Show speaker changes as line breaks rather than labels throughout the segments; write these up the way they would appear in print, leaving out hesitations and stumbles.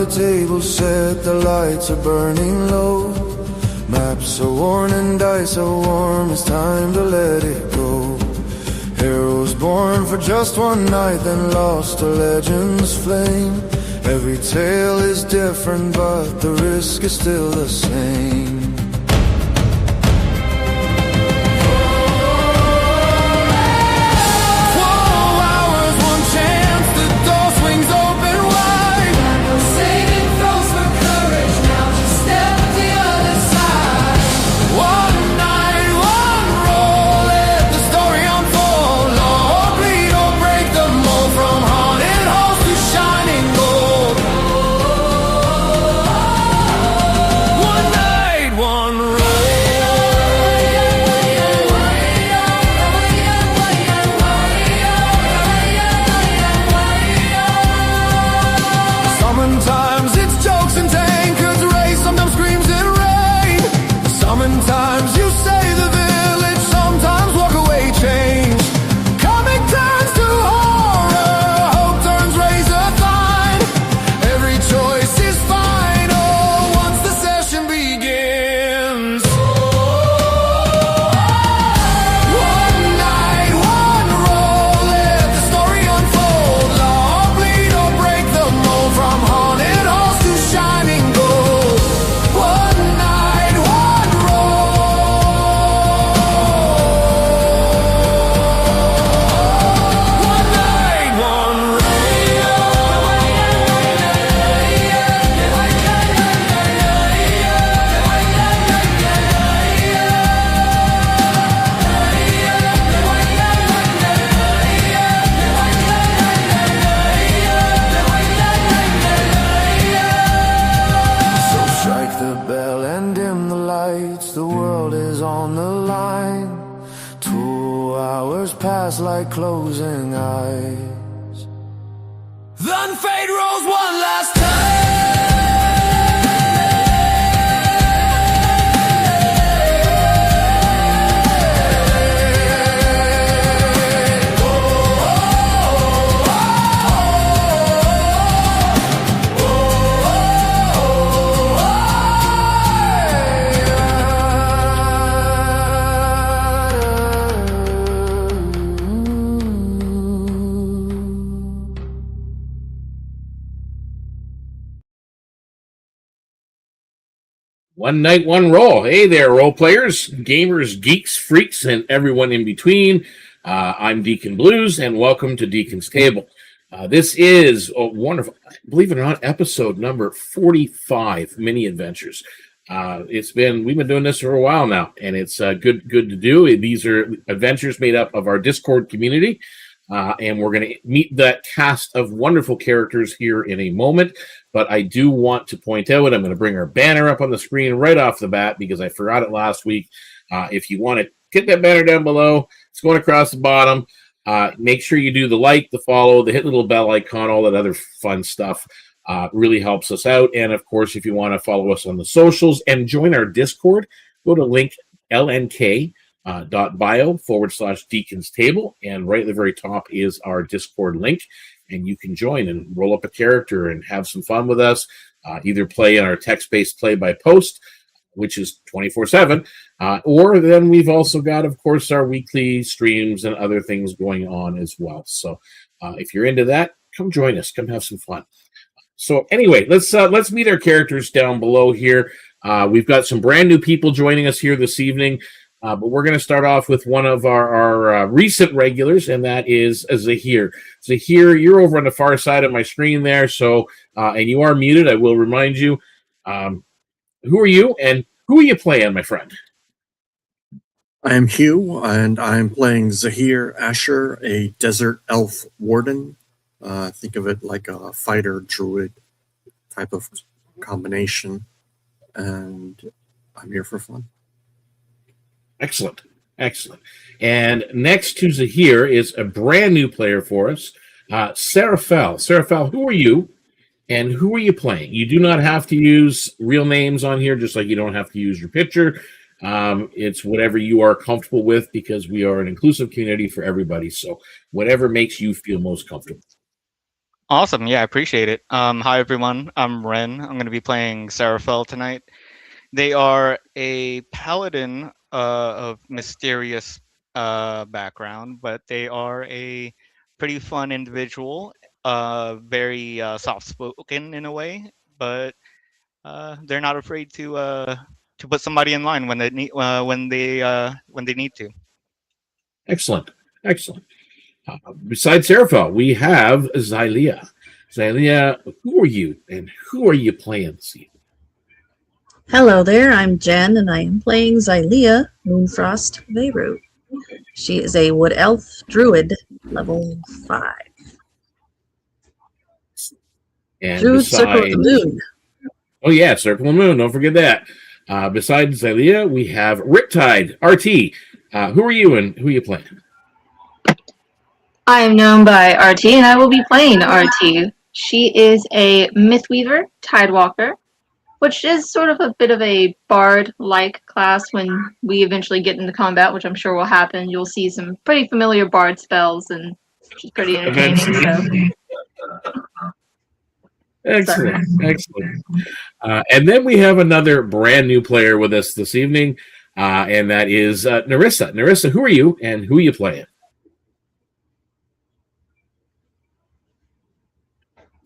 Table set, the lights are burning low. Maps are worn and dice are warm, it's time to let it go. Heroes born for just one night, then lost to legend's flame. Every tale is different, but the risk is still the same. Like closing eyes, then fate rolls one last time.
One night, one roll. Hey there, role players, gamers, geeks, freaks, and everyone in between. I'm Deacon Blues, and welcome to Deacon's Table. This is a wonderful, believe it or not, episode number 45, Mini Adventures. We've been doing this for a while now, and it's good to do. These are adventures made up of our Discord community, and we're going to meet that cast of wonderful characters here in a moment. But I do want to point out, I'm going to bring our banner up on the screen right off the bat because I forgot it last week. If you want to get that banner down below, it's going across the bottom. Make sure you do the like, the follow, the hit little bell icon, all that other fun stuff. Really helps us out. And of course, if you want to follow us on the socials and join our Discord, go to link lnk.bio/Deacon's Table. And right at the very top is our Discord link. And you can join and roll up a character and have some fun with us. Either play on our text-based play-by-post, which is 24/7, or then we've also got, of course, our weekly streams and other things going on as well. So if you're into that, come join us. Come have some fun. So anyway, let's meet our characters down below here. We've got some brand new people joining us here this evening. But we're going to start off with one of our recent regulars, and that is Zahir. Zahir, you're over on the far side of my screen there, so and you are muted. I will remind you. Who are you, and who are you playing, my friend?
I am Hugh, and I'm playing Zahir Asher, a desert elf warden. Think of it like a fighter druid type of combination, and I'm here for fun.
Excellent. And next to Zahir is a brand new player for us, Seraphel. Seraphel, who are you, and who are you playing? You do not have to use real names on here, just like you don't have to use your picture. It's whatever you are comfortable with, because we are an inclusive community for everybody. So whatever makes you feel most comfortable.
Awesome. Yeah, I appreciate it. Hi, everyone. I'm Ren. I'm going to be playing Seraphel tonight. They are a paladin of mysterious background, but they are a pretty fun individual, very soft-spoken in a way, but they're not afraid to put somebody in line when they need to.
Excellent. Besides Seraphel, we have Xylia. Xylia, who are you, and who are you playing this evening?
Hello there, I'm Jen, and I am playing Xylia Moonfrost Veyru. She is a wood elf druid, level 5.
And
Druid Circle of the Moon.
Oh yeah, Circle of the Moon, don't forget that. Besides Xylia, we have Riptide, RT. Who are you, and who are you playing?
I am known by RT, and I will be playing RT. She is a Mythweaver, Tidewalker, which is sort of a bit of a bard-like class. When we eventually get into combat, which I'm sure will happen, you'll see some pretty familiar bard spells, and it's pretty entertaining.
Excellent. And then we have another brand new player with us this evening, and that is Narissa. Narissa, who are you, and who are you playing?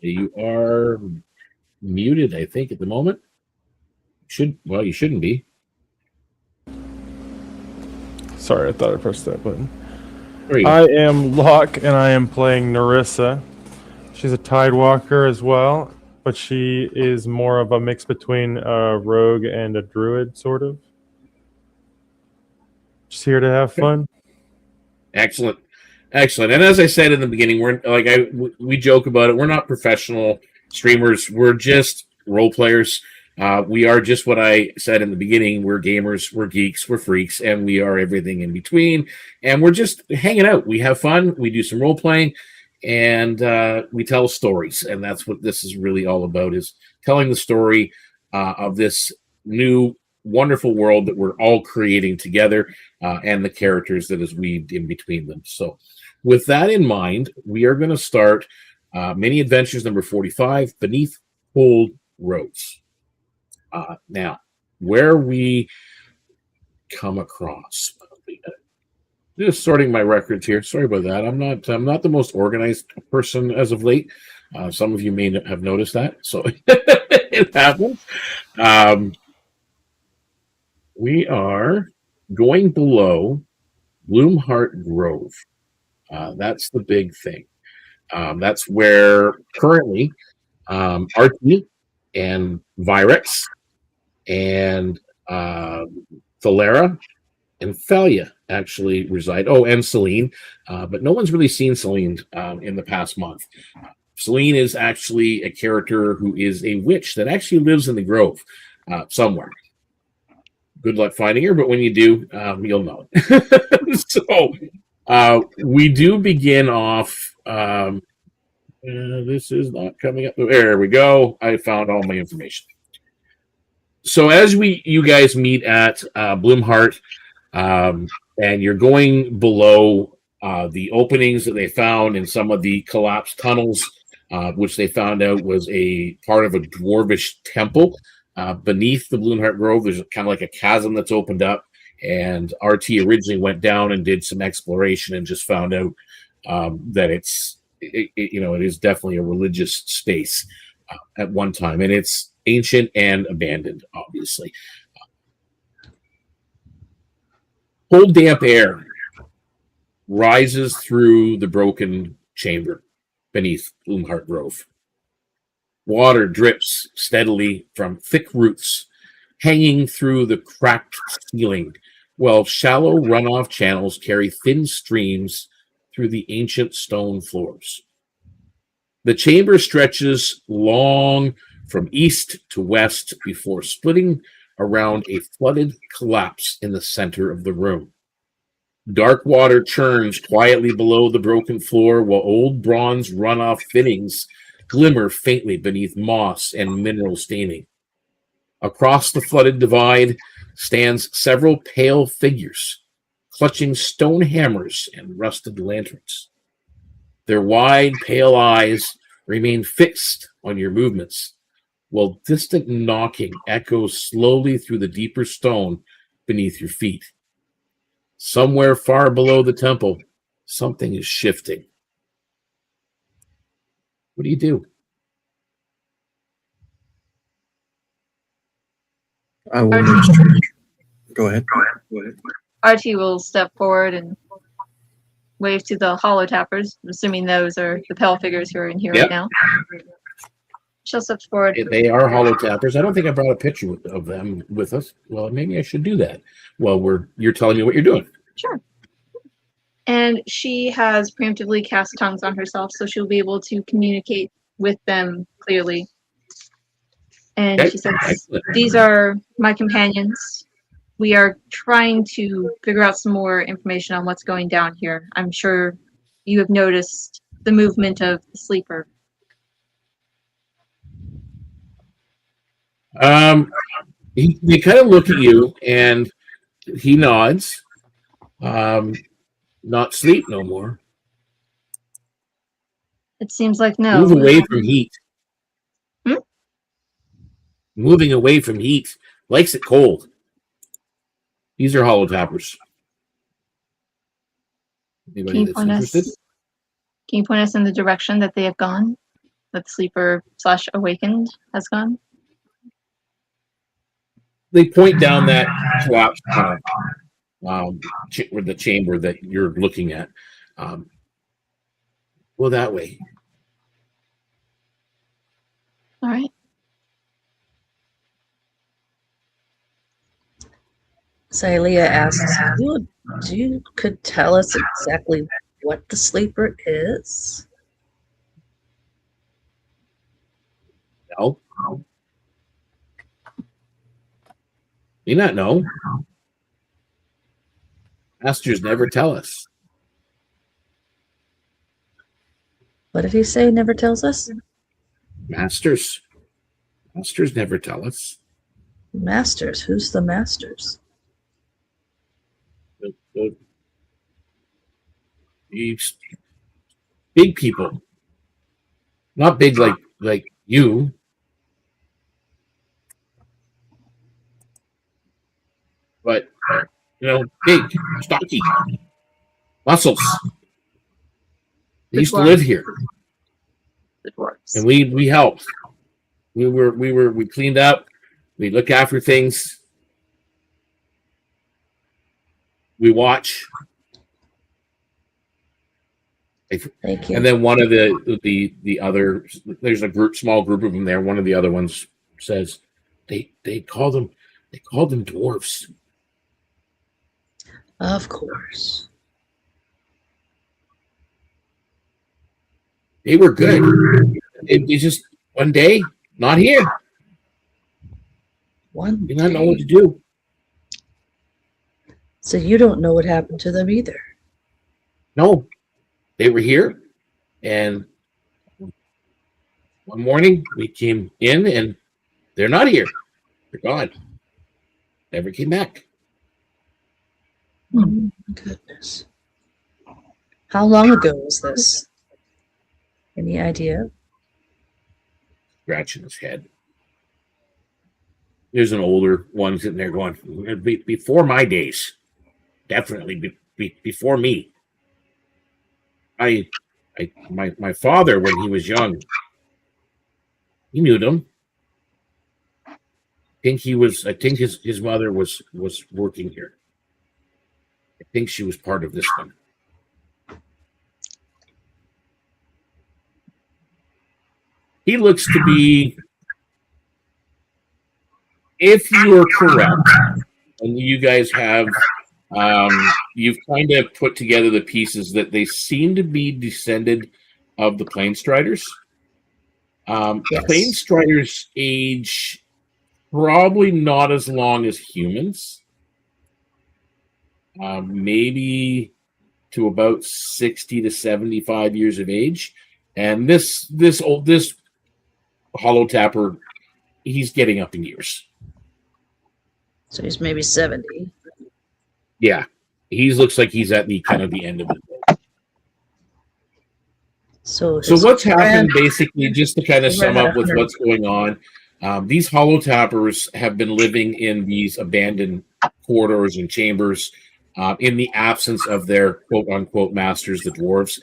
You are muted, I think, at the moment. You shouldn't be.
Sorry, I thought I pressed that button. I am Locke, and I am playing Narissa. She's a Tidewalker as well, but she is more of a mix between a rogue and a druid, sort of. Just here to have fun.
Excellent. And as I said in the beginning, we joke about it. We're not professional streamers. We're just role players. We are just what I said in the beginning. We're gamers, we're geeks, we're freaks, and we are everything in between. And we're just hanging out. We have fun. We do some role playing, and we tell stories. And that's what this is really all about, is telling the story of this new wonderful world that we're all creating together, and the characters that is weaved in between them. So with that in mind, we are going to start MiniAdventures number 45, Beneath Cold Roads. Now, where we come across, just sorting my records here. Sorry about that. I'm not the most organized person as of late. Some of you may have noticed that, so it happens. We are going below Bloomheart Grove. That's the big thing. That's where currently Archie and Virex and Thalera and Thalia actually reside. Oh, and Celine. But no one's really seen Celine in the past month. Celine is actually a character who is a witch that actually lives in the Grove somewhere. Good luck finding her, but when you do, you'll know. So we do begin off. This is not coming up. There we go. I found all my information. So as you guys meet at Bloomheart, and you're going below the openings that they found in some of the collapsed tunnels, which they found out was a part of a dwarvish temple. Beneath the Bloomheart Grove, there's kind of like a chasm that's opened up, and RT originally went down and did some exploration and just found out that it is definitely a religious space at one time, and it's ancient and abandoned, obviously. Cold, damp air rises through the broken chamber beneath Bloomheart Grove. Water drips steadily from thick roots hanging through the cracked ceiling, while shallow runoff channels carry thin streams through the ancient stone floors. The chamber stretches long from east to west before splitting around a flooded collapse in the center of the room. Dark water churns quietly below the broken floor, while old bronze runoff fittings glimmer faintly beneath moss and mineral staining. Across the flooded divide stands several pale figures, clutching stone hammers and rusted lanterns. Their wide, pale eyes remain fixed on your movements, while distant knocking echoes slowly through the deeper stone beneath your feet. Somewhere far below the temple, something is shifting. What do you do?
I will. Go ahead.
Archie will step forward and wave to the hollow tappers, assuming those are the pale figures who are in here
Yep.
right now. She'll step forward.
They are hollow tappers. I don't think I brought a picture of them with us. Well, maybe I should do that while you're telling me what you're doing.
Sure. And she has preemptively cast tongues on herself, so she'll be able to communicate with them clearly. And
Okay.
she says,
Excellent.
"These are my companions. We are trying to figure out some more information on what's going down here. I'm sure you have noticed the movement of the sleeper."
They kind of look at you, and he nods. Not sleep no more.
It seems like no.
Move away from heat.
Hmm?
Moving away from heat. Likes it cold. These are hollow tappers.
Can
Anybody
you,
that's
point
interested?
can you point us in the direction that they have gone? That the sleeper / awakened has gone?
They point down that collapsed tunnel, with the chamber that you're looking at. Go that way.
All right.
Xylia asks, you could tell us exactly what the sleeper is?
No. You not know. Masters never tell us.
What did he say? Never tells us?
Masters never tell us.
Masters. Who's the masters?
These big people, not big like you. But big, stocky, muscles. They used to live here,
The dwarves.
and we helped. We cleaned up. We look after things. We watch.
Thank you.
And then one of the other, there's a small group of them there. One of the other ones says, they call them dwarfs.
Of course.
They were good. It just one day, not here.
One
Did not know
day.
what to do.
So you don't know what happened to them either.
No, they were here, and one morning we came in, and they're not here. They're gone. Never came back.
Oh, my goodness. How long ago was this? Any idea?
Scratching his head. There's an older one sitting there going, before my days. Definitely before me. My father, when he was young, he knew them. I think his mother was working here. I think she was part of this one. He looks to be, if you are correct, and you guys have, you've kind of put together the pieces that they seem to be descended of the Planestriders.
Yes.
Planestriders age probably not as long as humans. Maybe to about 60 to 75 years of age. And this hollow tapper, he's getting up in years.
So he's maybe 70.
Yeah. He looks like he's at the kind of the end of it.
So
what's happened, basically, just to kind of sum up with what's going on, these hollow tappers have been living in these abandoned corridors and chambers in the absence of their quote-unquote masters, the dwarves.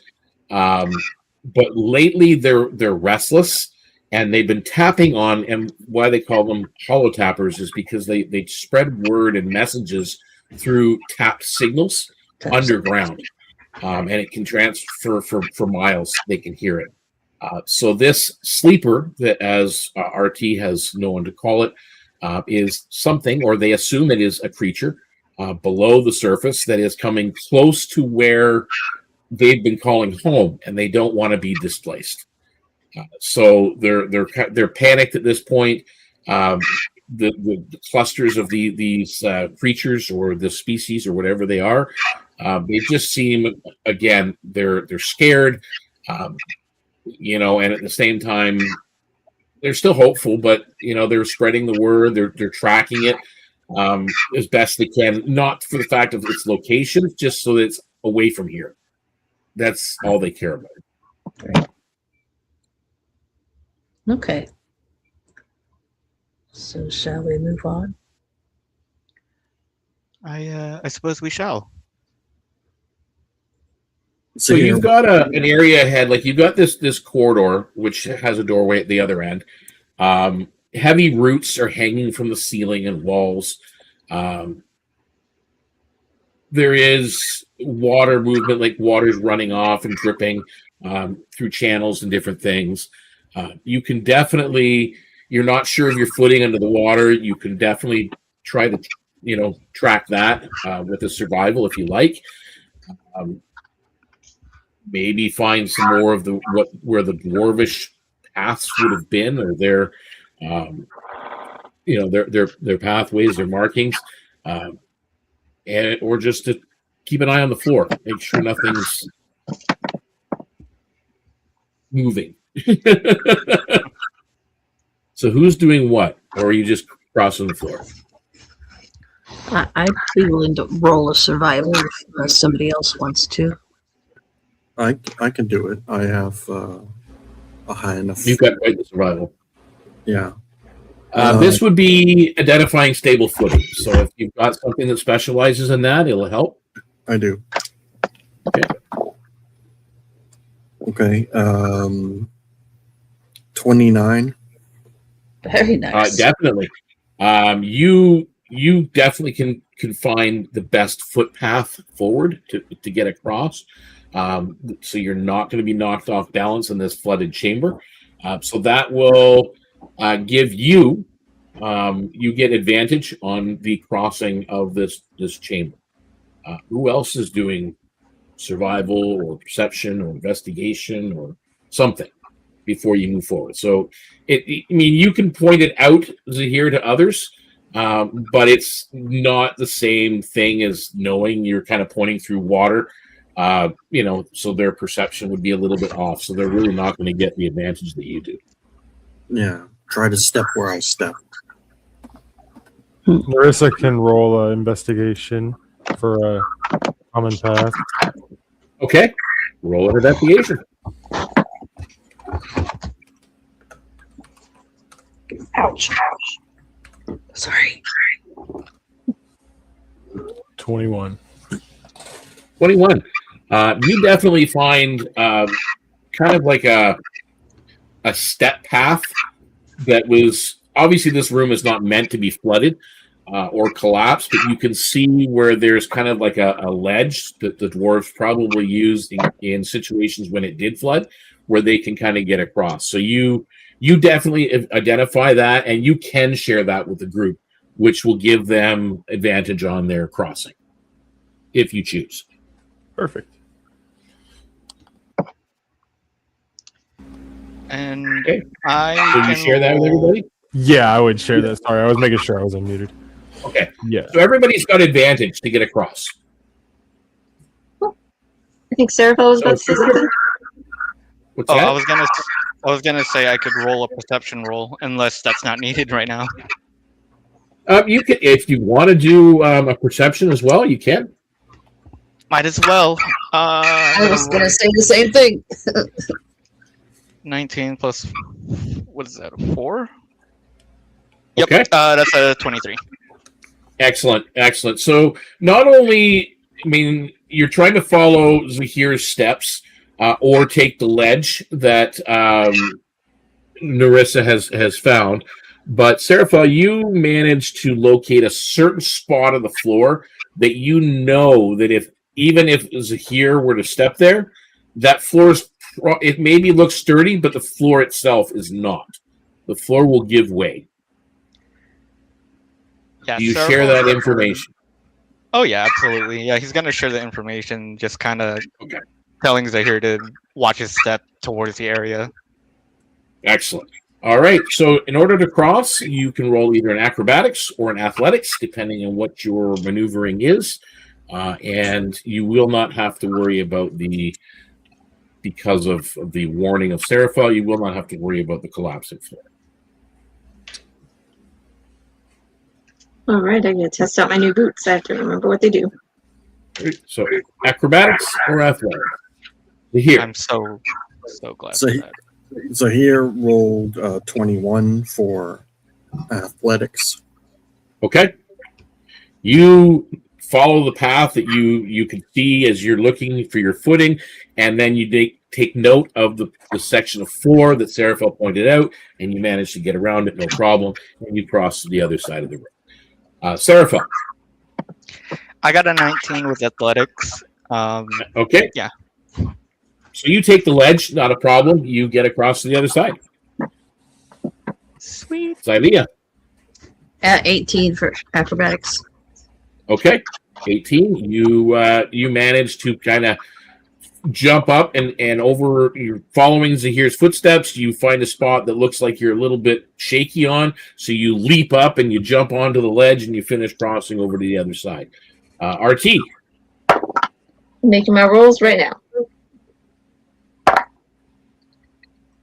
But lately, they're restless, and they've been tapping on, and why they call them hollow tappers is because they spread word and messages through tapped signals underground. And it can transfer for miles. They can hear it. So this sleeper, that as RT has known to call it, is something, or they assume it is a creature below the surface that is coming close to where they've been calling home, and they don't want to be displaced. So they're panicked at this point. The clusters of these creatures or the species or whatever they are, they just seem, again, they're scared, and at the same time they're still hopeful, but they're spreading the word, they're tracking it as best they can, not for the fact of its location, just so that it's away from here. That's all they care about.
Great. Okay. So shall we move on?
I suppose we shall.
So you've got an area ahead, like you've got this corridor, which has a doorway at the other end. Heavy roots are hanging from the ceiling and walls. There is water movement, like water's running off and dripping through channels and different things. You can definitely, you're not sure of your footing under the water. You can definitely try to, track that with a survival if you like. Maybe find some more of where the dwarvish paths would have been, or their pathways, their markings, or just to keep an eye on the floor, make sure nothing's moving. So who's doing what, or are you just crossing the floor?
I'd be willing to roll a survival if somebody else wants to.
I can do it. I have a high enough.
You've got quite the survival.
Yeah.
This would be identifying stable footing. So if you've got something that specializes in that, it'll help.
I do. Okay. 29.
Very nice.
Definitely. You definitely can find the best footpath forward to get across. So you're not going to be knocked off balance in this flooded chamber. So that will give you get advantage on the crossing of this chamber. Who else is doing survival or perception or investigation or something before you move forward? So you can point it out here to others, but it's not the same thing as knowing you're kind of pointing through water. So their perception would be a little bit off. So they're really not going to get the advantage that you do.
Yeah. Try to step where I step.
Marissa can roll an investigation for a common path.
Okay. Roll an investigation.
Ouch. Sorry.
21.
21. You definitely find kind of like a step path that was, obviously this room is not meant to be flooded, or collapse, but you can see where there's kind of like a ledge that the dwarves probably used in situations when it did flood, where they can kind of get across. So you definitely identify that, and you can share that with the group, which will give them advantage on their crossing, if you choose.
Perfect.
And
Okay.
I
So you share that with everybody?
Yeah, I would share that. Sorry, I was making sure I was unmuted.
Okay.
Yeah.
So everybody's got advantage to get across.
I think Seraphil was about to say something.
What's
Oh,
that?
I was gonna say I could roll a perception roll, unless that's not needed right now.
You can, if you want to do a perception as well, you can.
Might as well.
I was going to say the same thing.
19 plus, what is that, a 4? Yep,
Okay.
that's a 23.
Excellent, excellent. So not only, I mean, you're trying to follow Zahir's steps or take the ledge that Nerissa has found, but Seraphil, you managed to locate a certain spot on the floor that you know that even if Zahir were to step there, that floor is, it maybe looks sturdy, but the floor itself is not. The floor will give way.
Yeah,
Do you
Seraphil-
share that information?
Oh yeah, absolutely. Yeah, he's gonna share the information, just kind of
Okay.
telling Zahir to watch his step towards the area.
Excellent. All right. So in order to cross, you can roll either an acrobatics or an athletics, depending on what your maneuvering is. And you will not have to worry about because of the warning of Seraphil, you will not have to worry about the collapsing floor.
All right, I'm going to test out my new boots. I have to remember what they do.
So acrobatics or athletics? Here.
I'm so glad
So
for
he-
that.
Zahir rolled 21 for athletics.
Okay. You follow the path that you can see as you're looking for your footing, and then you take note of the section of floor that Seraphil pointed out, and you manage to get around it, no problem, and you cross to the other side of the room. Seraphil.
I got a 19 with athletics.
Okay.
Yeah.
So you take the ledge, not a problem. You get across to the other side.
Sweet.
Xylea.
At 18 for acrobatics.
Okay. 18. You manage to kind of jump up and over. You're following Zahir's footsteps. You find a spot that looks like you're a little bit shaky on. So you leap up and you jump onto the ledge and you finish crossing over to the other side. RT.
Making my rolls right now.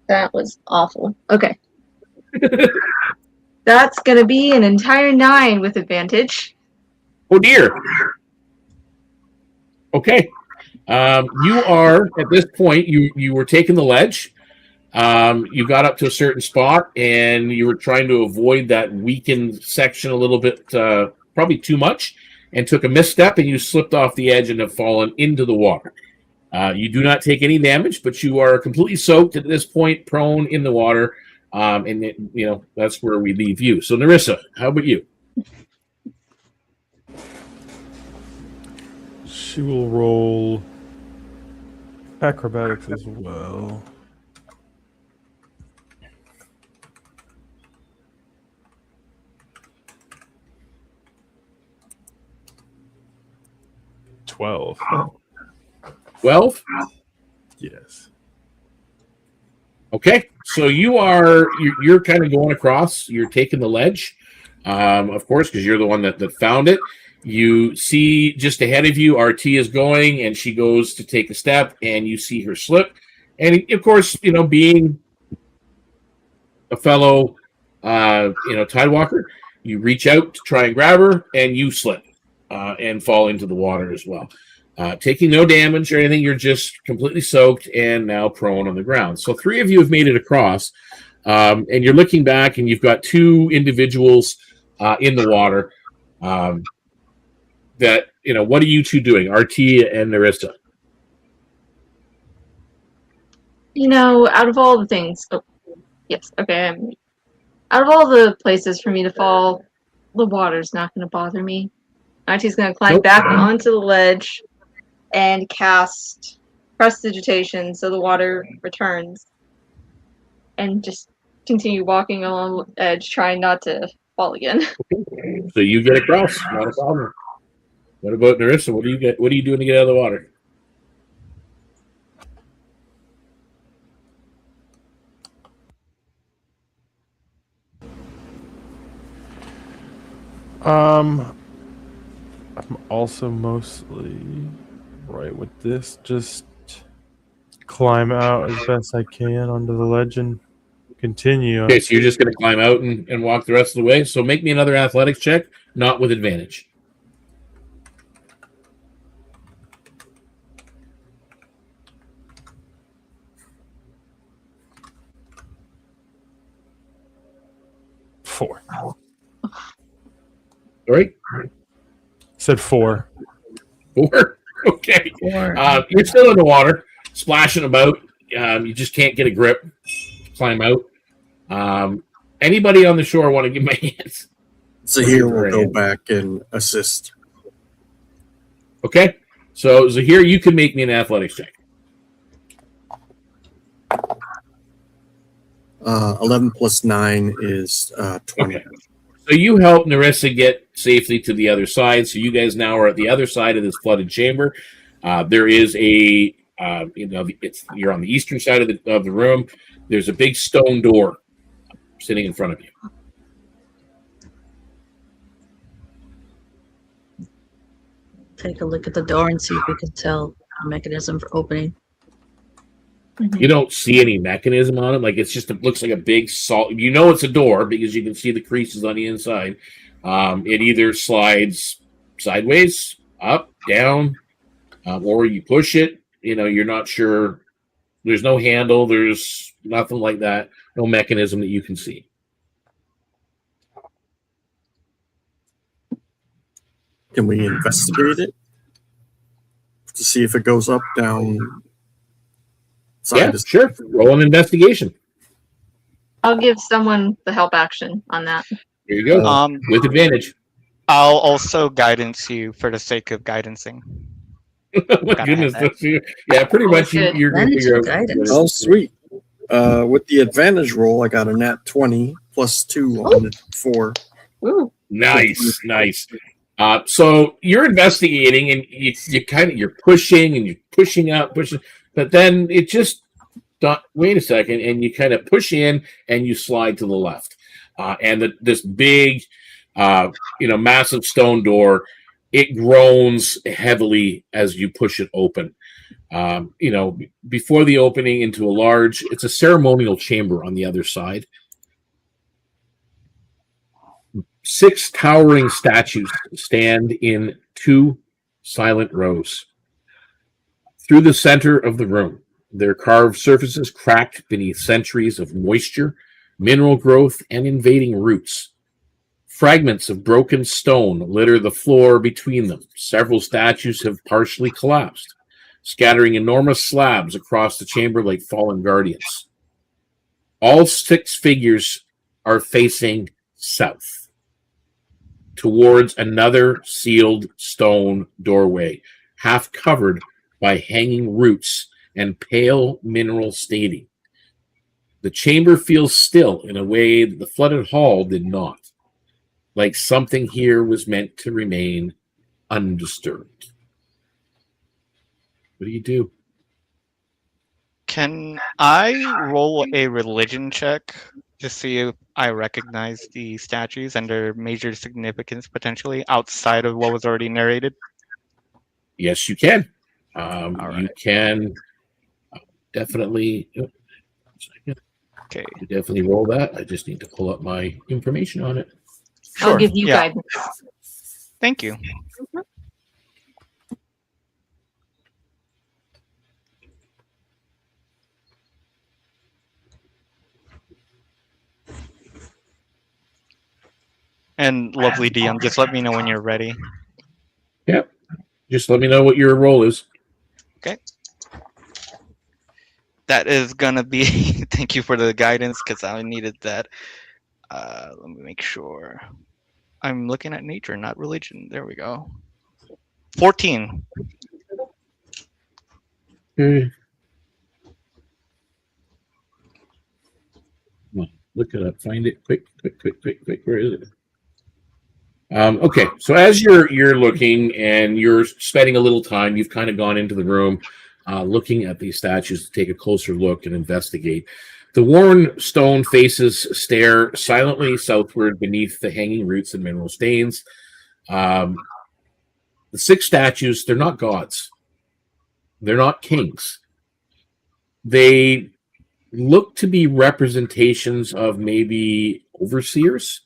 That was awful. Okay. That's going to be an entire 9 with advantage.
Oh dear. Okay. You are at this point. You were taking the ledge. You got up to a certain spot, and you were trying to avoid that weakened section a little bit, probably too much, and took a misstep, and you slipped off the edge and have fallen into the water. You do not take any damage, but you are completely soaked at this point, prone in the water, and that's where we leave you. So, Nerissa, how about you?
She will roll acrobatics as well. $12.
12?
Yes.
Okay, so you're kind of going across. You're taking the ledge, of course, because you're the one that found it. You see just ahead of you, RT is going, and she goes to take a step, and you see her slip. And of course, being a fellow, tidewalker, you reach out to try and grab her, and you slip and fall into the water as well. Taking no damage or anything, you're just completely soaked and now prone on the ground. So 3 of you have made it across, and you're looking back, and you've got 2 individuals in the water. What are you 2 doing, RT and Nerissa?
Out of all the things, out of all the places for me to fall, The water's not going to bother me. Artie's going to climb back onto the ledge and cast Prestidigitation so the water returns. And just continue walking along the edge, trying not to fall again.
So you get across, not a problem. What about Narissa? What do you get? What are you doing to get out of the water?
I'm also mostly right with this. Just climb out as best I can onto the ledge and continue.
Okay, so you're just going to climb out and walk the rest of the way. So make me another athletics check, not with advantage.
Four.
All right.
Said 4.
4? Okay.
4.
You're still in the water, splashing about. You just can't get a grip. Climb out. Anybody on the shore want to give my hands?
Zahir will go back and assist.
Okay. So, Zahir, you can make me an athletics check.
11 plus 9 is 20.
Okay. So you help Narissa get safely to the other side. So you guys now are at the other side of this flooded chamber. There is a, you're on the eastern side of the room. There's a big stone door sitting in front of you.
Take a look at the door and see if we can tell a mechanism for opening.
You don't see any mechanism on it. Like it looks like a big salt. You know it's a door because you can see the creases on the inside. It either slides sideways, up, down, or you push it. You're not sure. There's no handle. There's nothing like that. No mechanism that you can see.
Can we investigate it to see if it goes up, down?
Yeah, sure. Roll an investigation.
I'll give someone the help action on that.
Here you go. With advantage.
I'll also guidance you for the sake of guidancing.
My goodness. Yeah, pretty much you're going to figure out.
Guidance.
Oh, sweet. With the advantage roll, I got a nat 20 plus 2 on it, 4.
Ooh.
Nice. So you're investigating and you're pushing and you're pushing up, but then it just wait a second, and you kind of push in and you slide to the left, and this big, massive stone door, it groans heavily as you push it open. Before the opening into it's a ceremonial chamber on the other side. 6 towering statues stand in 2 silent rows. Through the center of the room, their carved surfaces cracked beneath centuries of moisture, mineral growth, and invading roots. Fragments of broken stone litter the floor between them. Several statues have partially collapsed, scattering enormous slabs across the chamber like fallen guardians. All 6 figures are facing south, towards another sealed stone doorway, half covered by hanging roots and pale mineral staining. The chamber feels still in a way that the flooded hall did not, like something here was meant to remain undisturbed. What do you do?
Can I roll a religion check to see if I recognize the statues and their major significance potentially outside of what was already narrated?
Yes, you can.
Right.
You can definitely.
Okay.
You definitely roll that. I just need to pull up my information on it.
Sure.
I'll give you
Yeah.
guidance.
Thank you. And lovely DM, just let me know when you're ready.
Yep. Just let me know what your roll is.
Okay. That is gonna be. Thank you for the guidance because I needed that. Let me make sure. I'm looking at nature, not religion. There we go. 14.
Look it up. Find it quick. Where is it? Okay, so as you're looking and you're spending a little time, you've kind of gone into the room, looking at these statues to take a closer look and investigate. The worn stone faces stare silently southward beneath the hanging roots and mineral stains. The 6 statues, they're not gods. They're not kings. They look to be representations of maybe overseers,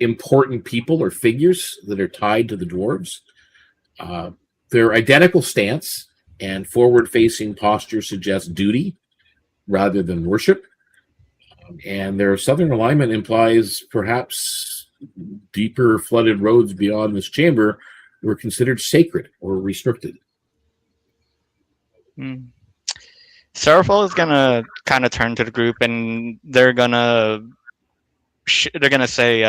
important people or figures that are tied to the dwarves. Their identical stance and forward-facing posture suggests duty rather than worship. And their southern alignment implies perhaps deeper flooded roads beyond this chamber were considered sacred or restricted.
Seraphil is gonna kind of turn to the group, and they're gonna say,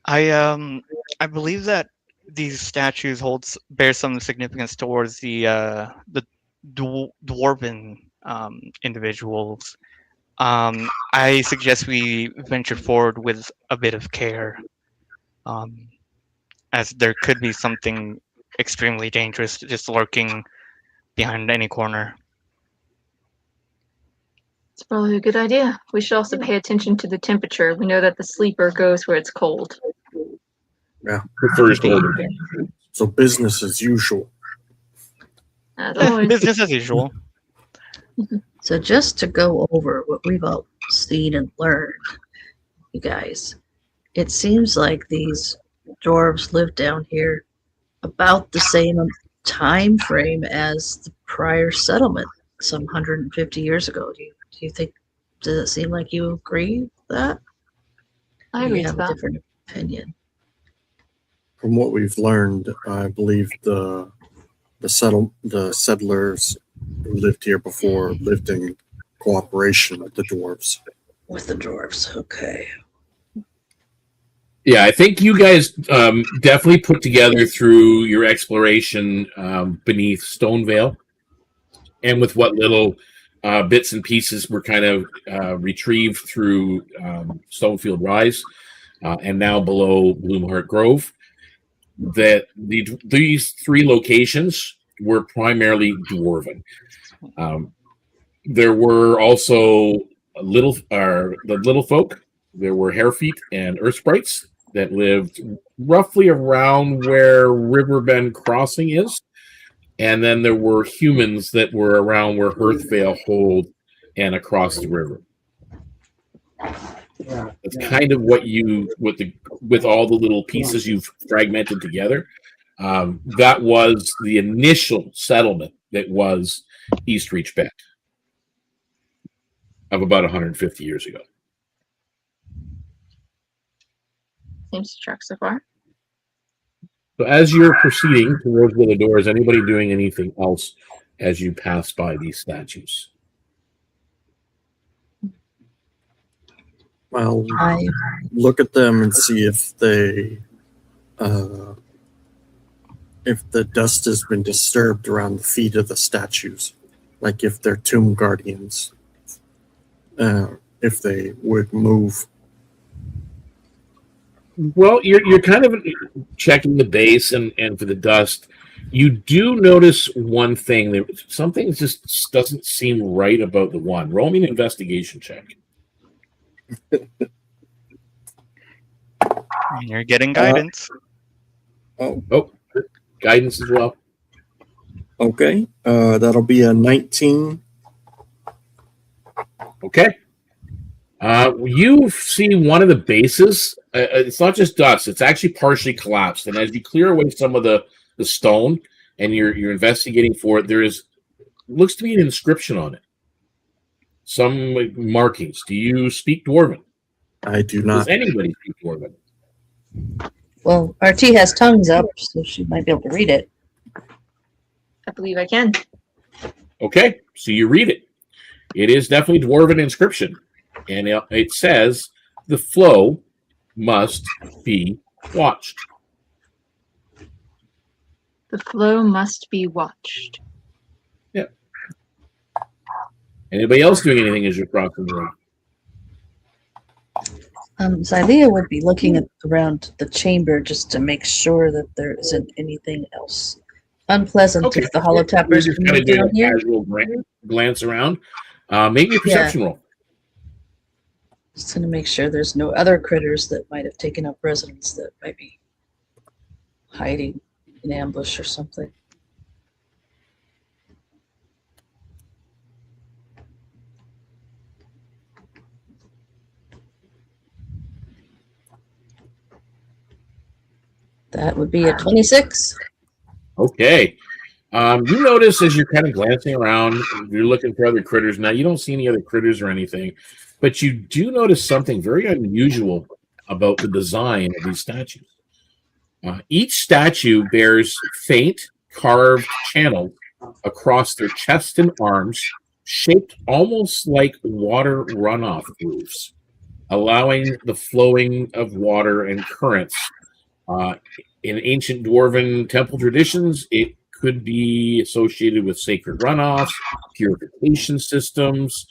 I believe that these statues bear some significance towards the dwarven individuals. I suggest we venture forward with a bit of care, as there could be something extremely dangerous just lurking behind any corner.
It's probably a good idea. We should also pay attention to the temperature. We know that the sleeper goes where it's cold.
Yeah.
Prefers older.
So business as usual.
As always.
Business as usual.
So just to go over what we've all seen and learned, you guys, it seems like these dwarves lived down here about the same time frame as the prior settlement, some 150 years ago. Do you think? Does it seem like you agree with that?
I
Or
agree
you
with
have a
that.
different opinion.
From what we've learned, I believe the settlers who lived here before lived in cooperation with the dwarves.
With the dwarves, okay.
Yeah, I think you guys definitely put together through your exploration beneath Stonevale, and with what little bits and pieces were kind of retrieved through Stonefield Rise, and now below Bloomheart Grove, that these 3 locations were primarily dwarven. There were also the little folk. There were Hairfeet and Earth Sprites that lived roughly around where Riverbend Crossing is. And then there were humans that were around where Hearthvale Hold and across the river. That's kind of what with all the little pieces you've fragmented together. That was the initial settlement that was East Reach Bend of about 150 years ago.
Seems to track so far.
So as you're proceeding towards the door, is anybody doing anything else as you pass by these statues?
Well, look at them and see if the dust has been disturbed around the feet of the statues, like if they're tomb guardians, if they would move.
Well, you're kind of checking the base and for the dust. You do notice one thing. Something just doesn't seem right about the one. Roll me an investigation check.
You're getting guidance.
Oh,
guidance as well.
Okay. That'll be a 19.
Okay. You see one of the bases. It's not just dust. It's actually partially collapsed. And as you clear away some of the stone and you're investigating for it, looks to be an inscription on it. Some markings. Do you speak Dwarven?
I do not.
Does anybody speak Dwarven?
Well, RT has tongues up, so she might be able to read it.
I believe I can.
Okay, so you read it. It is definitely Dwarven inscription. And it says, the flow must be watched.
The flow must be watched.
Yeah. Anybody else doing anything as you're crossing the room?
Xylea would be looking around the chamber just to make sure that there isn't anything else unpleasant if the holotappers
You're just
come
kind of doing
down
a
here.
casual glance around. Make me a perception roll.
Just going to make sure there's no other critters that might have taken up residence that might be hiding in ambush or something. That would be a 26.
Okay. You notice as you're kind of glancing around, you're looking for other critters. Now, you don't see any other critters or anything, but you do notice something very unusual about the design of these statues. Each statue bears faint carved channels across their chest and arms, shaped almost like water runoff grooves, allowing the flowing of water and currents. In ancient dwarven temple traditions, it could be associated with sacred runoffs, purification systems,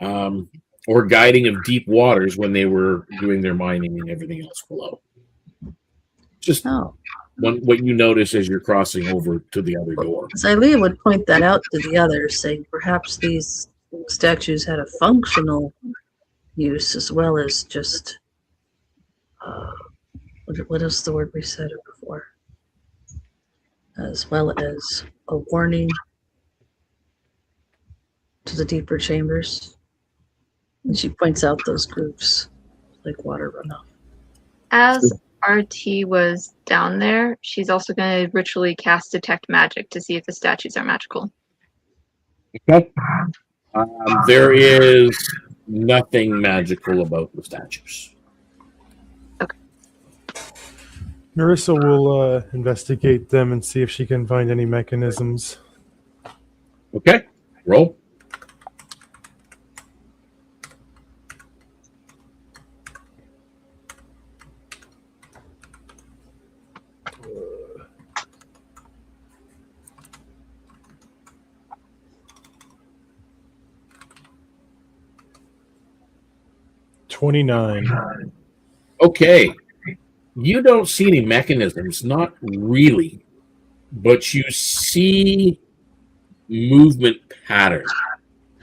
or guiding of deep waters when they were doing their mining and everything else below. Just what you notice as you're crossing over to the other door.
Xylea would point that out to the others, saying perhaps these statues had a functional use as well as just what is the word we said before? As well as a warning to the deeper chambers. And she points out those grooves like water runoff.
As RT was down there, she's also going to ritually cast Detect Magic to see if the statues are magical.
Okay. There is nothing magical about the statues.
Narissa will investigate them and see if she can find any mechanisms.
Okay, roll.
$29.
Okay. You don't see any mechanisms, not really, but you see movement pattern.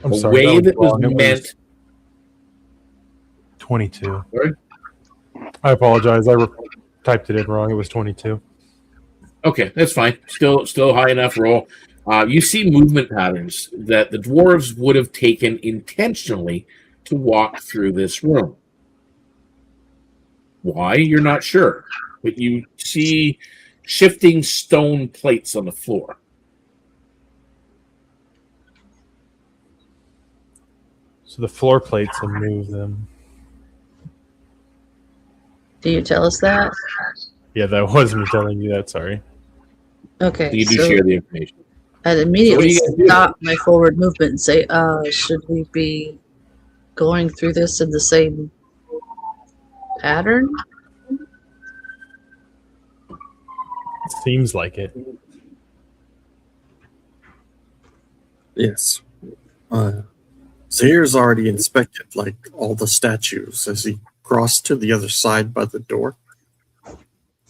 I'm
a
sorry,
way that was
wrong. It
meant.
22.
Sorry?
I apologize. I typed it in wrong. It was 22.
Okay, that's fine. Still high enough roll. You see movement patterns that the dwarves would have taken intentionally to walk through this room. Why? You're not sure. But you see shifting stone plates on the floor.
So the floor plates will move them.
Do you tell us that?
Yeah, that was me telling you that. Sorry.
Okay.
So you do share the information.
I'd immediately
So
stop my forward movement and say, should we be going through this in the same pattern?
Seems like it.
Yes. Zahir's already inspected like all the statues as he crossed to the other side by the door.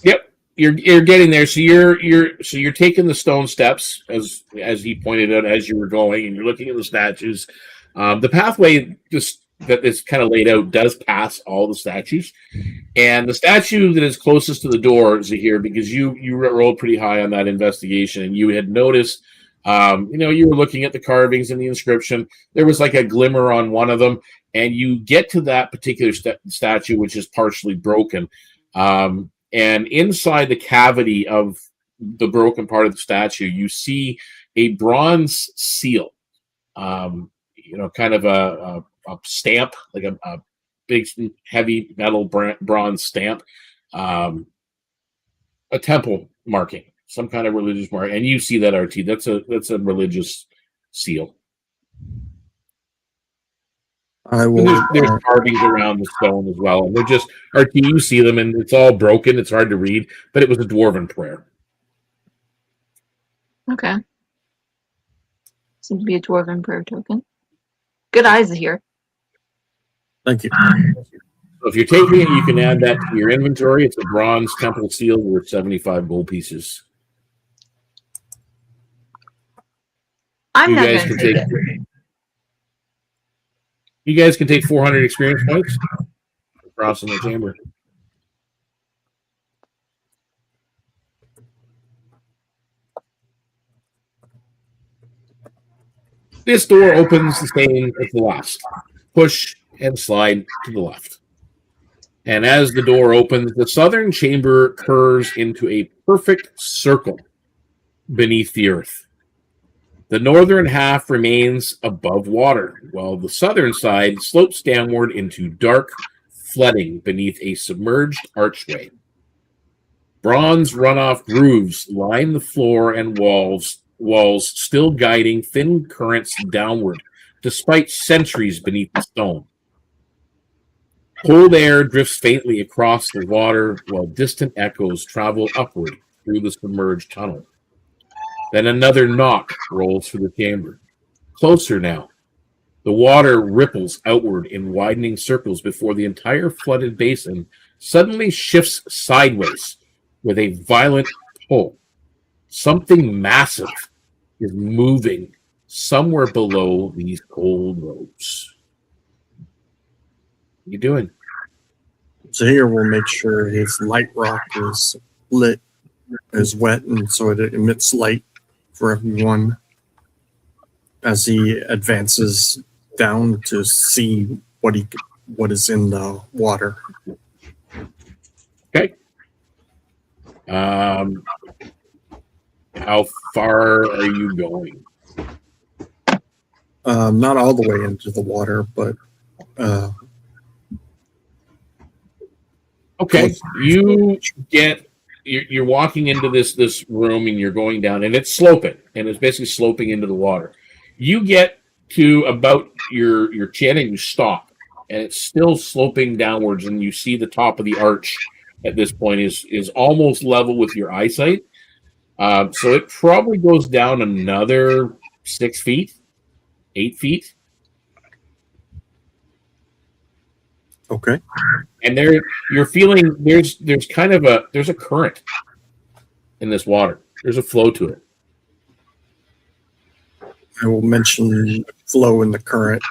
Yep, you're getting there. So you're taking the stone steps as he pointed out as you were going, and you're looking at the statues. The pathway that is kind of laid out does pass all the statues, and the statue that is closest to the door is here because you rolled pretty high on that investigation, and you had noticed. You were looking at the carvings and the inscription. There was like a glimmer on one of them, and you get to that particular statue, which is partially broken. And inside the cavity of the broken part of the statue, you see a bronze seal. Kind of a stamp, like a big, heavy metal bronze stamp, a temple marking. Some kind of religious mark, and you see that RT. That's a religious seal.
I
And
will.
there's carvings around the stone as well. And they're just, RT, you see them, and it's all broken. It's hard to read, but it was a dwarven prayer.
Okay. Seems to be a dwarven prayer token. Good eyes here.
Thank you.
So if you're taking it, you can add that to your inventory. It's a bronze temple seal worth 75 gold pieces.
I'm
You
not
guys
going
can
to
take
take it.
You guys can take 400 experience points across in the chamber. This door opens the same as the last. Push and slide to the left. And as the door opens, the southern chamber curves into a perfect circle beneath the earth. The northern half remains above water, while the southern side slopes downward into dark flooding beneath a submerged archway. Bronze runoff grooves line the floor and walls, still guiding thin currents downward, despite centuries beneath the stone. Cold air drifts faintly across the water, while distant echoes travel upward through the submerged tunnel. Then another knock rolls through the chamber. Closer now. The water ripples outward in widening circles before the entire flooded basin suddenly shifts sideways with a violent pull. Something massive is moving somewhere below these cold robes. What are you doing?
So here we'll make sure his light rock is lit, is wet, and so it emits light for everyone as he advances down to see what is in the water.
Okay. How far are you going?
Not all the way into the water, but
okay. You're walking into this room and you're going down, and it's sloping, and it's basically sloping into the water. You get to about your chin and you stop, and it's still sloping downwards, and you see the top of the arch at this point is almost level with your eyesight. So it probably goes down another 6 feet, 8 feet.
Okay.
And you're feeling there's kind of there's a current in this water. There's a flow to it.
I will mention flow in the current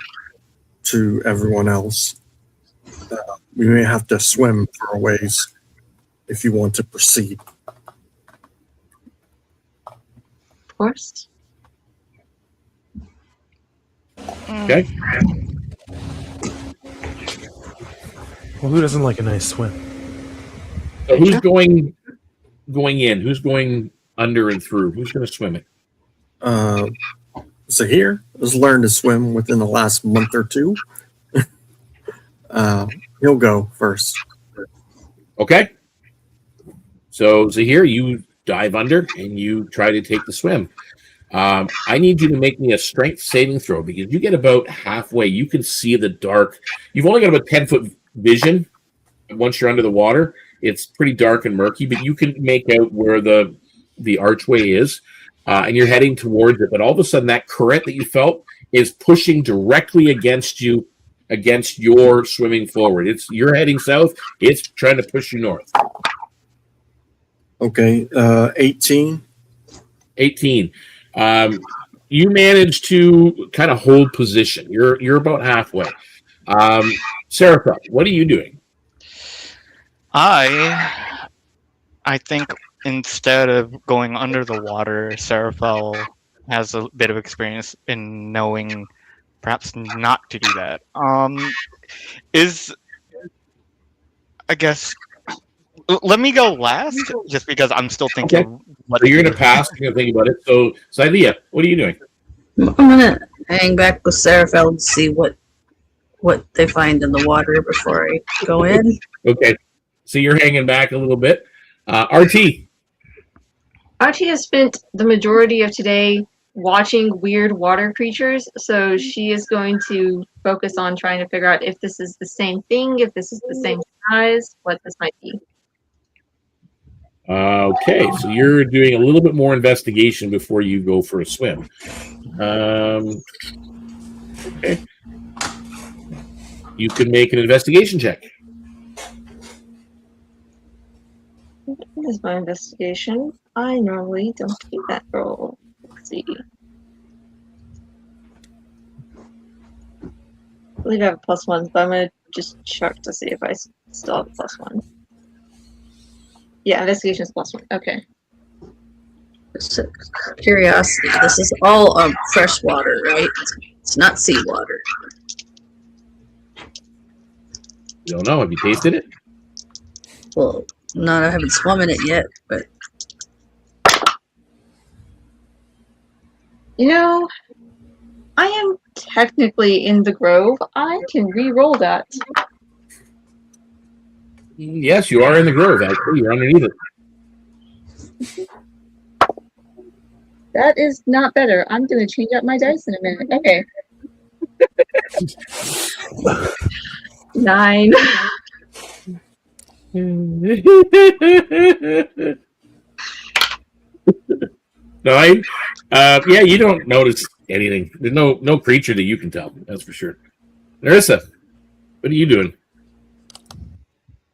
to everyone else. We may have to swim for a ways if you want to proceed.
Of course.
Okay.
Well, who doesn't like a nice swim?
So who's going in? Who's going under and through? Who's going to swim it?
Zahir has learned to swim within the last month or two. He'll go first.
Okay. So Zahir, you dive under and you try to take the swim. I need you to make me a strength saving throw because you get about halfway. You can see the dark. You've only got about 10-foot vision. Once you're under the water, it's pretty dark and murky, but you can make out where the archway is, and you're heading towards it. But all of a sudden, that current that you felt is pushing directly against you, against your swimming forward. You're heading south. It's trying to push you north.
Okay, 18.
18. You manage to kind of hold position. You're about halfway. Sarah, what are you doing?
I think instead of going under the water, Seraphel has a bit of experience in knowing perhaps not to do that. I guess let me go last, just because I'm still thinking.
Okay. So you're gonna pass. You're gonna think about it. So, Sylvia, what are you doing?
I'm gonna hang back with Seraphel and see what they find in the water before I go in.
Okay. So you're hanging back a little bit. RT.
RT has spent the majority of today watching weird water creatures, so she is going to focus on trying to figure out if this is the same thing, if this is the same size, what this might be.
Okay, so you're doing a little bit more investigation before you go for a swim. Okay. You can make an investigation check.
What is my investigation? I normally don't do that roll. Let's see. I believe I have a +1, but I'm going to just check to see if I still have a +1. Yeah, investigation is +1. Okay.
Just curiosity. This is all fresh water, right? It's not seawater.
You don't know. Have you tasted it?
Well, no, I haven't swum in it yet, but
You know, I am technically in the grove. I can re-roll that.
Yes, you are in the grove. Actually, you're underneath it.
That is not better. I'm going to change up my dice in a minute. Okay. 9.
9. Yeah, you don't notice anything. There's no creature that you can tell. That's for sure. Narissa, what are you doing?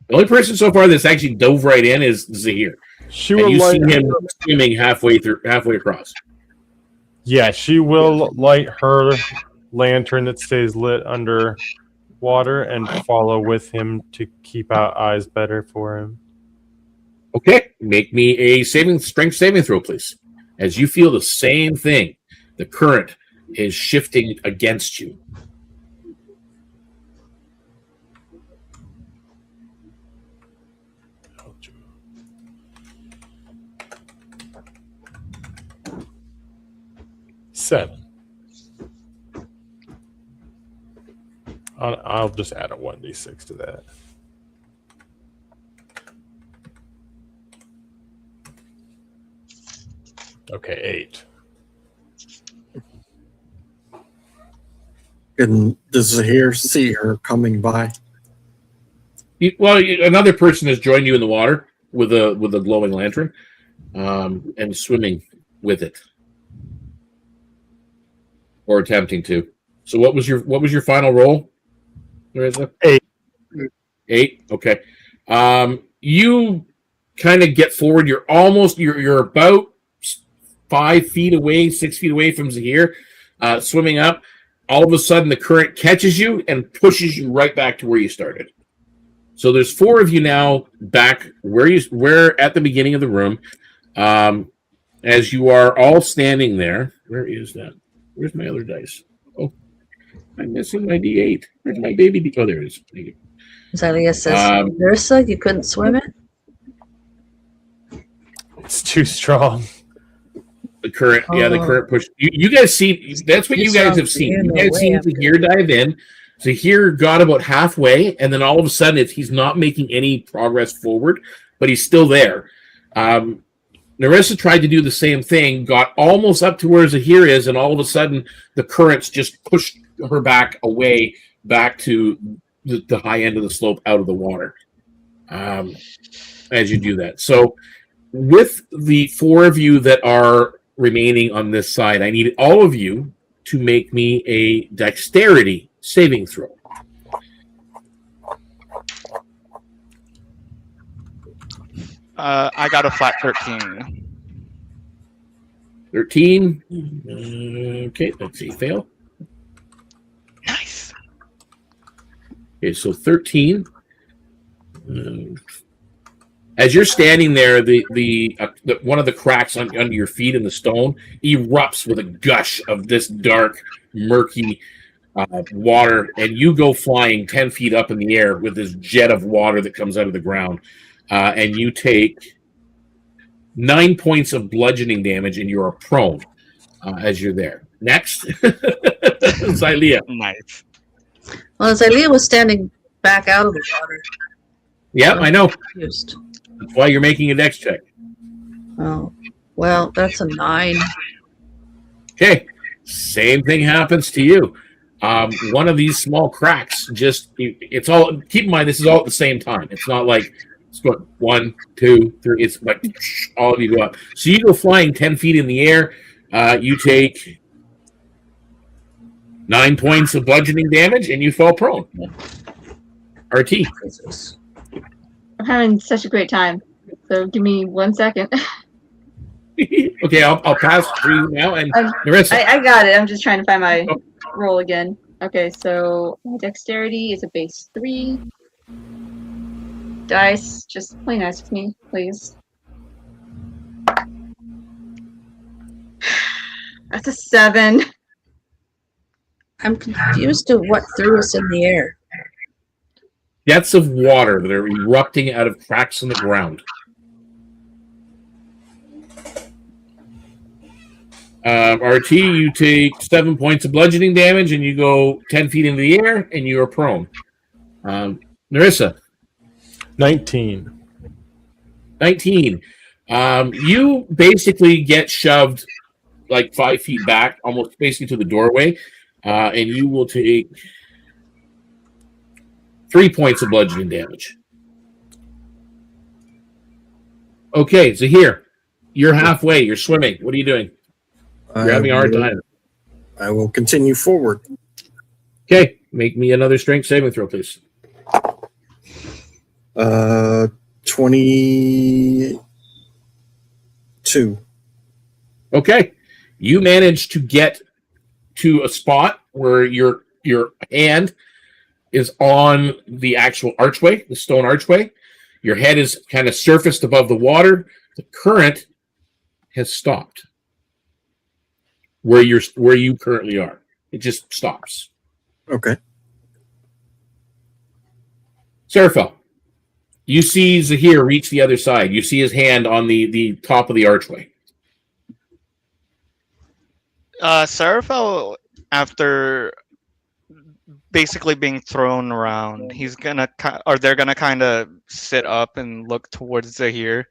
The only person so far that's actually dove right in is Zahir.
She
And
will
you see
light.
him swimming halfway across.
Yeah, she will light her lantern that stays lit under water and follow with him to keep out eyes better for him.
Okay, make me a strength saving throw, please. As you feel the same thing, the current is shifting against you.
Seven. I'll just add a 1d6 to that. Okay, 8.
And does Zahir see her coming by?
Another person has joined you in the water with a glowing lantern, and swimming with it, or attempting to. So, what was your final roll, Marissa?
8.
8. Okay. You kind of get forward. You're about 5 feet away, 6 feet away from Zahir, swimming up. All of a sudden, the current catches you and pushes you right back to where you started. So there's 4 of you now back where at the beginning of the room, as you are all standing there. Where is that? Where's my other dice? Oh, I'm missing my D8. Where's my baby D? Oh, there it is. Thank you.
Zalia says, Narissa, you couldn't swim it?
It's too strong.
The current, the current push. You guys see, that's what you guys have seen. You guys seen Zahir dive in. Zahir got about halfway, and then all of a sudden, he's not making any progress forward, but he's still there. Narissa tried to do the same thing, got almost up to where Zahir is, and all of a sudden, the currents just pushed her back away, back to the high end of the slope, out of the water. As you do that, so with the 4 of you that are remaining on this side, I need all of you to make me a dexterity saving throw.
I got a flat 13.
13. Okay, let's see. Fail.
Nice.
Okay, so 13. As you're standing there, the one of the cracks under your feet in the stone erupts with a gush of this dark, murky water, and you go flying 10 feet up in the air with this jet of water that comes out of the ground, and you take 9 points of bludgeoning damage, and you're prone as you're there. Next, Xylea.
Nice.
Well, Xylea was standing back out of the water.
Yeah, I know.
Confused.
That's why you're making a dex check.
Oh, well, that's a 9.
Okay, same thing happens to you. One of these small cracks it's all, keep in mind, this is all at the same time. It's not like it's going 1, 2, 3, it's like all of you go up. So you go flying 10 feet in the air. You take 9 points of bludgeoning damage and you fall prone. RT.
I'm having such a great time. So give me 1 second.
Okay, I'll pass for you now. And Narissa.
I got it. I'm just trying to find my roll again. Okay, so my dexterity is a base 3. Dice, just play nice with me, please. That's a 7.
I'm confused to what threw us in the air.
Jets of water that are erupting out of cracks in the ground. RT, you take 7 points of bludgeoning damage and you go 10 feet into the air and you are prone. Narissa.
19.
19. You basically get shoved like 5 feet back, almost basically to the doorway, and you will take 3 points of bludgeoning damage. Okay, so here, you're halfway, you're swimming. What are you doing? You're having a hard time.
I will continue forward.
Okay, make me another strength saving throw, please.
22.
Okay, you manage to get to a spot where your hand is on the actual archway, the stone archway. Your head is kind of surfaced above the water. The current has stopped where you currently are. It just stops.
Okay.
Seraphel, you see Zahir reach the other side. You see his hand on the top of the archway.
Seraphel, after basically being thrown around, they're gonna kind of sit up and look towards Zahir,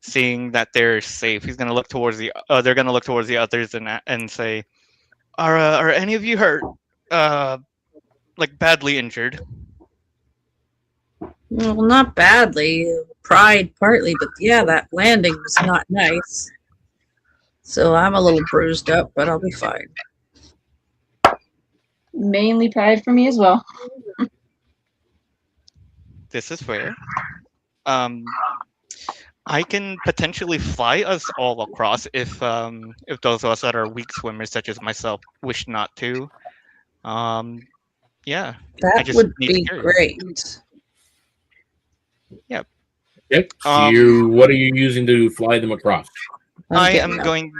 seeing that they're safe. He's gonna look towards they're gonna look towards the others and say, "Are any of you hurt? Like badly injured?"
Well, not badly. Pride partly, but yeah, that landing was not nice. So I'm a little bruised up, but I'll be fine.
Mainly pride for me as well.
This is fair. I can potentially fly us all across if those of us that are weak swimmers, such as myself, wish not to. Yeah.
That would be great.
Yep.
Okay. What are you using to fly them across?
I am going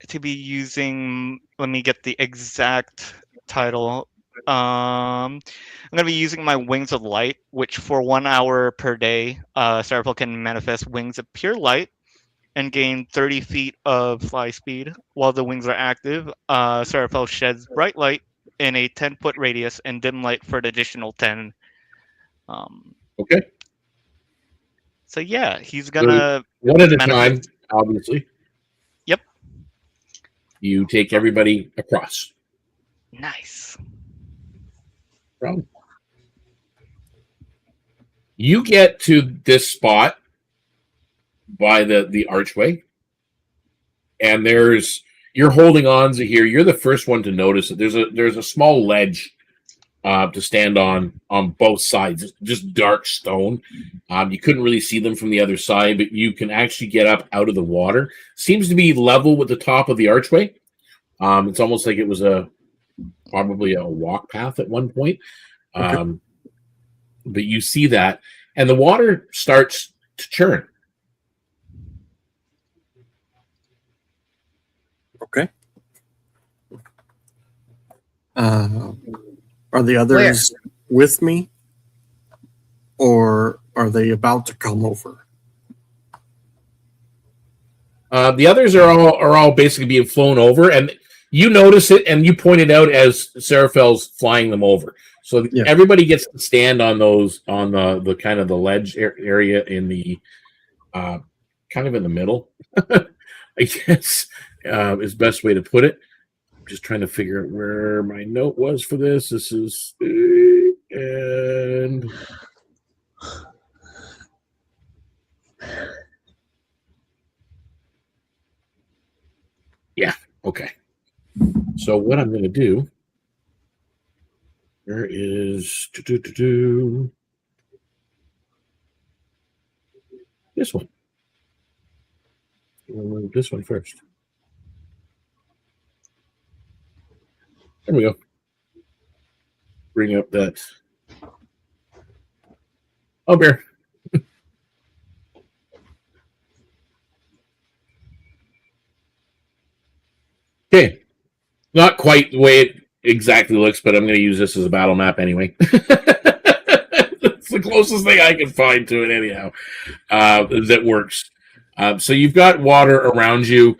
to be using. Let me get the exact title. I'm going to be using my Wings of Light, which for 1 hour per day, Seraphel can manifest wings of pure light and gain 30 feet of fly speed. While the wings are active, Seraphel sheds bright light in a 10-foot radius and dim light for an additional 10.
Okay.
So yeah, he's gonna
one at a time, obviously.
Yep.
You take everybody across.
Nice.
You get to this spot by the archway, and you're holding on to here. You're the first one to notice it. There's a small ledge to stand on both sides. It's just dark stone. You couldn't really see them from the other side, but you can actually get up out of the water. Seems to be level with the top of the archway. It's almost like it was probably a walk path at one point. Okay. But you see that, and the water starts to churn.
Okay. Are the others with me, or are they about to come over?
The others are all basically being flown over, and you notice it, and you point it out as Seraphel's flying them over. So everybody gets to stand on those on the kind of the ledge area in the kind of in the middle, I guess. is the best way to put it. I'm just trying to figure out where my note was for this. This is and yeah, okay. So what I'm going to do, there is this one. We'll move this one first. There we go. Bring up that. Oh, bear. Okay. Not quite the way it exactly looks, but I'm going to use this as a battle map anyway. It's the closest thing I can find to it anyhow that works. So you've got water around you.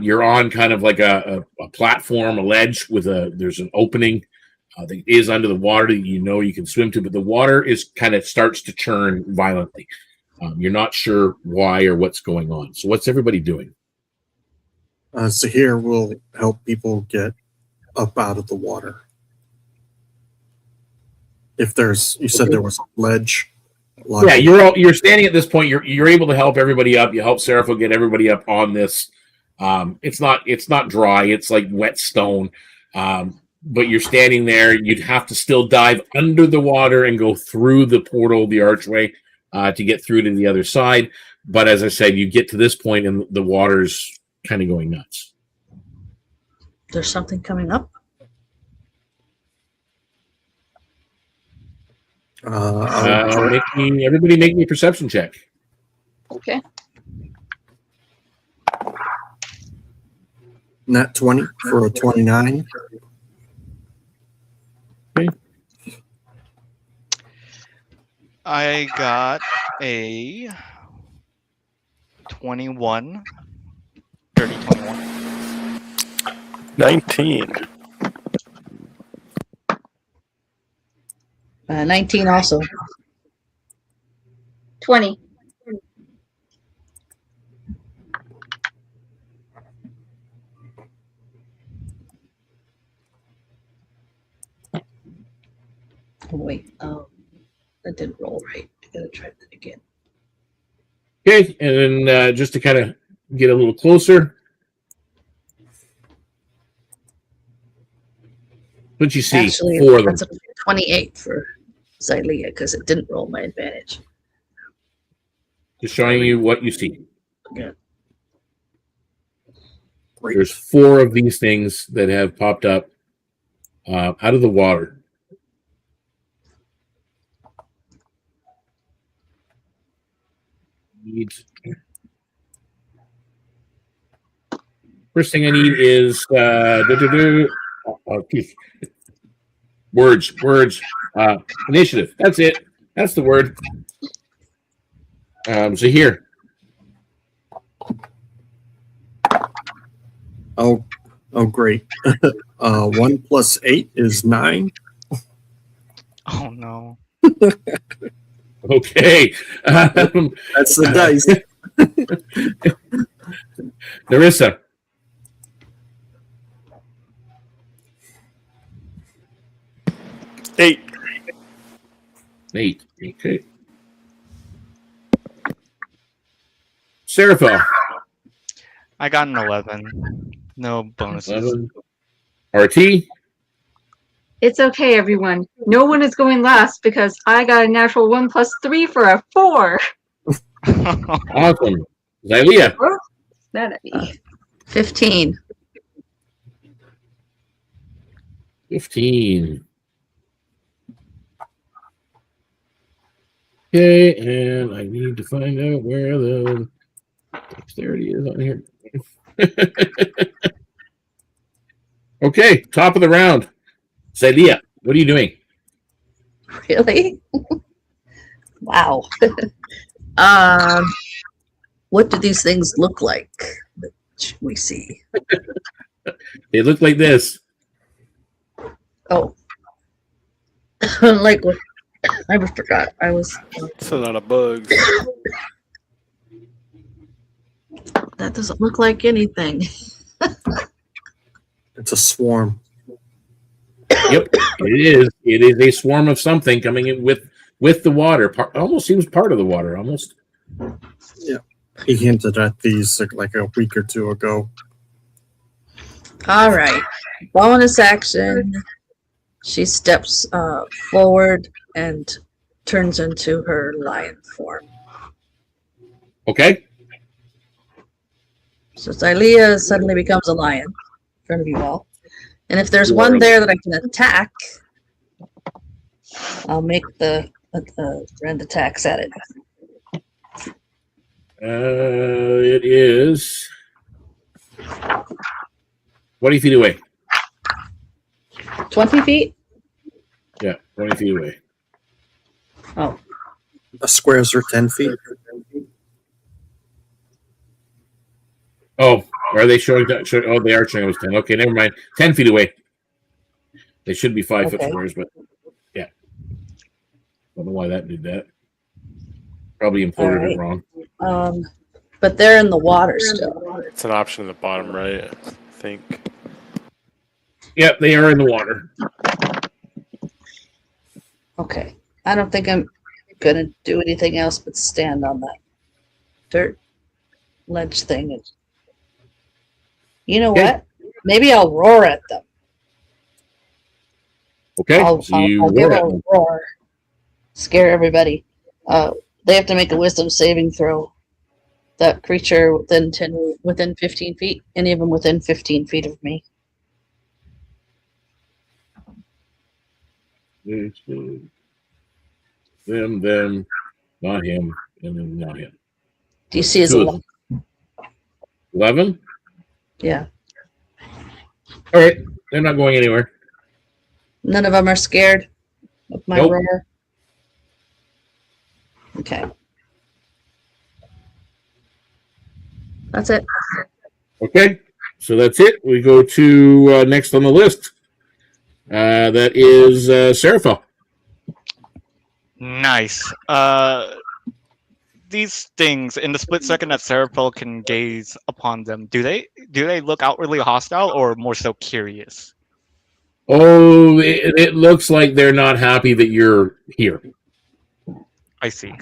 You're on kind of like a platform, a ledge with there's an opening that is under the water that you can swim to, but the water is kind of starts to churn violently. You're not sure why or what's going on. So what's everybody doing?
Zahir will help people get up out of the water. If you said there was a ledge.
Yeah, you're standing at this point. You're able to help everybody up. You help Serapho get everybody up on this. It's not dry. It's like wet stone. But you're standing there. You'd have to still dive under the water and go through the portal, the archway, to get through to the other side. But as I said, you get to this point and the water's kind of going nuts.
There's something coming up.
Everybody make me a perception check.
Okay.
Nat 20 for a 29.
Okay.
I got a 21. Dirty 21.
19.
19 also.
20.
Oh, wait. That didn't roll right. I gotta try that again.
Okay, and then just to kind of get a little closer. What you see?
Actually,
4 of them.
that's a 28 for Xylea because it didn't roll my advantage.
Just showing you what you see.
Yeah.
There's 4 of these things that have popped up out of the water. First thing I need is words. Initiative. That's it. That's the word. So here.
Oh, great. 1 plus 8 is 9.
Oh no.
Okay.
That's the dice.
Narissa.
8.
8. Okay. Serapho.
I got an 11. No bonuses.
11. RT.
It's okay, everyone. No one is going last because I got a natural 1 plus 3 for a 4.
Awesome. Xylea.
That'd be
15.
15. Okay, and I need to find out where the dexterity is on here. Okay, top of the round. Xylea, what are you doing?
Really? Wow. What do these things look like that we see?
They look like this.
Oh. Like what? I forgot. I was.
It's a lot of bugs.
That doesn't look like anything.
It's a swarm.
Yep, it is. It is a swarm of something coming in with the water. Almost seems part of the water. Almost.
Yeah, he hinted at these like a week or two ago.
All right. Bonus action. She steps forward and turns into her lion form.
Okay.
So Xylea suddenly becomes a lion in front of you all. And if there's one there that I can attack, I'll make the rend attacks at it.
It is 20 feet away.
20 feet?
Yeah, 20 feet away.
Oh.
The squares are 10 feet.
Oh, are they showing that? Oh, they are showing us 10. Okay, never mind. 10 feet away. They should be 5-foot squares, but yeah. Don't know why that did that. Probably imported it wrong.
But they're in the water still.
It's an option in the bottom right, I think.
Yep, they are in the water.
Okay. I don't think I'm going to do anything else but stand on that dirt ledge thing. You know what? Maybe I'll roar at them.
Okay,
I'll give a roar. Scare everybody. They have to make a wisdom saving throw. That creature within 15 feet, any of them within 15 feet of me.
Them, not him, and then not him.
DC is 11.
11?
Yeah.
All right, they're not going anywhere.
None of them are scared of my
Nope.
roar. Okay. That's it.
Okay, so that's it. We go to next on the list. That is Seraphel.
Nice. These things, in the split second that Seraphel can gaze upon them, do they look outwardly hostile or more so curious?
Oh, it looks like they're not happy that you're here.
I see.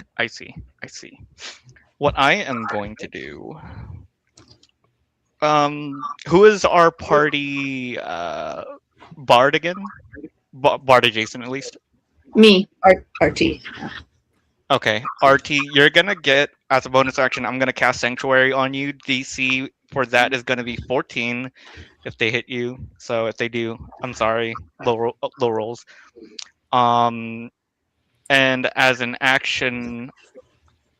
What I am going to do. Who is our party bard again? Bard adjacent, at least.
Me.
RT.
Okay, RT, you're gonna get, as a bonus action, I'm gonna cast Sanctuary on you. DC for that is gonna be 14 if they hit you. So if they do, I'm sorry, low rolls. And as an action,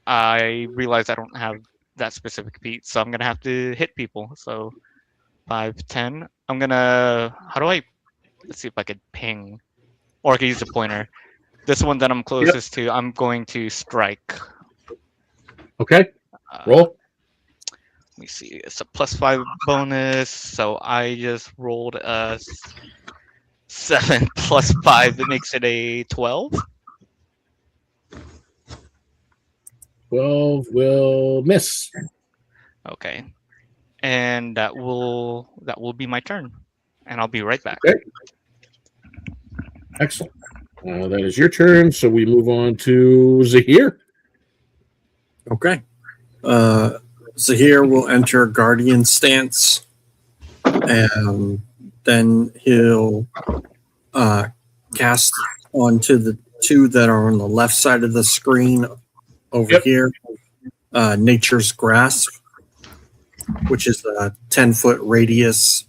I realize I don't have that specific feat, so I'm gonna have to hit people. So 5, 10. I'm gonna. Let's see if I could ping, or I could use a pointer. This one that I'm closest to, I'm going to strike.
Okay. Roll.
Let me see. It's a +5 bonus, so I just rolled a 7 + 5. That makes it a 12.
12 will miss.
Okay, and that will be my turn, and I'll be right back.
Okay. Excellent. That is your turn, so we move on to Zahir.
Okay. Zahir will enter Guardian stance, and then he'll cast onto the two that are on the left side of the screen over here, Nature's Grasp, which is a 10-foot radius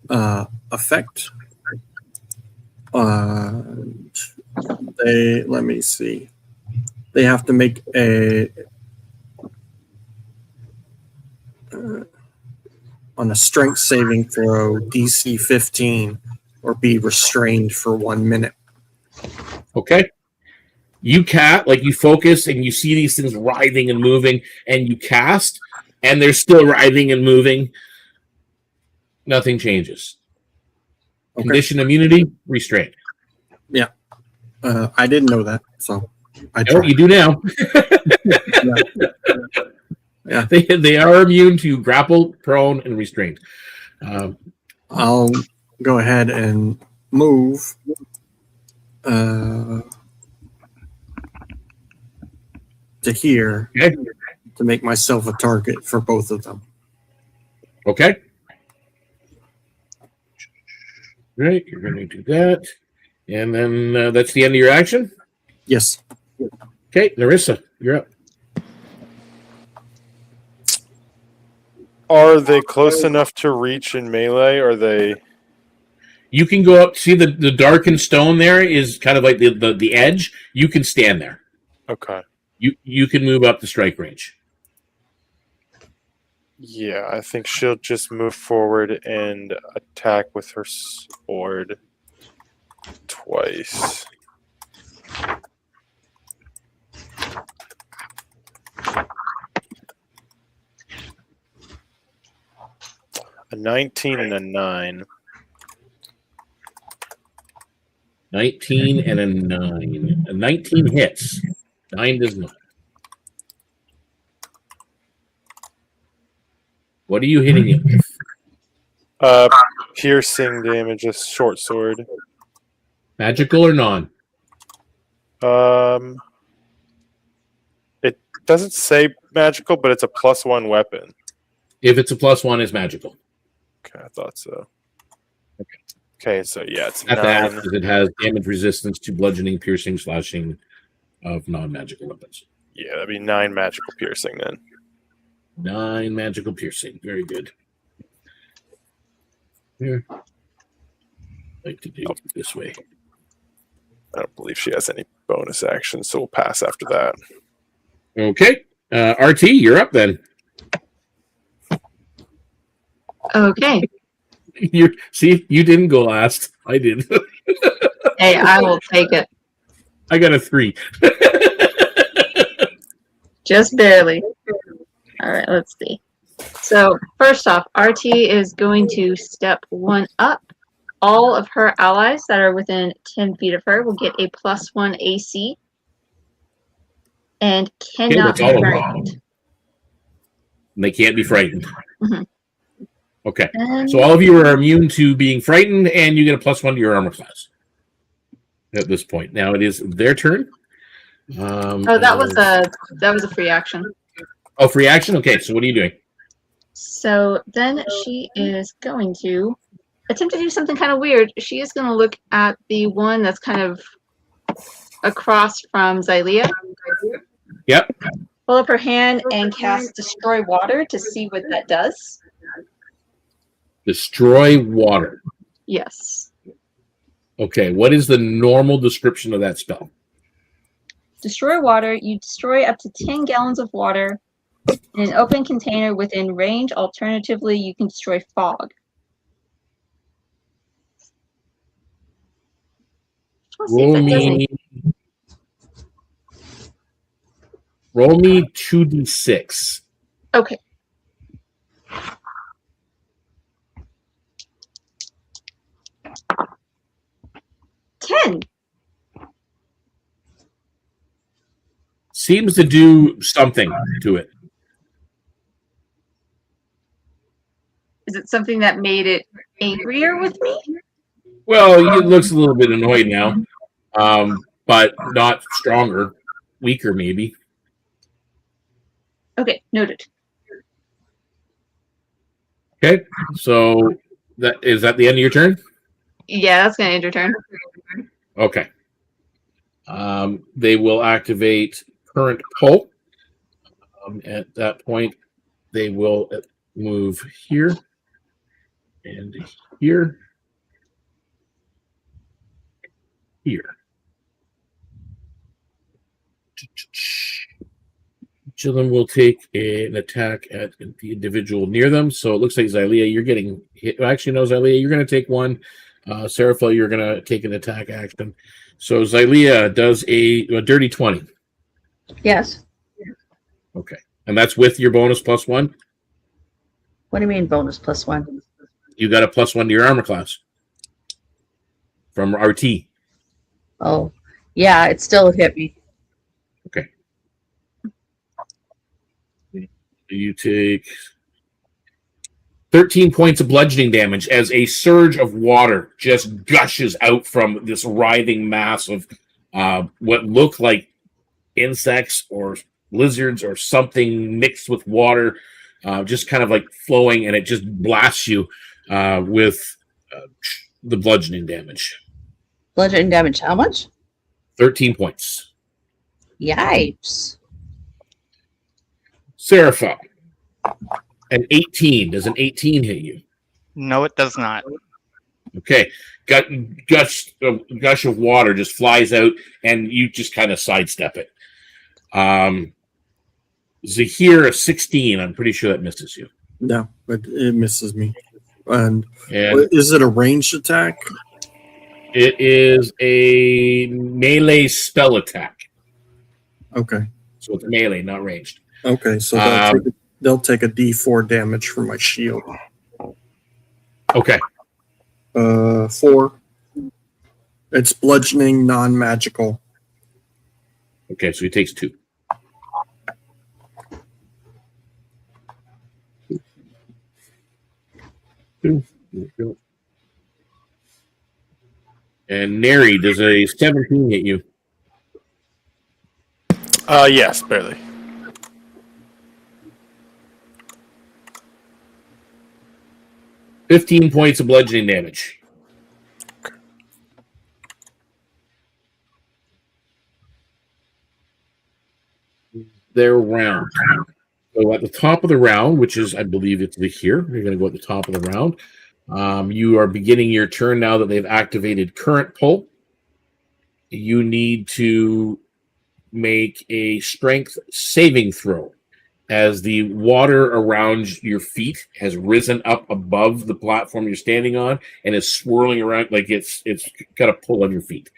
effect. Let me see. They have to make on a strength saving throw, DC 15, or be restrained for 1 minute.
Okay. You focus and you see these things writhing and moving, and you cast, and they're still writhing and moving. Nothing changes.
Okay.
Condition immunity, restraint.
Yeah. I didn't know that, so I
know you do now.
Yeah.
They are immune to grapple, prone, and restraint.
I'll go ahead and move. To here.
Okay.
To make myself a target for both of them.
Okay. Right, you're going to do that. And then that's the end of your action?
Yes.
Okay, Narissa, you're up.
Are they close enough to reach in melee? Or are they?
You can go up. See the darkened stone there is kind of like the edge. You can stand there.
Okay.
You can move up the strike range.
Yeah, I think she'll just move forward and attack with her sword twice. A 19 and a 9.
19 and a 9. A 19 hits. 9 does not. What are you hitting it with?
Piercing damage, a short sword.
Magical or non?
It doesn't say magical, but it's a +1 weapon.
If it's a +1, it's magical.
Okay, I thought so. Okay, so yeah, it's
At
9.
because it has damage resistance to bludgeoning, piercing, slashing of non-magical weapons.
Yeah, that'd be 9 magical piercing then.
9 magical piercing. Very good. Here. I'd like to do it this way.
I don't believe she has any bonus actions, so we'll pass after that.
Okay. RT, you're up then.
Okay.
You didn't go last. I did.
Hey, I will take it.
I got a 3.
Just barely. All right, let's see. So first off, RT is going to step 1 up. All of her allies that are within 10 feet of her will get a +1 AC and cannot
that's all
be
of them.
frightened.
They can't be frightened.
Mhm.
Okay.
And
So all of you are immune to being frightened, and you get a +1 to your armor class at this point. Now it is their turn.
that was a free action.
Oh, free action? Okay, so what are you doing?
So then she is going to attempt to do something kind of weird. She is going to look at the one that's kind of across from Xylea.
Yep.
Pull up her hand and cast Destroy Water to see what that does.
Destroy water.
Yes.
Okay, what is the normal description of that spell?
Destroy water. You destroy up to 10 gallons of water in an open container within range. Alternatively, you can destroy fog. Let's see if that does anything.
Roll me 2d6.
Okay. Ten.
Seems to do something to it.
Is it something that made it angrier with me?
Well, it looks a little bit annoyed now, but not stronger, weaker maybe.
Okay, noted.
Okay, so is that the end of your turn?
Yeah, that's going to end your turn.
Okay. They will activate current pull. At that point, they will move here and here. Here. Each of them will take an attack at the individual near them. So it looks like Xylea, you're getting hit. Actually, no, Xylea, you're going to take one. Seraphil, you're going to take an attack action. So Xylea does a dirty 20.
Yes.
Okay. And that's with your bonus +1?
What do you mean bonus +1?
You got a +1 to your armor class from RT.
Oh, yeah, it still hit me.
Okay. You take 13 points of bludgeoning damage as a surge of water just gushes out from this writhing mass of what look like insects or lizards or something mixed with water, just kind of like flowing, and it just blasts you with the bludgeoning damage.
Bludgeoning damage, how much?
13 points.
Yipes.
Seraphim, an 18. Does an 18 hit you?
No, it does not.
Okay. Gush of water just flies out, and you just kind of sidestep it. Zahir, a 16. I'm pretty sure that misses you.
No, but it misses me. And is it a ranged attack?
It is a melee spell attack.
Okay.
So it's melee, not ranged.
Okay, so they'll take a D4 damage from my shield.
Okay.
4. It's bludgeoning, non-magical.
Okay, so he takes 2. And Neri, does a 17 hit you?
Yes, barely.
$15 points of bludgeoning damage. Their round. So at the top of the round, which is, I believe it's here, you're going to go at the top of the round. You are beginning your turn now that they've activated current pull. You need to make a strength saving throw as the water around your feet has risen up above the platform you're standing on and is swirling around like it's got a pull on your feet.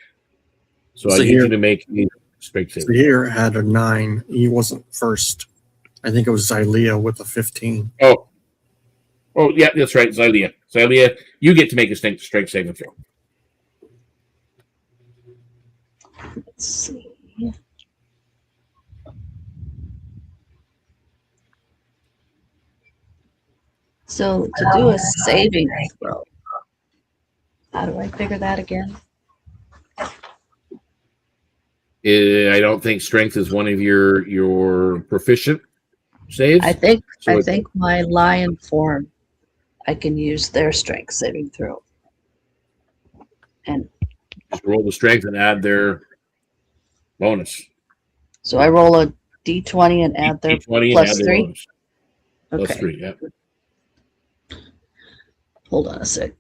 So I need you to make a strength saving.
Here had a 9. He wasn't first. I think it was Xylea with a 15.
Oh, yeah, that's right, Xylea. Xylea, you get to make a strength saving throw.
Let's see. So to do a saving throw, how do I figure that again?
I don't think strength is one of your proficient saves.
I think my lion form, I can use their strength saving throw. And
just roll the strength and add their bonus.
So I roll a d20 and add their
D20
plus
and add their
3.
bonus.
Okay.
Plus 3, yeah.
Hold on a sec.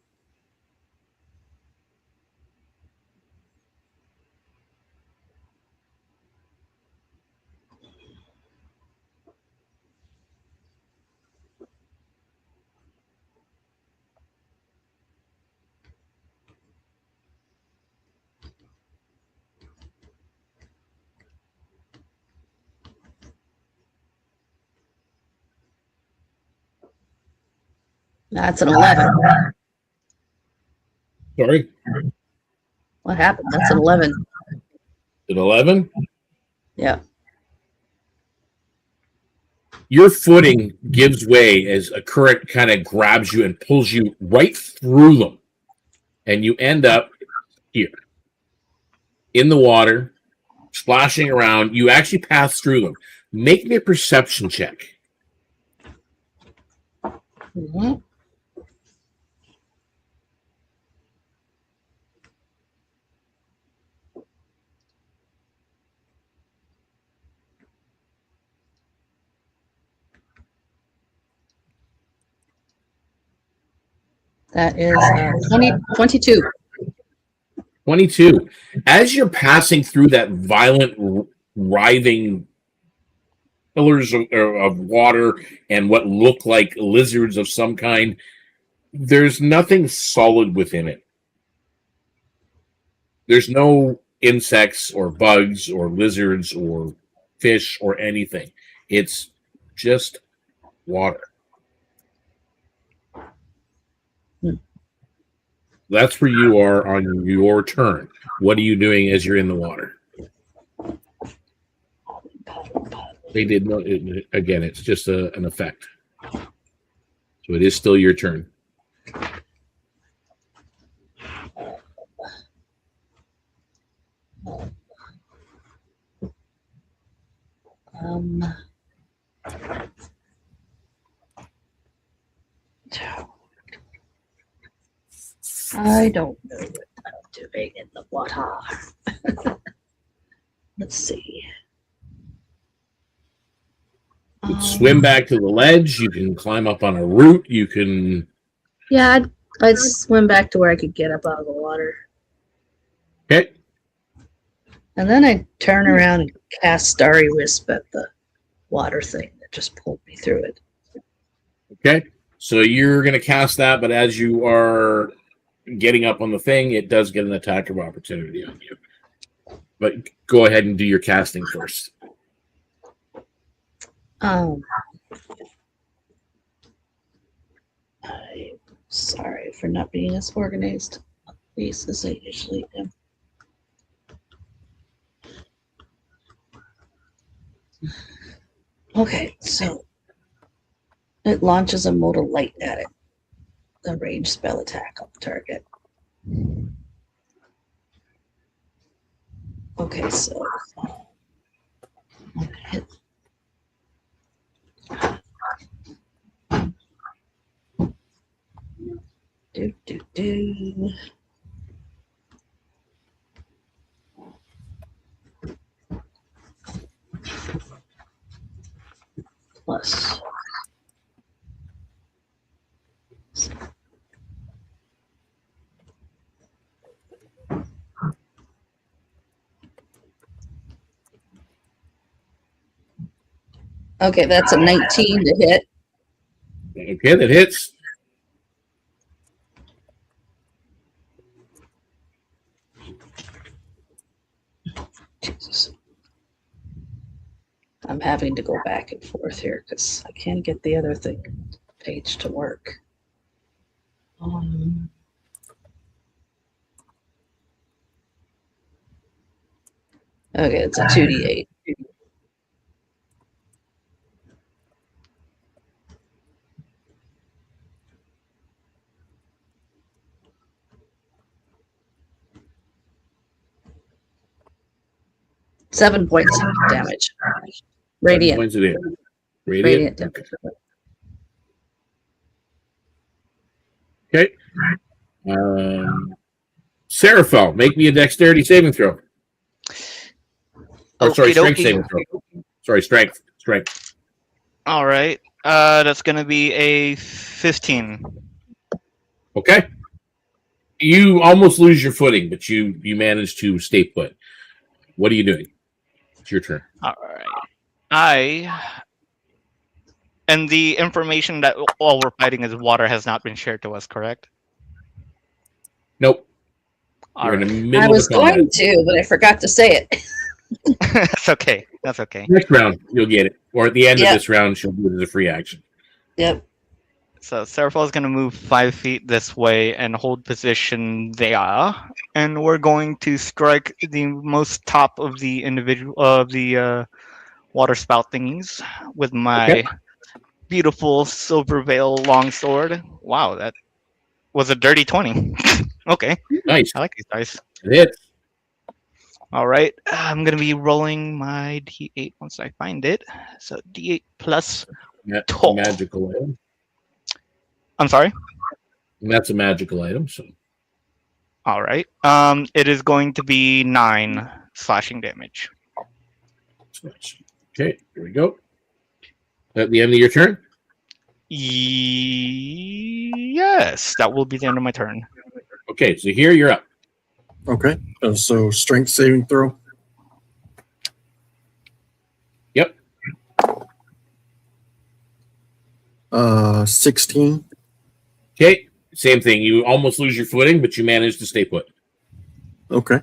That's an 11.
Sorry?
What happened? That's an 11.
An 11?
Yeah.
Your footing gives way as a current kind of grabs you and pulls you right through them. And you end up here in the water, splashing around. You actually pass through them. Make me a perception check.
Mm-hmm. That is 22.
22. As you're passing through that violent, writhing pillars of water and what look like lizards of some kind, there's nothing solid within it. There's no insects or bugs or lizards or fish or anything. It's just water. That's where you are on your turn. What are you doing as you're in the water? They did not. Again, it's just an effect. So it is still your turn.
I don't know what I'm doing in the water. Let's see.
You can swim back to the ledge. You can climb up on a root. You can.
Yeah, I'd swim back to where I could get up out of the water.
Okay.
And then I'd turn around and cast Starry Wisp at the water thing that just pulled me through it.
Okay. So you're going to cast that, but as you are getting up on the thing, it does get an attack of opportunity on you. But go ahead and do your casting first.
I'm sorry for not being as organized as I usually am. Okay, so it launches a modal light at it. A ranged spell attack on the target. Okay, so I'm gonna hit. Do. Plus. Okay, that's a 19 to hit.
Okay, that hits.
Jesus. I'm having to go back and forth here because I can't get the other thing page to work. Okay, it's a 2d8. Seven points of damage. Radiant.
7 points of damage.
Radiant damage.
Okay. Seraphel, make me a dexterity saving throw. Or sorry, strength saving throw. Sorry, strength.
All right. That's going to be a 15.
Okay. You almost lose your footing, but you manage to stay put. What are you doing? It's your turn.
All right. And the information that all we're fighting is water has not been shared to us, correct?
Nope.
You're in
the middle
I was
of the combat.
going to, but I forgot to say it.
That's okay. That's okay.
Next round, you'll get it. Or at the end of this round, she'll do it as a free action.
Yep.
So Seraphel is going to move 5 feet this way and hold position there, and we're going to strike the most top of the water spout thingies with my beautiful silver veil longsword. Wow, that was a dirty 20. Okay,
nice.
I like these dice.
It hits.
All right, I'm going to be rolling my D8 once I find it. So D8 plus 12.
Magical item.
I'm sorry?
And that's a magical item. So.
All right. It is going to be 9 slashing damage.
Okay, here we go. At the end of your turn?
Yes, that will be the end of my turn.
Okay, so here you're up.
Okay, so strength saving throw.
Yep.
16.
Okay, same thing. You almost lose your footing, but you manage to stay put.
Okay.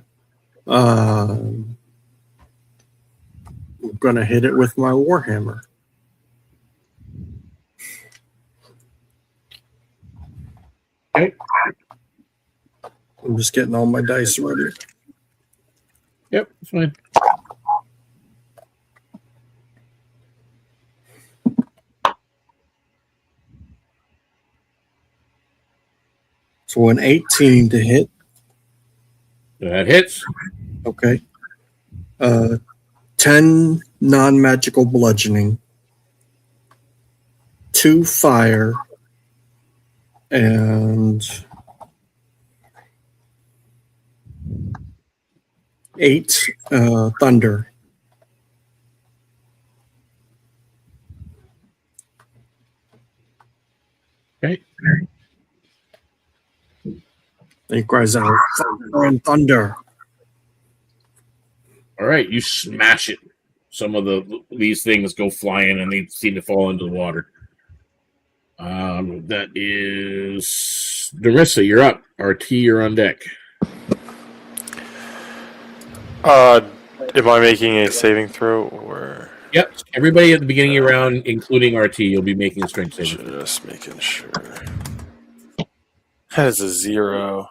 I'm gonna hit it with my warhammer.
Okay.
I'm just getting all my dice ready.
Yep, that's fine.
for an 18 to hit.
That hits.
Okay. 10 non-magical bludgeoning, 2 fire, and 8 thunder.
Okay.
He cries out, "Thunder and thunder!"
All right, you smash it. Some of these things go flying and they seem to fall into the water. That is Narissa, you're up. RT, you're on deck.
Am I making a saving throw or?
Yep. Everybody at the beginning of your round, including RT, you'll be making a strength saving throw.
Just making sure. That is a 0.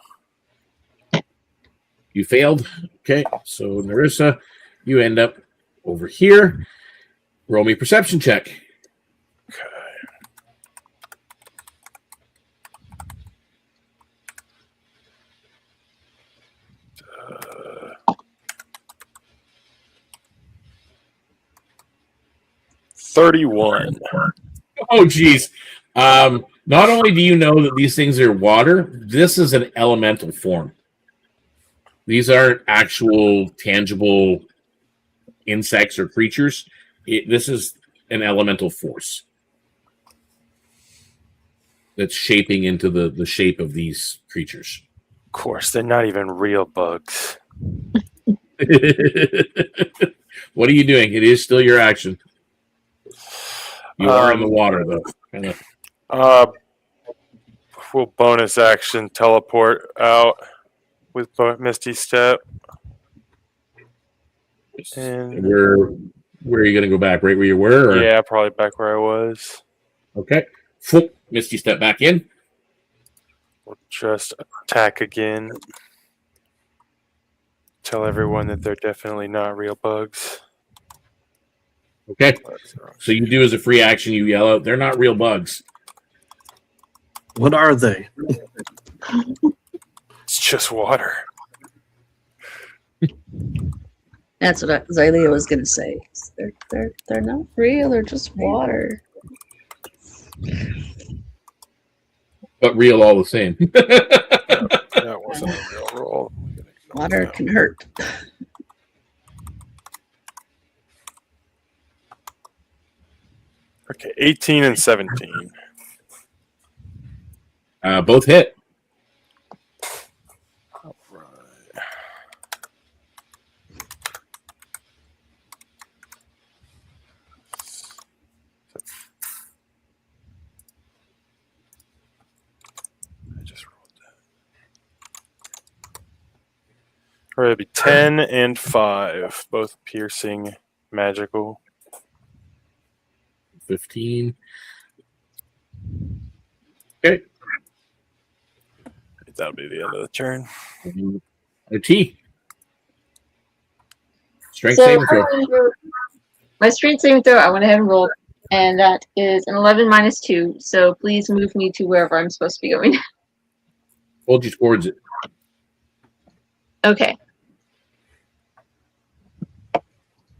You failed. Okay, so Narissa, you end up over here. Roll me a perception check.
Okay. 31.
Oh, geez. Not only do you know that these things are water, this is an elemental form. These aren't actual tangible insects or creatures. This is an elemental force that's shaping into the shape of these creatures.
Of course, they're not even real bugs.
What are you doing? It is still your action. You are in the water, though.
We'll bonus action teleport out with Misty Step. And
where are you going to go back? Right where you were? Or?
Yeah, probably back where I was.
Okay. Misty Step back in.
We'll just attack again. Tell everyone that they're definitely not real bugs.
Okay. So you do as a free action, you yell out, "They're not real bugs."
What are they?
It's just water.
That's what Xylea was going to say. They're not real. They're just water.
But real all the same.
That wasn't a real roll.
Water can hurt.
Okay, 18 and 17.
Both hit.
All right. I just rolled that. All right, it'll be 10 and 5, both piercing magical.
15. Okay.
That'll be the end of the turn.
A T. Strength
So
saving throw.
my strength saving throw, I went ahead and rolled, and that is an 11 minus 2. So please move me to wherever I'm supposed to be going.
Hold you towards it.
Okay.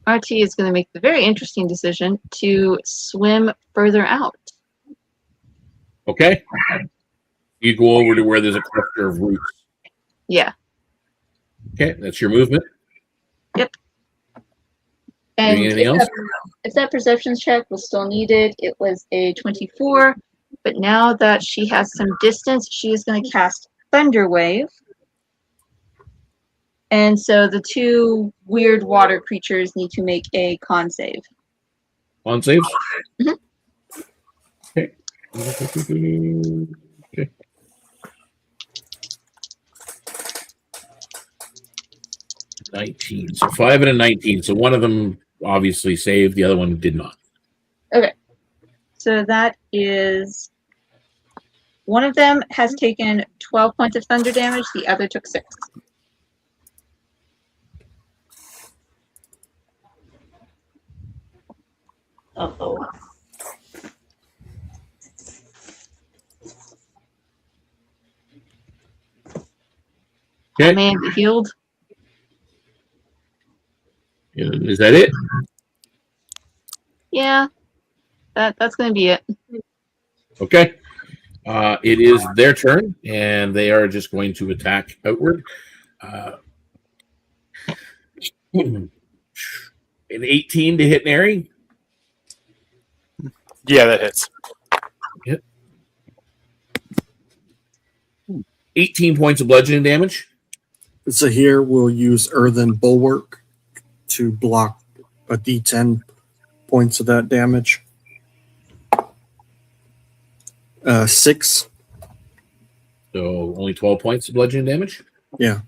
RT is going to make the very interesting decision to swim further out.
Okay. You go over to where there's a cluster of roots.
Yeah.
Okay, that's your movement.
Yep. And
Doing anything else?
if that perception check was still needed, it was a 24. But now that she has some distance, she is going to cast Thunder Wave. And so the two weird water creatures need to make a con save.
Con saves?
Mhm.
Okay. Okay. $19. So 5 and a 19. So one of them obviously saved, the other one did not.
Okay. So that is... One of them has taken 12 points of thunder damage. The other took 6.
Uh-oh.
Okay.
May be healed.
Is that it?
Yeah, that's going to be it.
Okay. It is their turn, and they are just going to attack outward. An 18 to hit Neri.
Yeah, that hits.
Yep. 18 points of bludgeoning damage.
Zahir will use Earthen Bulwark to block a D10 points of that damage. 6.
So only 12 points of bludgeoning damage.
Yeah.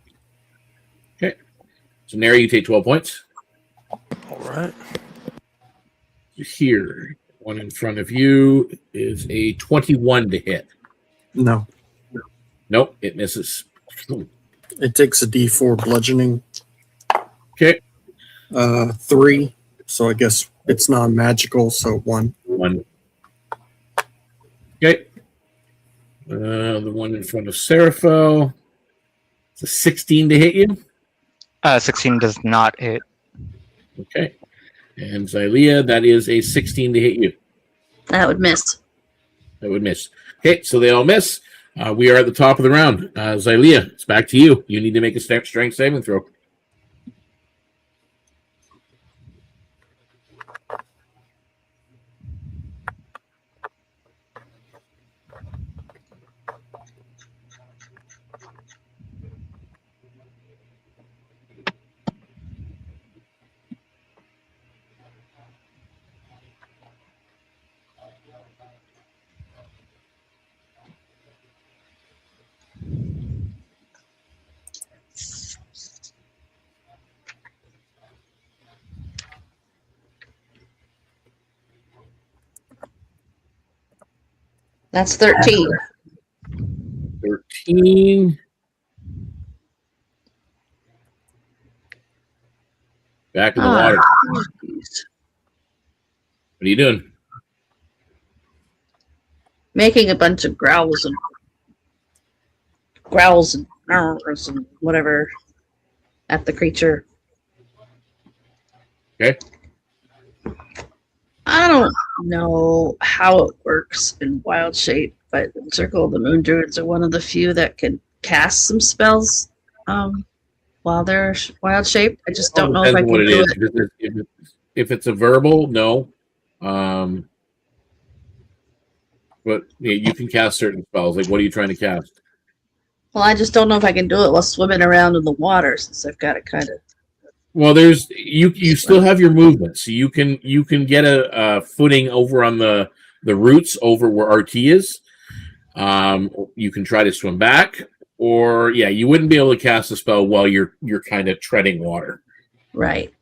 Okay. So Neri, you take 12 points.
All right.
Here, one in front of you is a 21 to hit.
No.
Nope, it misses.
It takes a D4 bludgeoning.
Okay.
3. So I guess it's non-magical, so 1.
1. Okay. The one in front of Seraphel. It's a 16 to hit you.
16 does not hit.
Okay. And Xylea, that is a 16 to hit you.
That would miss.
That would miss. Okay, so they all miss. We are at the top of the round. Xylea, it's back to you. You need to make a strength saving throw.
That's 13.
13. Back in the water.
Geez.
What are you doing?
Making a bunch of growls and growls and whatever at the creature.
Okay.
I don't know how it works in wild shape, but Circle of the Moon Druids are one of the few that can cast some spells while they're wild shaped. I just don't know if I can do it.
If it's a verbal, no. But yeah, you can cast certain spells. Like, what are you trying to cast?
Well, I just don't know if I can do it while swimming around in the water, since I've got to kind of.
Well, there's you still have your movement, so you can get a footing over on the roots over where RT is. You can try to swim back, or you wouldn't be able to cast a spell while you're kind of treading water.
Right.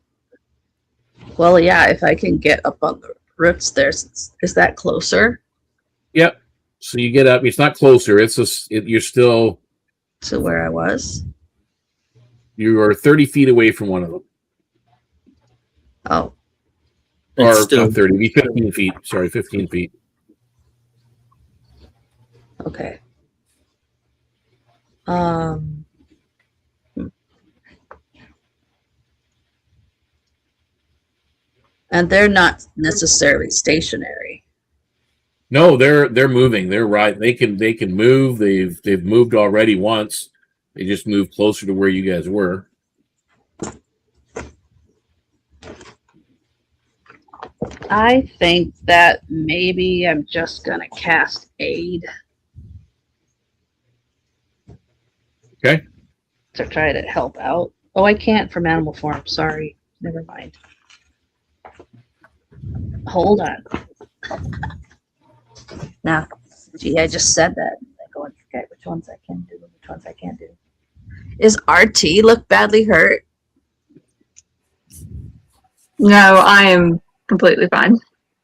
Well, yeah, if I can get up on the roots there, is that closer?
Yep. So you get up. It's not closer. You're still
to where I was.
You are 30 feet away from one of them.
Oh.
Or still 30. Be 15 feet. Sorry, 15 feet.
Okay. And they're not necessarily stationary.
No, they're moving. They're right. They can move. They've moved already once. They just moved closer to where you guys were.
I think that maybe I'm just gonna cast Aid.
Okay.
To try to help out. Oh, I can't from animal form. Sorry. Never mind. Hold on. Now, gee, I just said that. I go and forget which ones I can do and which ones I can't do. Is RT look badly hurt?
No, I am completely fine.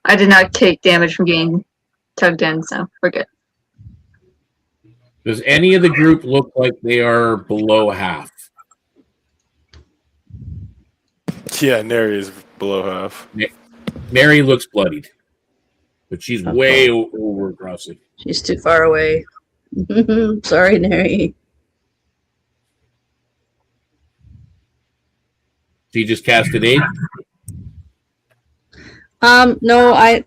I did not take damage from getting tugged in, so we're good.
Does any of the group look like they are below half?
Yeah, Neri is below half.
Mary looks bloodied, but she's way over across it.
She's too far away. Sorry, Neri.
She just cast an aid.
No, I'm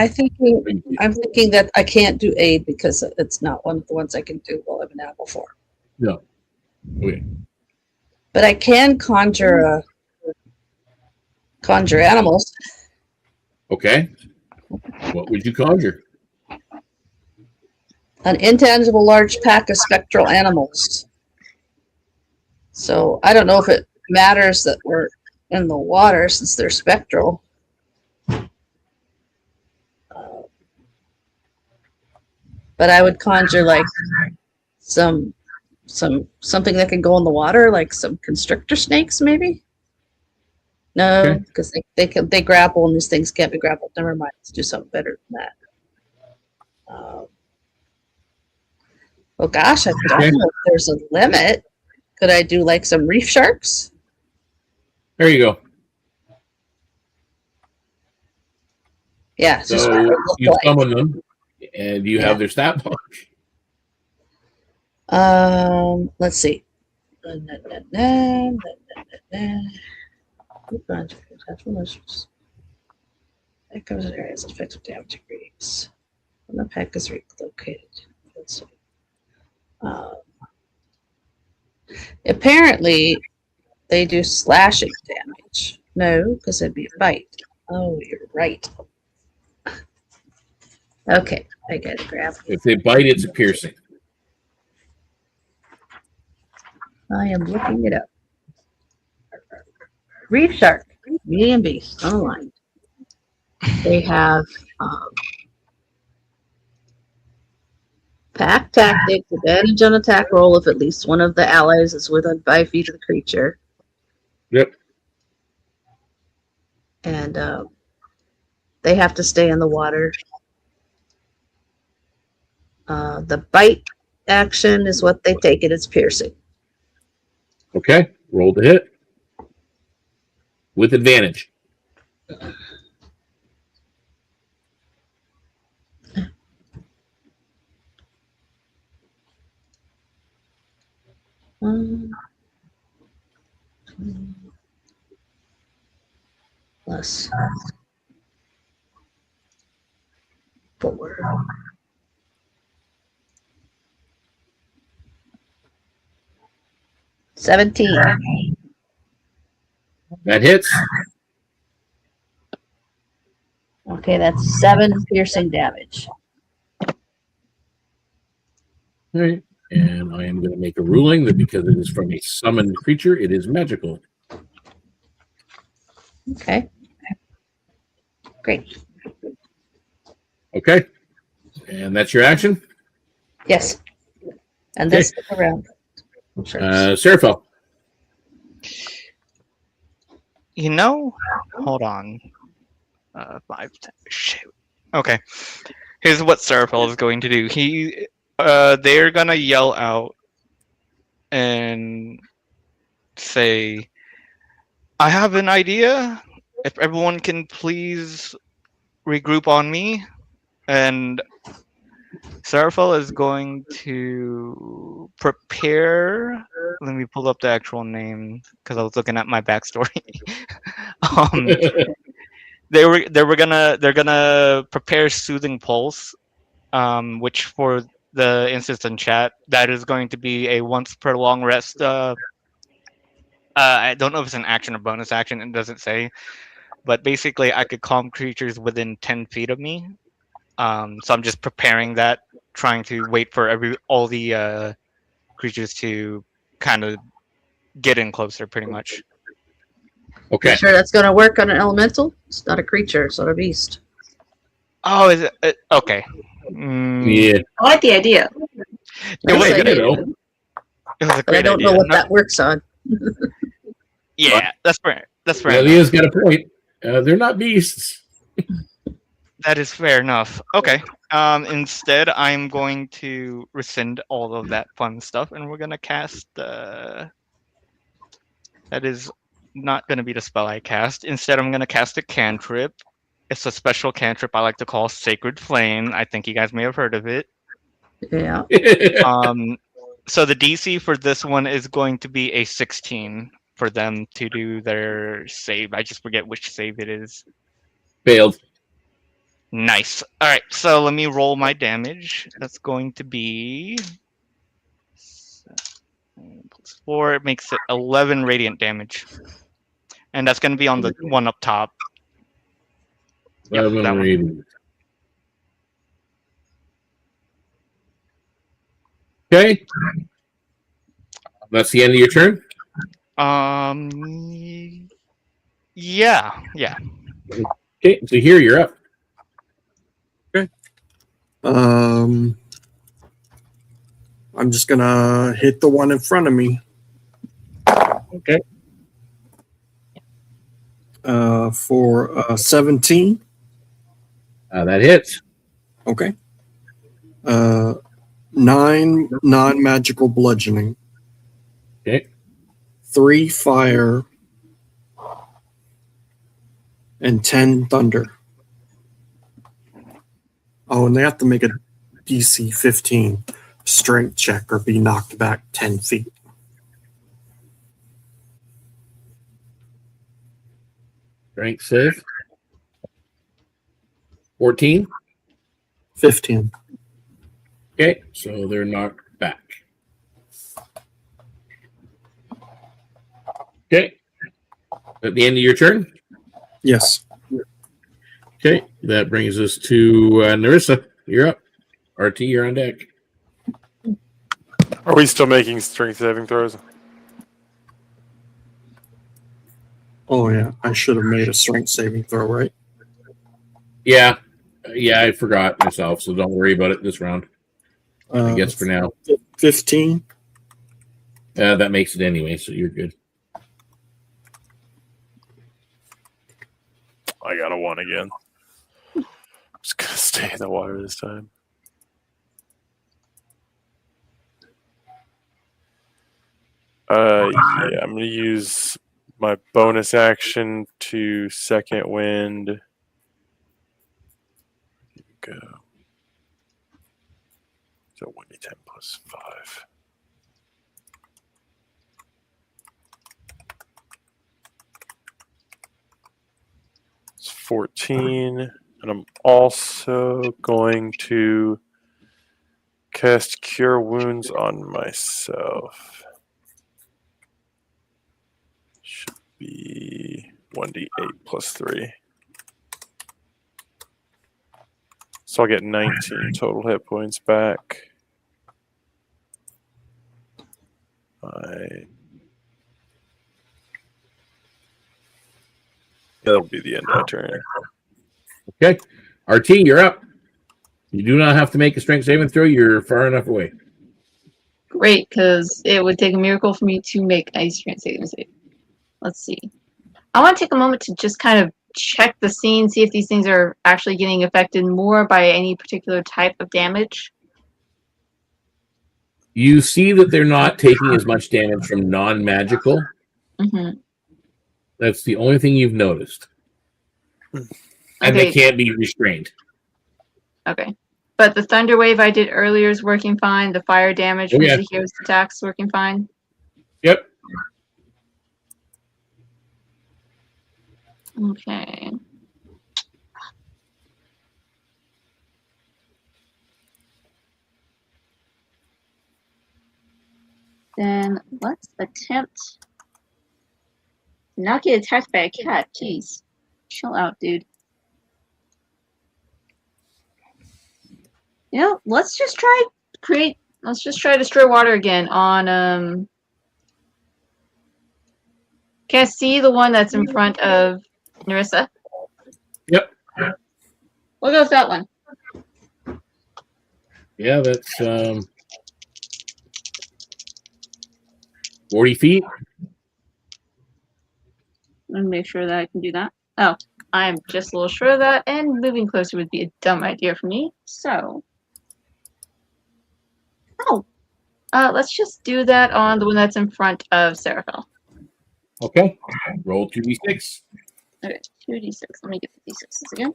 thinking that I can't do aid because it's not one of the ones I can do while I'm in animal form.
No. Okay.
But I can conjure animals.
Okay. What would you conjure?
An intangible large pack of spectral animals. So I don't know if it matters that we're in the water since they're spectral. But I would conjure like something that can go in the water, like some constrictor snakes, maybe. No, because they grapple and these things can't be grappled. Never mind. Let's do something better than that. Oh gosh, I don't know if there's a limit. Could I do like some reef sharks?
There you go.
Yeah.
So you summon them, and you have their stat block.
Let's see. That covers areas effective damage degrees. When the pack is relocated. Let's see. Apparently, they do slashing damage. No, because it'd be a bite. Oh, you're right. Okay, I gotta grab it.
If they bite, it's a piercing.
I am looking it up. Reef shark, medium beast, unaligned. They have pack tactics, advantage on attack roll if at least one of the allies is within 5 feet of the creature.
Yep.
And they have to stay in the water. The bite action is what they take it. It's piercing.
Okay. Roll to hit. With advantage.
Plus 4. $17.
That hits.
Okay, that's 7 piercing damage.
All right. And I am going to make a ruling that because it is from a summoned creature, it is magical.
Okay. Great.
Okay. And that's your action?
Yes. And this around.
Seraphel.
You know, hold on. 5, 10, shoot. Okay. Here's what Seraphel is going to do. They're gonna yell out and say, I have an idea. If everyone can please regroup on me. And Seraphel is going to prepare. Let me pull up the actual name because I was looking at my backstory. They're gonna prepare Soothing Pulse, which for the instance in chat, that is going to be a once per long rest. I don't know if it's an action or bonus action. It doesn't say, but basically, I could calm creatures within 10 feet of me. So I'm just preparing that, trying to wait for all the creatures to kind of get in closer, pretty much.
Okay.
You sure that's going to work on an elemental? It's not a creature, it's not a beast.
Oh, is it? Okay.
Yeah.
I like the idea.
It was a great
But I don't know what that works on.
Yeah, that's fair. That's fair.
Well, Leah's got a point. They're not beasts.
That is fair enough. Okay. Instead, I'm going to rescind all of that fun stuff, and we're gonna cast. That is not gonna be the spell I cast. Instead, I'm gonna cast a cantrip. It's a special cantrip I like to call Sacred Flame. I think you guys may have heard of it.
Yeah.
So the DC for this one is going to be a 16. for them to do their save. I just forget which save it is.
Failed.
Nice. All right, so let me roll my damage. That's going to be 7 plus 4. It makes it 11 radiant damage, and that's going to be on the one up top. Yep,
11
that one.
radiant. Okay. That's the end of your turn?
Yeah.
Okay, so here you're up.
I'm just gonna hit the one in front of me.
Okay.
For 17.
That hits.
Okay. 9 non-magical bludgeoning.
Okay.
3 fire. And 10 thunder. Oh, and they have to make a DC 15 strength check or be knocked back 10 feet.
Strength save. 14.
15.
Okay, so they're knocked back. Okay. At the end of your turn?
Yes.
Okay, that brings us to Narissa. You're up. RT, you're on deck.
Are we still making strength saving throws?
Oh, yeah. I should have made a strength saving throw, right?
Yeah, I forgot myself, so don't worry about it this round. I guess for now.
15.
That makes it anyway, so you're good.
I got a 1 again. I'm just going to stay in the water this time. Yeah, I'm going to use my bonus action to second wind. Here we go. So 1d10 plus 5. It's 14. And I'm also going to cast Cure Wounds on myself. Should be 1d8 plus 3. So I'll get 19 total hit points back. That'll be the end of my turn.
Okay. RT, you're up. You do not have to make a strength saving throw. You're far enough away.
Great, because it would take a miracle for me to make a strength saving save. Let's see. I want to take a moment to just kind of check the scene, see if these things are actually getting affected more by any particular type of damage.
You see that they're not taking as much damage from non-magical.
Mm-hmm.
That's the only thing you've noticed. And they can't be restrained.
Okay. But the thunder wave I did earlier is working fine. The fire damage from the hero's attacks working fine.
Yep.
Okay. Then let's attempt to not get attacked by a cat. Jeez. Chill out, dude. You know, let's just try destroy water again on can I see the one that's in front of Narissa?
Yep.
We'll go with that one.
Yeah, that's 40 feet.
Let me make sure that I can do that. Oh, I'm just a little short of that, and moving closer would be a dumb idea for me. So, let's just do that on the one that's in front of Seraphel.
Okay. Roll 2d6.
Okay, 2d6. Let me get the d6s again.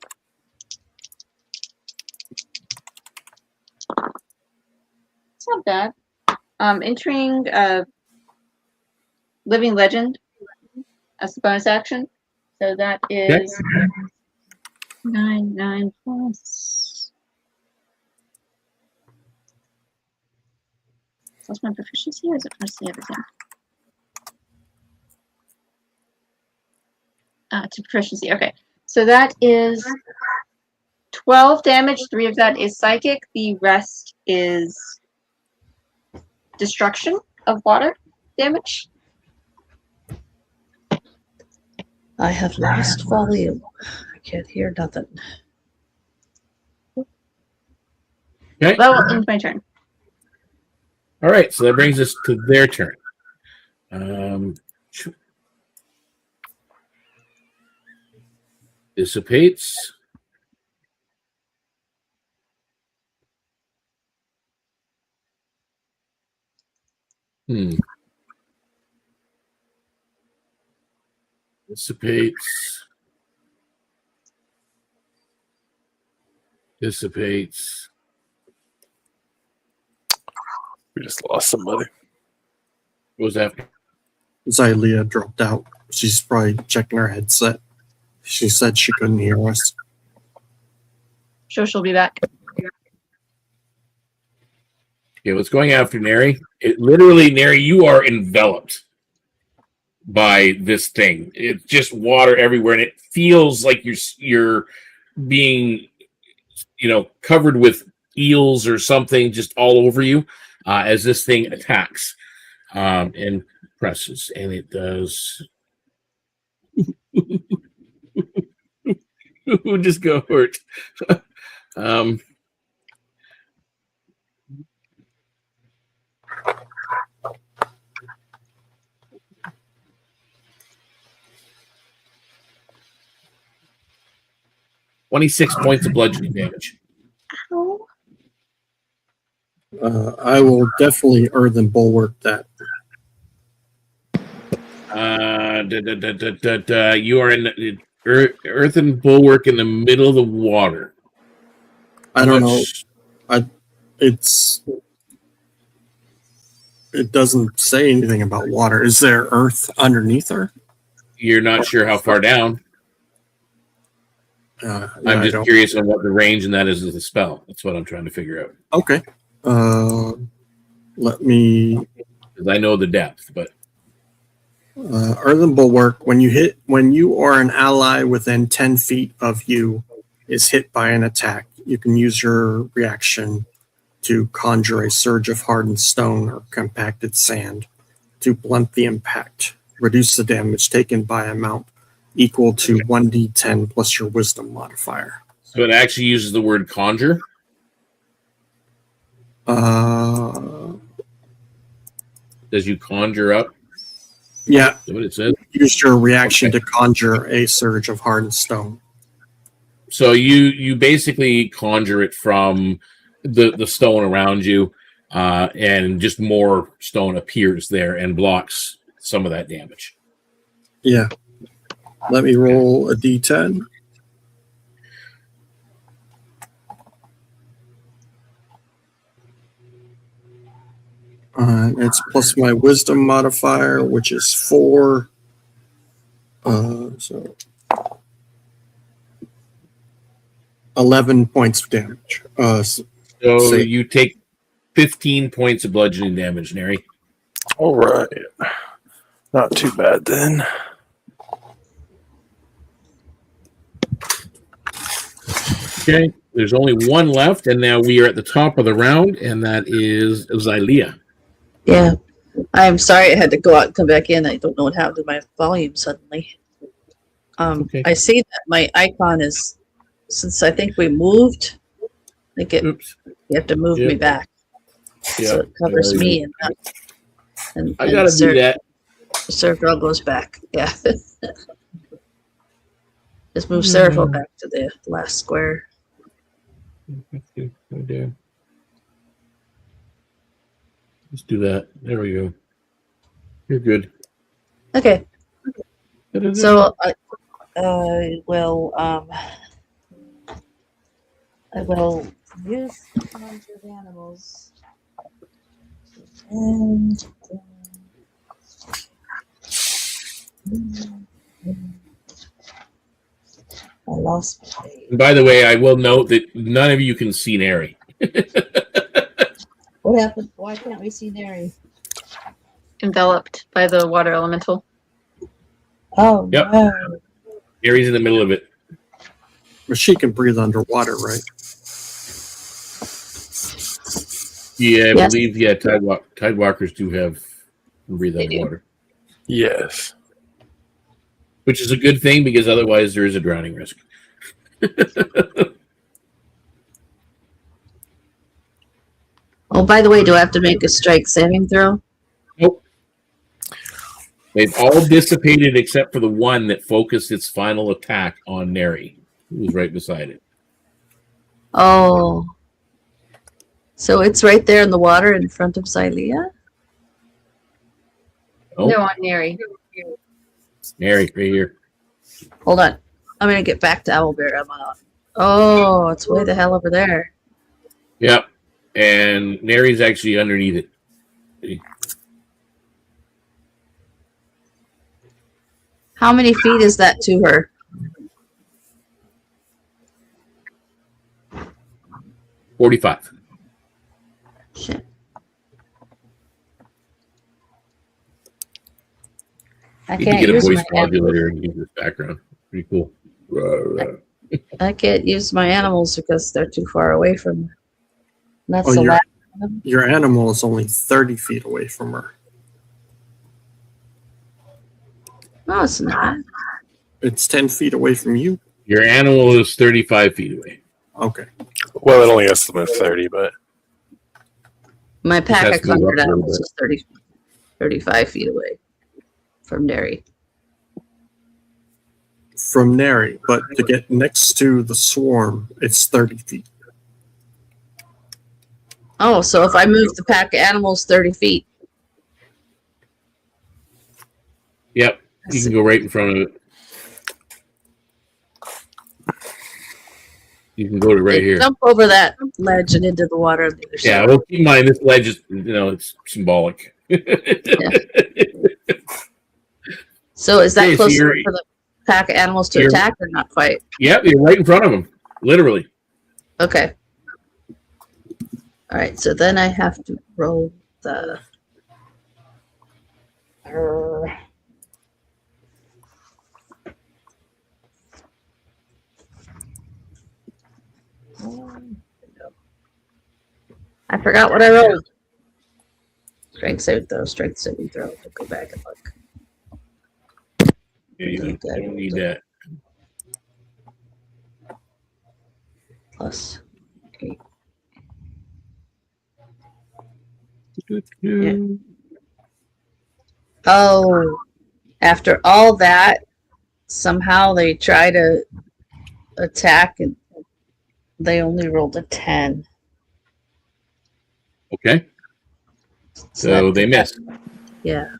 It's not bad. Entering Living Legend as the bonus action. So that is 9 plus. Plus my proficiency, or is it plus the everything? To proficiency. Okay. So that is 12 damage. 3 of that is psychic. The rest is destruction of water damage.
I have lost volume. I can't hear nothing.
Okay.
That will end my turn.
All right. So that brings us to their turn. Dissipates. Dissipates. Dissipates.
We just lost somebody.
What was that?
Xylea dropped out. She's probably checking her headset. She said she couldn't hear us.
Sure, she'll be back.
Okay, what's going after Neri? Literally, Neri, you are enveloped by this thing. It's just water everywhere, and it feels like you're being, covered with eels or something just all over you as this thing attacks and presses, and it does. Who just got hurt? 26 points of bludgeoning damage.
Ow.
I will definitely earthen bulwark that.
You are in the earthen bulwark in the middle of the water.
I don't know. It doesn't say anything about water. Is there earth underneath her?
You're not sure how far down. I'm just curious on what the range and that is of the spell. That's what I'm trying to figure out.
Okay. Let me.
Because I know the depth, but
Earthen Bulwark. When you are an ally within 10 feet of you is hit by an attack, you can use your reaction to conjure a surge of hardened stone or compacted sand to blunt the impact. Reduce the damage taken by amount equal to 1d10 plus your wisdom modifier.
So it actually uses the word conjure? Does you conjure up?
Yeah.
Is that what it says?
Use your reaction to conjure a surge of hardened stone.
So you basically conjure it from the stone around you, and just more stone appears there and blocks some of that damage.
Yeah. Let me roll a d10. It's plus my wisdom modifier, which is 4. So 11 points of damage.
So you take 15 points of bludgeoning damage, Neri.
All right. Not too bad then.
Okay, there's only one left, and now we are at the top of the round, and that is Xylea.
Yeah. I'm sorry I had to go out and come back in. I don't know what happened to my volume suddenly.
Okay.
I see that my icon is, since I think we moved, I think
Oops.
you have to move me back.
Yeah.
So it covers me and
I gotta do that.
Serafel goes back. Yeah. Just move Serafel back to the last square.
Let's do that. There we go. You're good.
Okay. So I will use conjured animals and lost my page.
And by the way, I will note that none of you can see Neri.
What happened? Why can't we see Neri?
Enveloped by the water elemental.
Oh,
Yep.
no.
Neri's in the middle of it.
But she can breathe underwater, right?
Yeah, I
Yes.
believe, Tidewalkers do have breathe
They do.
underwater.
Yes.
Which is a good thing because otherwise there is a drowning risk.
Oh, by the way, do I have to make a strike saving throw?
Nope. They've all dissipated except for the one that focused its final attack on Neri, who was right beside it.
Oh. So it's right there in the water in front of Xylea?
Oh,
No, on Neri.
Neri, right here.
Hold on. I'm going to get back to Owlbear. I'm on. Oh, it's way the hell over there.
Yep. And Neri's actually underneath it.
How many feet is that to her?
$45.
Shit. I
You can
can't
get a
use
voice
my
modulator and use this background. Pretty cool.
I can't use my animals because they're too far away from me. That's
Oh,
the
you're-
last.
Your animal is only 30 feet away from her.
No, it's not.
It's 10 feet away from you.
Your animal is 35 feet away.
Okay.
Well, it only has to move 30, but
My pack
has
of
to move up
conjured
a little
animals is 35 feet away from Neri.
From Neri, but to get next to the swarm, it's 30 feet.
Oh, so if I move the pack of animals 30 feet.
Yep. You can go right in front of it. You can go to right here.
Jump over that ledge and into the water on the other
Yeah,
side.
well, keep in mind, this ledge is, it's symbolic.
So is that
Okay, so
close
you're-
for the pack of animals to
you're-
attack or not quite?
Yep, you're right in front of them. Literally.
Okay. All right, so then I have to roll the. I forgot what I rolled. Strength saving throw, strength saving throw. I'll go back and look.
Yeah, you don't need that.
Plus 8.
Yeah.
Oh, after all that, somehow they try to attack and they only rolled a 10.
Okay. So
that-
they missed.
Yeah.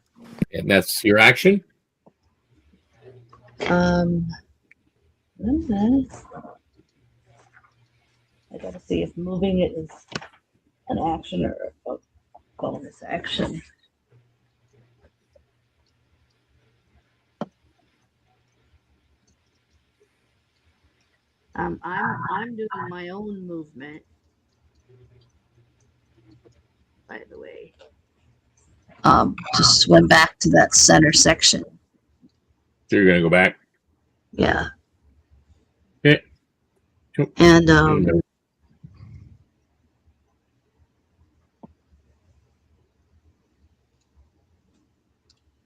And that's your action?
I gotta see if moving it is an action or a bonus action. I'm doing my own movement. By the way. To swim back to that center section.
So you're going to go back?
Yeah.
Okay.
And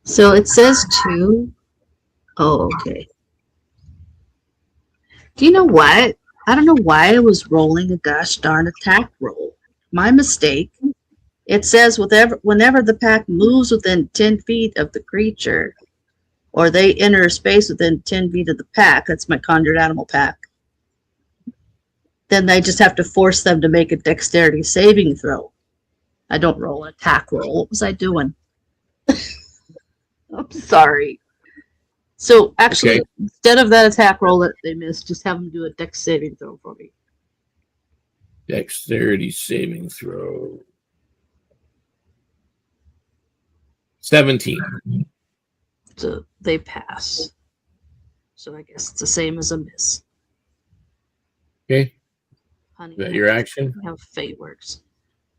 so it says 2. Oh, okay. Do you know what? I don't know why I was rolling a gosh darn attack roll. My mistake. It says whenever the pack moves within 10 feet of the creature, or they enter a space within 10 feet of the pack, that's my conjured animal pack, then they just have to force them to make a dexterity saving throw. I don't roll an attack roll. What was I doing? I'm sorry. So actually,
Okay.
instead of that attack roll that they missed, just have them do a dex saving throw for me.
Dexterity saving throw. 17.
So they pass. So I guess it's the same as a miss.
Okay.
Honey,
Is that your action?
how fate works.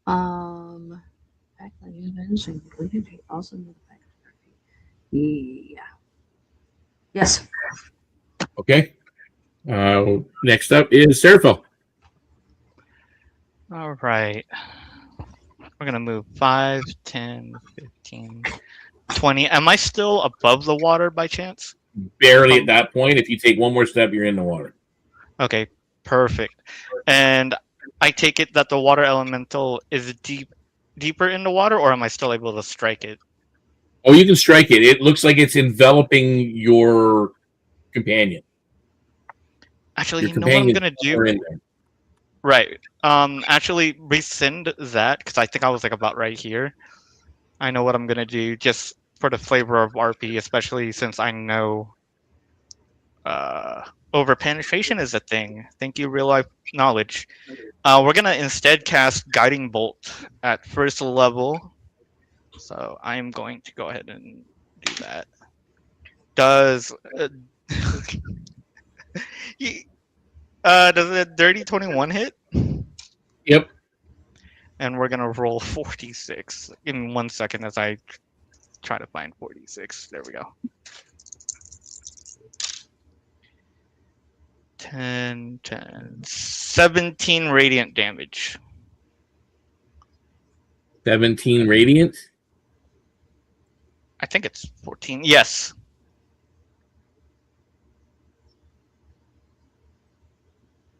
Back like events and completed. You also need the back. Yeah. Yes.
Okay. Next up is Serafel.
All right. We're going to move 5, 10, 15, 20. Am I still above the water by chance?
Barely at that point. If you take one more step, you're in the water.
Okay, perfect. And I take it that the water elemental is deeper in the water, or am I still able to strike it?
Oh, you can strike it. It looks like it's enveloping your companion.
Actually,
Your
you know what I'm gonna do?
in there.
Right. Actually rescind that because I think I was like about right here. I know what I'm gonna do just for the flavor of RP, especially since I know over penetration is a thing. Thank you, real life knowledge. We're gonna instead cast Guiding Bolt at first level. So I'm going to go ahead and do that. Does does a dirty 21 hit?
Yep.
And we're gonna roll 46. Give me 1 second as I try to find 46. There we go. 10, 10, 17 radiant damage.
17 radiant.
I think it's 14. Yes.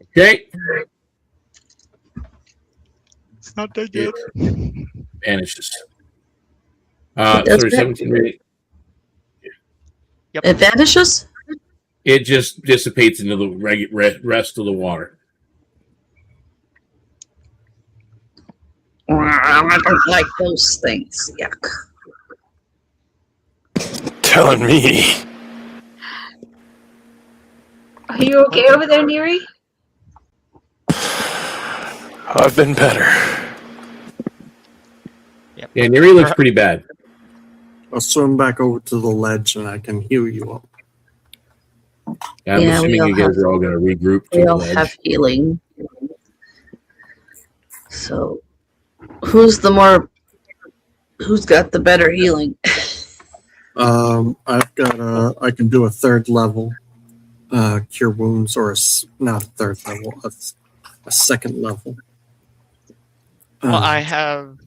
Okay.
It's not dead yet.
Vanishes.
does
Sorry,
that?
17 radiant.
Yep.
It vanishes?
It just dissipates into the rest of the water.
I don't like those things. Yuck.
Telling me.
Are you okay over there, Neri?
I've been better.
Yep.
Yeah, Neri looks pretty bad.
I'll swim back over to the ledge and I can heal you up.
I'm
Yeah,
assuming you guys are all going to regroup to
We
the
all
ledge.
have healing. So, who's got the better healing?
I can do a third level cure wounds, or not a third level, a second level.
Well, I have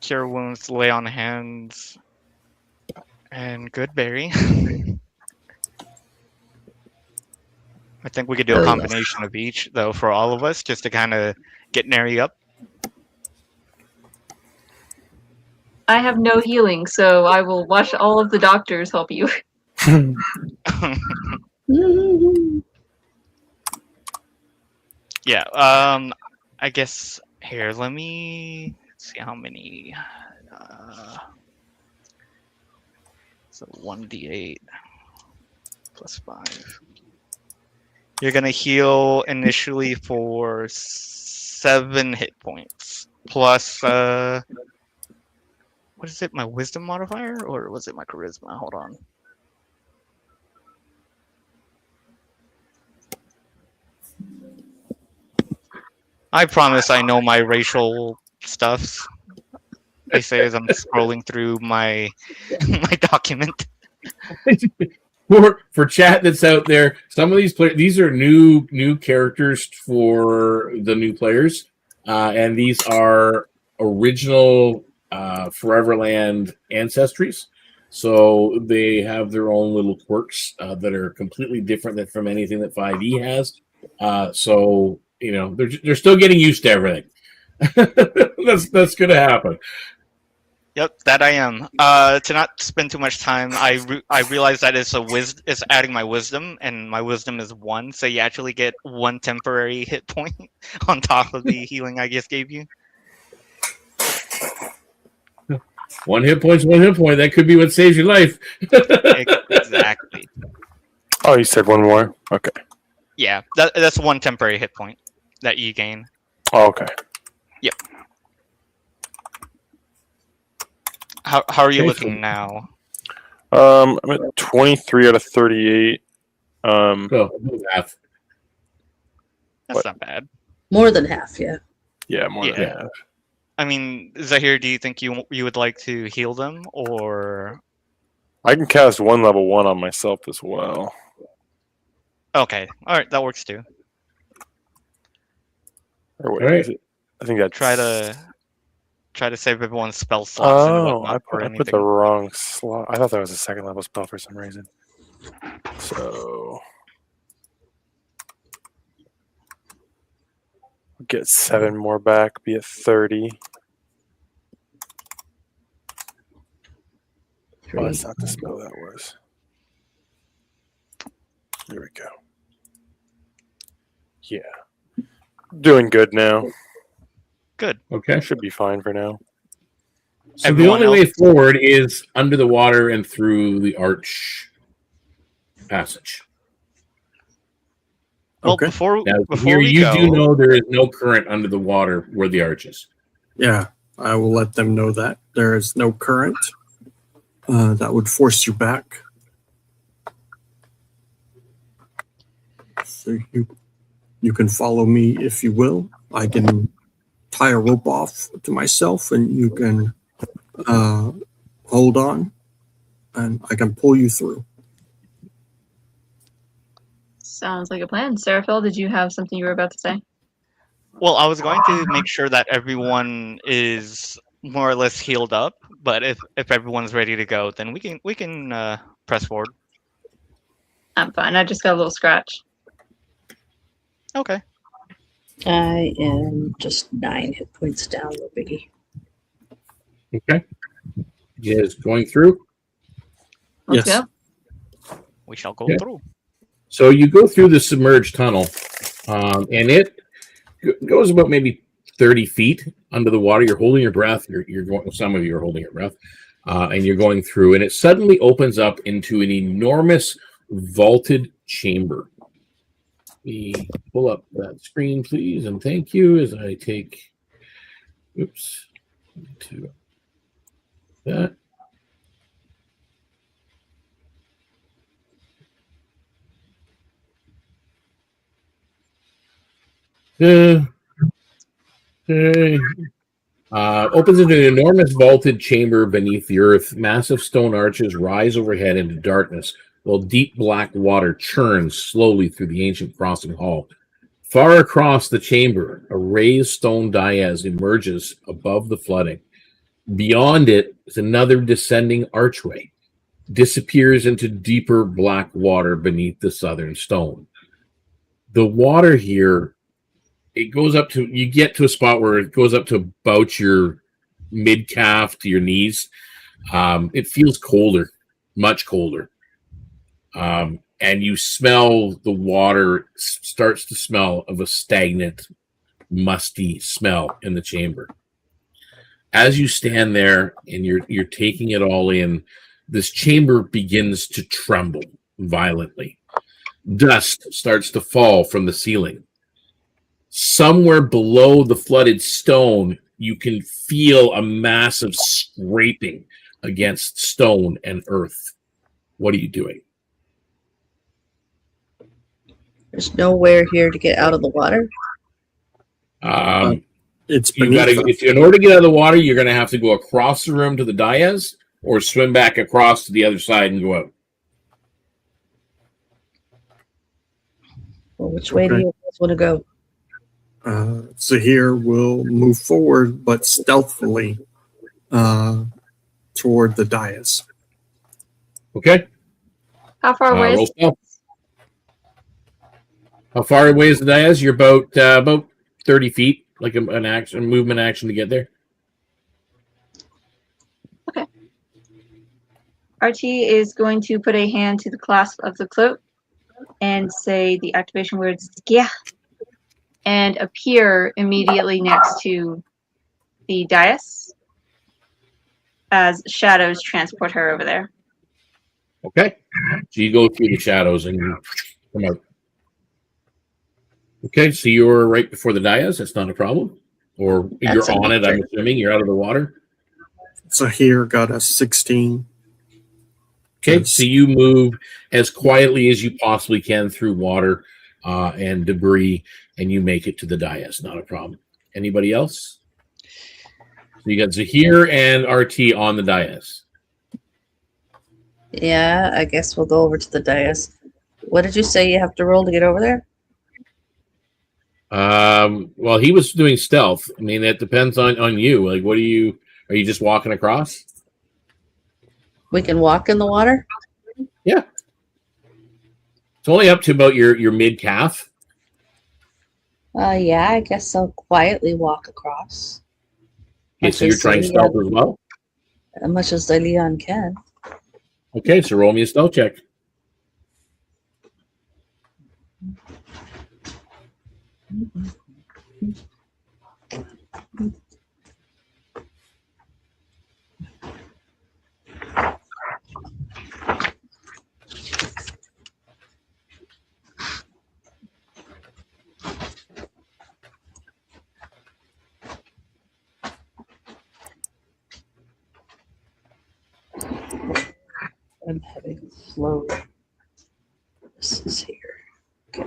cure wounds, lay on hands, and good berry. I think we could do a combination of each, though, for all of us, just to kind of get Neri up.
I have no healing, so I will watch all of the doctors help you.
Yeah, I guess here, let me see how many. So 1d8 plus 5. You're gonna heal initially for 7 hit points plus what is it? My wisdom modifier, or was it my charisma? Hold on. I promise I know my racial stuffs. I say as I'm scrolling through my my document.
For chat that's out there, some of these these are new characters for the new players, and these are original Foreverland ancestries. So they have their own little quirks that are completely different than from anything that 5e has. So you know they're still getting used to everything. That's going to happen.
Yep, that I am. To not spend too much time, I realize that it's adding my wisdom, and my wisdom is 1, so you actually get 1 temporary hit point on top of the healing I just gave you.
1 hit point. That could be what saves your life.
Exactly.
Oh, you said 1 more? Okay.
Yeah, that's 1 temporary hit point that you gain.
Oh, okay.
Yep. How are you looking now?
I'm at 23 out of 38.
Math.
That's not bad.
More than half, yeah.
Yeah, more than
Yeah.
half.
I mean, Zahir, do you think you would like to heal them, or
I can cast 1 level 1 on myself as well.
okay? All right, that works too.
Or wait,
All right.
is it? I think that's
Try to save everyone's spell slots and
Oh,
whatnot or
I
anything.
put the wrong slot. I thought that was a 2nd level spell for some reason. So get 7 more back, be at 30. Oh, that's not the spell that was. There we go. Yeah. Doing good now.
Good.
Okay.
Should be fine for now.
So
Everyone
the only way
else-
forward is under the water and through the arch passage.
Well,
Okay.
before
Now,
before
here
we
you
go,
do know there is no current under the water where the arch is.
Yeah, I will let them know that there is no current. That would force you back. So you can follow me if you will. I can tie a rope off to myself, and you can hold on, and I can pull you through.
Sounds like a plan. Seraphil, did you have something you were about to say?
well, I was going to make sure that everyone is more or less healed up, but if everyone's ready to go, then we can press forward.
I'm fine. I just got a little scratch.
Okay.
I am just 9 hit points down, no biggie.
Okay. Is going through.
Let's
Yes.
go.
We shall go
Yeah.
through.
So you go through the submerged tunnel, and it goes about maybe 30 feet under the water. You're holding your breath. You're going. Some of you are holding your breath, and you're going through. And it suddenly opens up into an enormous vaulted chamber. We pull up that screen, please, and thank you. As I take, oops, to that. Opens into an enormous vaulted chamber beneath the earth. Massive stone arches rise overhead into darkness, while deep black water churns slowly through the ancient crossing hall. Far across the chamber, a raised stone dais emerges above the flooding. Beyond it is another descending archway, disappears into deeper black water beneath the southern stone. The water here, it goes up to, you get to a spot where it goes up to about your mid calf to your knees. It feels colder, much colder. And you smell the water starts to smell of a stagnant, musty smell in the chamber. As you stand there and you're taking it all in, this chamber begins to tremble violently. Dust starts to fall from the ceiling. Somewhere below the flooded stone, you can feel a massive scraping against stone and earth. What are you doing?
There's nowhere here to get out of the water.
It's
You
beneath
gotta,
us.
if in order to get out of the water, you're gonna have to go across the room to the dais, or swim back across to the other side and go out.
Well, which way do you guys want to go?
Zahir will move forward, but stealthily toward the dais.
Okay.
How far away
Roll
is
stealth. How far away is the dais? You're about 30 feet, like a movement action to get there.
Archie is going to put a hand to the clasp of the cloak and say the activation words "Skia" and appear immediately next to the dais as shadows transport her over there.
Okay. So you go through the shadows and you come out. Okay, so you're right before the dais. That's not a problem. Or
That's
you're on it, I'm
amazing.
assuming. You're out of the water.
Zahir got a 16.
Okay,
Yes.
so you move as quietly as you possibly can through water. and debris, and you make it to the dais. Not a problem. Anybody else? So you got Zahir and RT on the dais.
Yeah, I guess we'll go over to the dais. What did you say you have to roll to get over there?
Well, he was doing stealth. I mean, that depends on you. Like, are you just walking across?
We can walk in the water?
Yeah. It's only up to about your mid calf.
Yeah, I guess I'll quietly walk across.
Okay, so you're trying stealth as well?
As much as the Leon can.
Okay, so roll me a stealth check.
I'm having slow. This is here. Okay.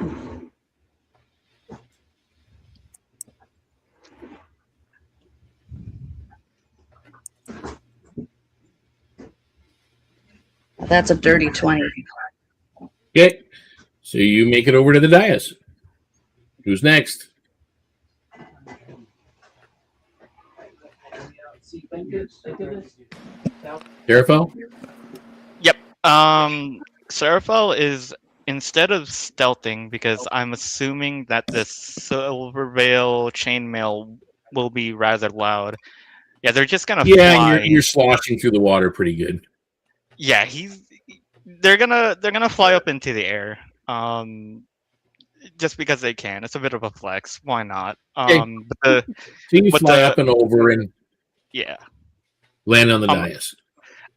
That's a dirty 20.
Okay, so you make it over to the dais. Who's next? Darafel?
Yep. Seraphel is, instead of stealthing, because I'm assuming that the Silver Veil chainmail will be rather loud. Yeah, they're just gonna fly.
And you're sloshing through the water pretty good.
Yeah, they're gonna fly up into the air. Just because they can. It's a bit of a flex. Why not?
So you fly up and over and land on the dais.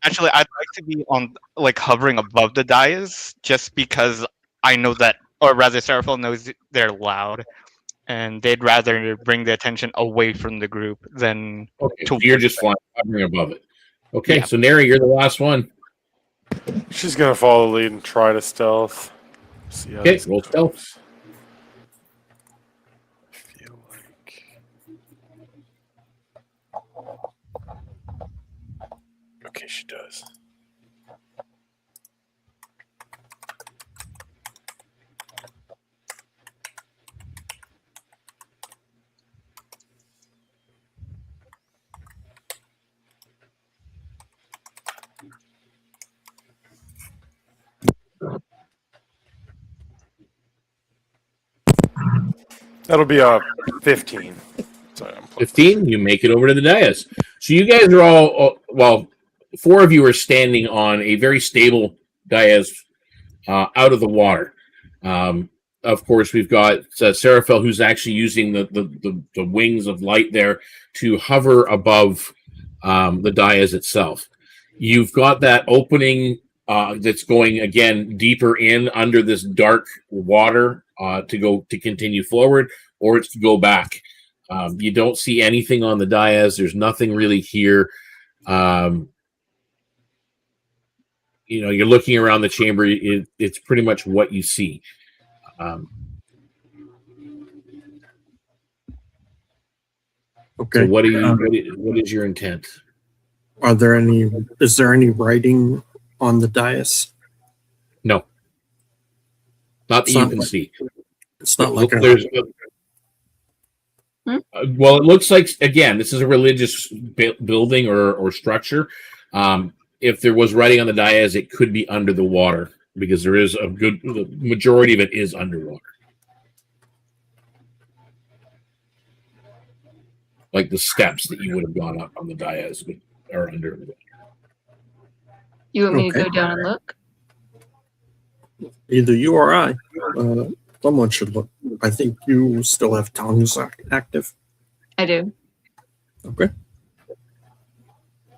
Actually, I'd like to be on, like, hovering above the dais, just because I know that, or rather, Seraphil knows they're loud, and they'd rather bring the attention away from the group than.
Okay, so you're just flying, hovering above it. Okay, so Neri, you're the last one.
She's gonna follow the lead and try to stealth. See how
okay, roll stealth.
I feel like. Okay, she does. That'll be a 15. Sorry,
15, you make it over to the dais. So you guys are all, well, 4 of you are standing on a very stable dais out of the water. Of course, we've got Seraphel, who's actually using the wings of light there to hover above the dais itself. You've got that opening that's going, again, deeper in under this dark water to continue forward, or it's to go back. You don't see anything on the dais. There's nothing really here. You're looking around the chamber. It's pretty much what you see.
Okay.
So what is your intent?
Is there any writing on the dais?
No. Not that you can see.
It's not like
well, it looks like, again, this is a religious building or structure. If there was writing on the dais, it could be under the water, because the majority of it is underwater. Like the steps that you would have gone up on the dais are under.
You want me to go down and look?
Either you or I. Someone should look. I think you still have tongues active.
I do.
Okay.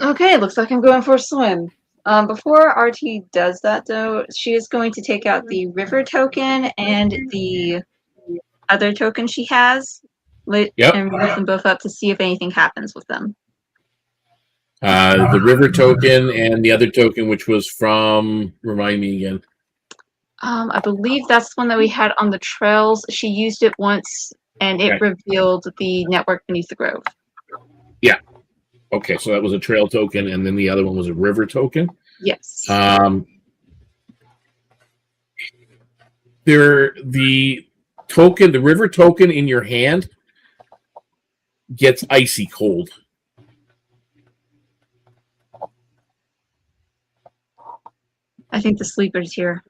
Okay, looks like I'm going for a swim. Before RT does that, though, she is going to take out the river token and the other token she has, and move them both up to see if anything happens with them.
The river token and the other token, which was from, remind me again.
I believe that's the one that we had on the trails. She used it once, and it revealed the network beneath the grove.
Yeah. Okay, so that was a trail token, and then the other one was a river token.
Yes.
The river token in your hand gets icy cold.
I think the sleeper's here.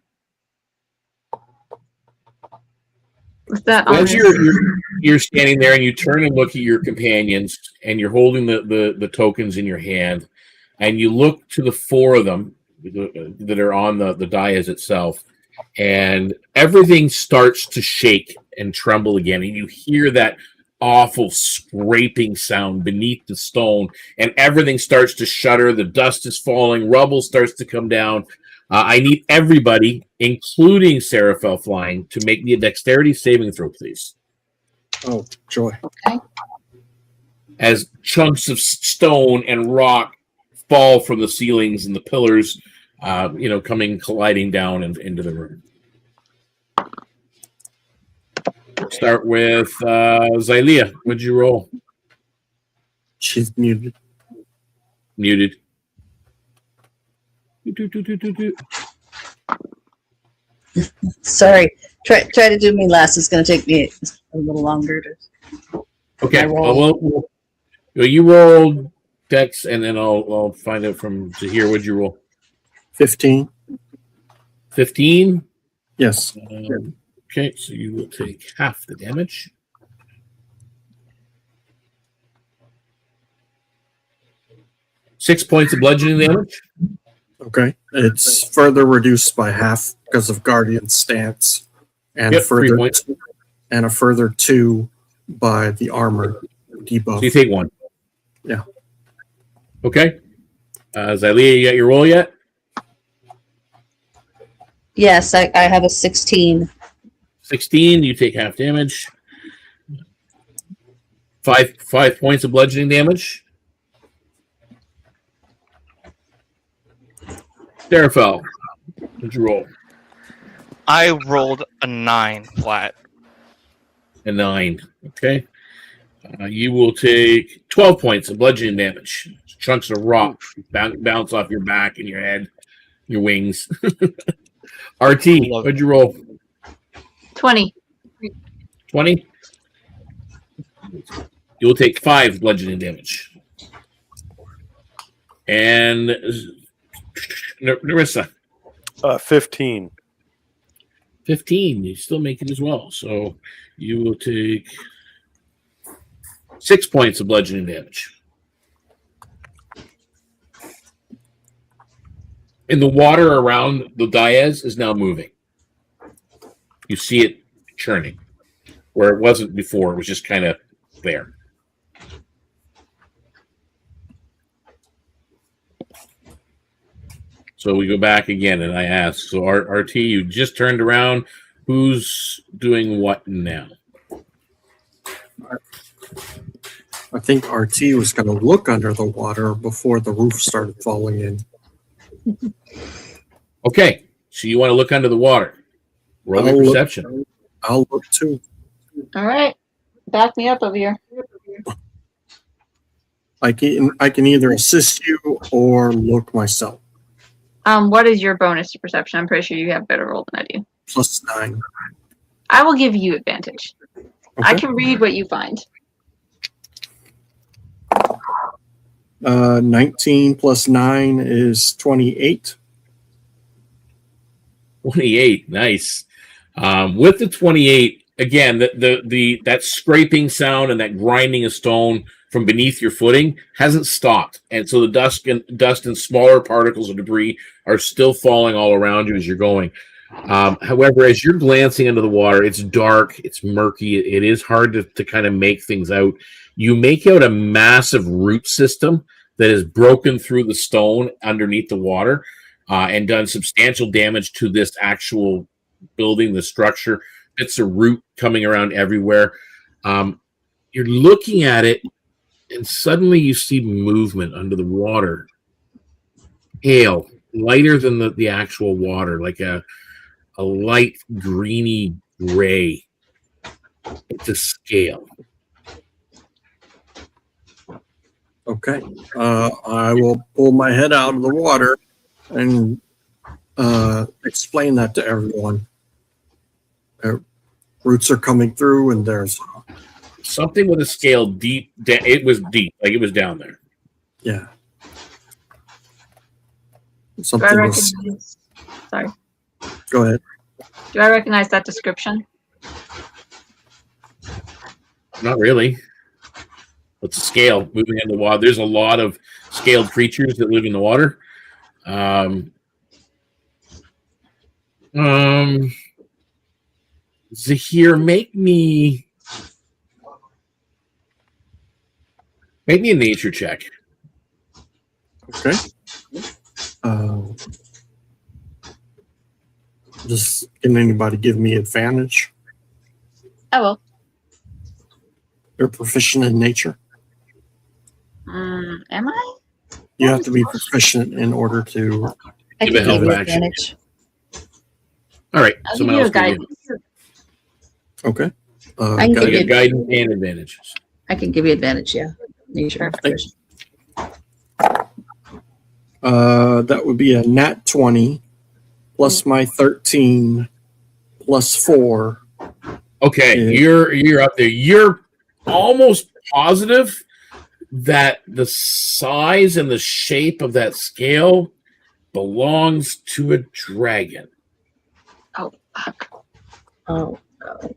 With that,
As you're standing there and you turn and look at your companions and you're holding the tokens in your hand, and you look to the four of them that are on the dais itself, and everything starts to shake and tremble again, and you hear that awful scraping sound beneath the stone, and everything starts to shudder. The dust is falling, rubble starts to come down. I need everybody, including Seraphel Flying, to make me a dexterity saving throw, please.
Oh, joy.
Okay.
As chunks of stone and rock fall from the ceilings and the pillars, coming colliding down into the room. Start with Xylea. What'd you roll?
She's muted.
Muted.
Sorry. Try to do me last. It's going to take me a little longer to.
Okay. Well, you rolled Dex, and then I'll find out from Zahir. What'd you roll?
15.
15?
Yes.
Okay, so you will take half the damage. Six points of bludgeoning damage.
Okay. It's further reduced by half because of Guardian's stance, and a further 2 by the armor debuff.
So you take 1.
Yeah.
Okay. Xylea, you got your roll yet?
Yes, I have a 16.
16, you take half damage. 5 points of bludgeoning damage. Seraphel, what'd you roll?
I rolled a 9 flat.
A 9. Okay. You will take 12 points of bludgeoning damage. Chunks of rock bounce off your back and your head, your wings. RT, what'd you roll?
20.
20? You'll take 5 bludgeoning damage. And Narissa?
15.
15. You still make it as well. So you will take 6 points of bludgeoning damage. And the water around the dais is now moving. You see it churning. Where it wasn't before, it was just kind of there. So we go back again, and I ask, so RT, you just turned around. Who's doing what now?
I think RT was going to look under the water before the roof started falling in.
Okay, so you want to look under the water. Roll your perception.
I'll look too.
All right. Back me up over here.
I can either assist you or look myself.
What is your bonus to perception? I'm pretty sure you have better roll than I do.
+9.
I will give you advantage.
Okay.
I can read what you find.
19 + 9 is 28.
28, nice. With the 28, again, that scraping sound and that grinding of stone from beneath your footing hasn't stopped, and so the dust and smaller particles of debris are still falling all around you as you're going. However, as you're glancing into the water, it's dark, it's murky, it is hard to kind of make things out. You make out a massive root system that has broken through the stone underneath the water and done substantial damage to this actual building, the structure. It's a root coming around everywhere. You're looking at it, and suddenly you see movement under the water. Pale, lighter than the actual water, like a a light greeny gray. It's a scale.
Okay. I will pull my head out of the water and explain that to everyone. Roots are coming through, and there's
something with a scale deep. It was deep, like it was down there.
Yeah.
Do I recognize? Sorry.
Go ahead.
Do I recognize that description?
Not really. It's a scale moving in the water. There's a lot of scaled creatures that live in the water. Zahir, make me a nature check.
Okay. Just can anybody give me advantage?
I will.
You're proficient in nature.
Am I?
You have to be proficient in order to.
I
Give a
can
help
give you
action.
advantage.
All right,
I'll
someone
give
else
you a
give
guidance.
you
Okay.
I can
so
give
you
you
get guidance and advantages.
I can give you advantage, yeah. Nature.
Perfect.
That would be a nat 20 plus my 13 plus 4.
Okay,
Yeah.
you're up there. You're almost positive that the size and the shape of that scale belongs to a dragon.
Oh, fuck.
Oh, no.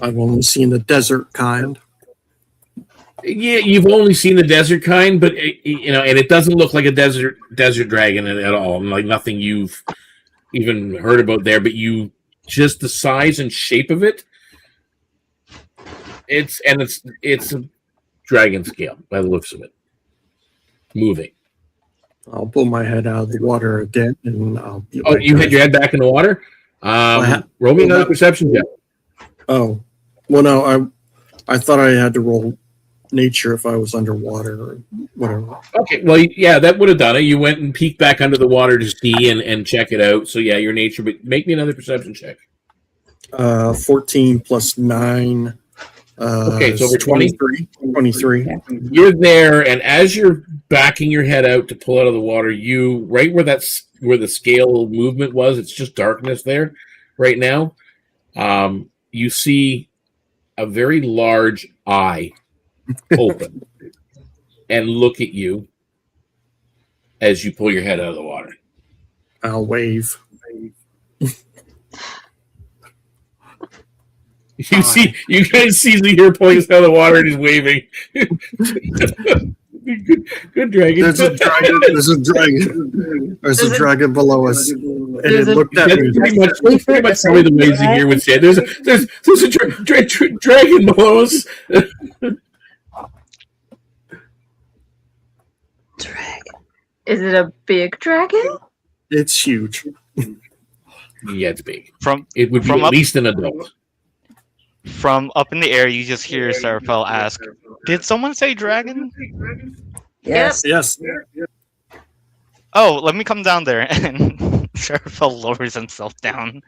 I've only seen the desert kind.
Yeah, you've only seen the desert kind, but and it doesn't look like a desert dragon at all. Like nothing you've even heard about there. But just the size and shape of it. It's a dragon scale by the looks of it. Moving.
I'll pull my head out of the water again, and I'll.
Oh, you had your head back in the water. Roll me another perception check.
Oh, well, no, I thought I had to roll nature if I was underwater or whatever.
Okay, well, yeah, that would have done it. You went and peeked back under the water to see and check it out. So, yeah, your nature, but make me another perception check.
14 plus 9.
Okay, it's over 20?
23.
You're there, and as you're backing your head out to pull out of the water, you, right where the scale movement was, it's just darkness there right now. You see a very large eye open and look at you as you pull your head out of the water.
I'll wave.
You guys see Zahir pulling his head out of the water and he's waving. Good dragon.
There's a dragon. There's a dragon below us, and it looked at me.
Pretty much probably the way Zahir would say it. There's a dragon below us.
Dragon.
Is it a big dragon?
It's huge.
Yeah, it's big.
It
would be at least an adult.
From up in the air, you just hear Seraphel ask, "Did someone say dragon?"
Yes.
Yes.
Oh, let me come down there. And Seraphel lowers himself down.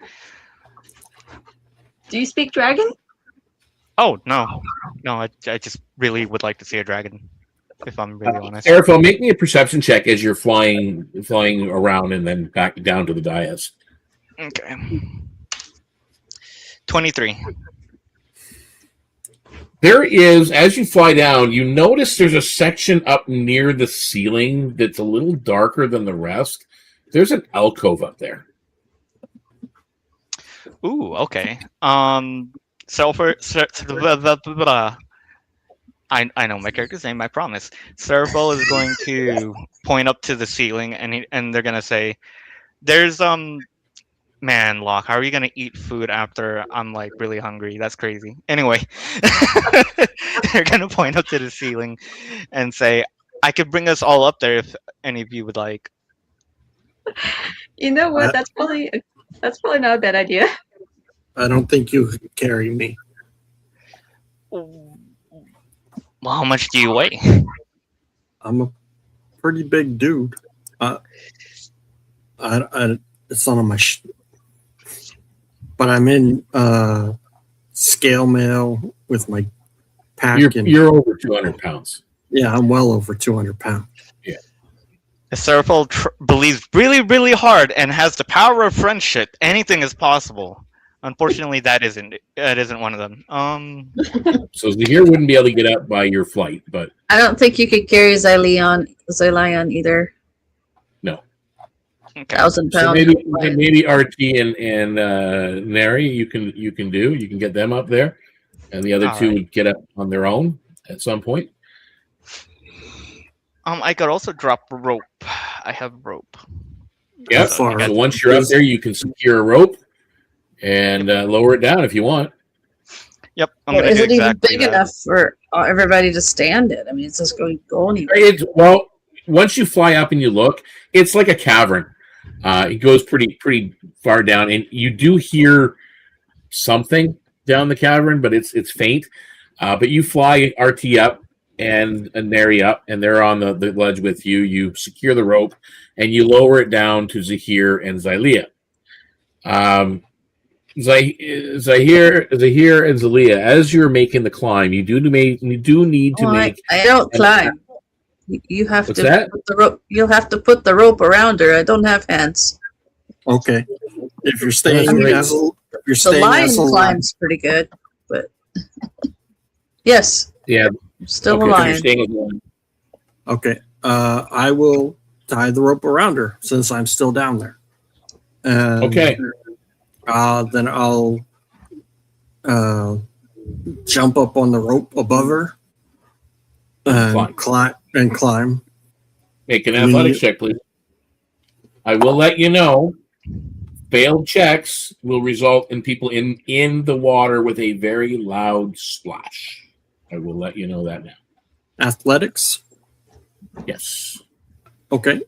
Do you speak dragon?
Oh, no. No, I just really would like to see a dragon, if I'm really honest.
Seraphel, make me a perception check as you're flying around and then back down to the dais.
Okay. 23.
There is, as you fly down, you notice there's a section up near the ceiling that's a little darker than the rest. There's an alcove up there.
Ooh, okay. I know my character's name, I promise. Seraphel is going to point up to the ceiling and they're gonna say, "There's Man, Locke, how are you gonna eat food after I'm like really hungry? That's crazy." Anyway, they're gonna point up to the ceiling and say, "I could bring us all up there if any of you would like."
You know what? That's probably not a bad idea.
I don't think you could carry me.
Well, how much do you weigh?
I'm a pretty big dude. It's not on my but I'm in scale mail with my pack.
You're over 200 pounds.
Yeah, I'm well over 200 pounds.
Yeah.
Seraphil believes really, really hard and has the power of friendship. Anything is possible. Unfortunately, that isn't one of them.
So Zahir wouldn't be able to get up by your flight, but
I don't think you could carry Xylion either.
no.
Okay.
1,000
So
pounds.
maybe RT and Neri, you can get them up there, and the other
All
two
right.
would get up on their own at some point.
I could also drop rope. I have rope.
Yeah.
far?
So once you're up there, you can secure a rope and lower it down if you want.
Yep. I'm
Or
gonna
is
do
it even
exactly
big
that.
enough for everybody to stand it? I mean, it's just going to go anywhere.
Well, once you fly up and you look, it's like a cavern. It goes pretty far down, and you do hear something down the cavern, but it's faint. But you fly RT up and Neri up, and they're on the ledge with you. You secure the rope, and you lower it down to Zahir and Xylia. Zahir and Xylia, as you're making the climb, you do need to make.
I don't climb. You have
What's
to
that?
put the rope. You'll have to put the rope around her. I don't have hands.
Okay. If you're staying
That's great.
The lion climbs pretty good, but yes,
Yeah.
still
Okay,
a
so
lion.
you're staying at one.
Okay. I will tie the rope around her since I'm still down there.
Okay.
Then I'll jump up on the rope above her and climb.
Make an athletics check, please. I will let you know. Failed checks will result in people in the water with a very loud splash. I will let you know that now.
Athletics.
Yes.
Okay.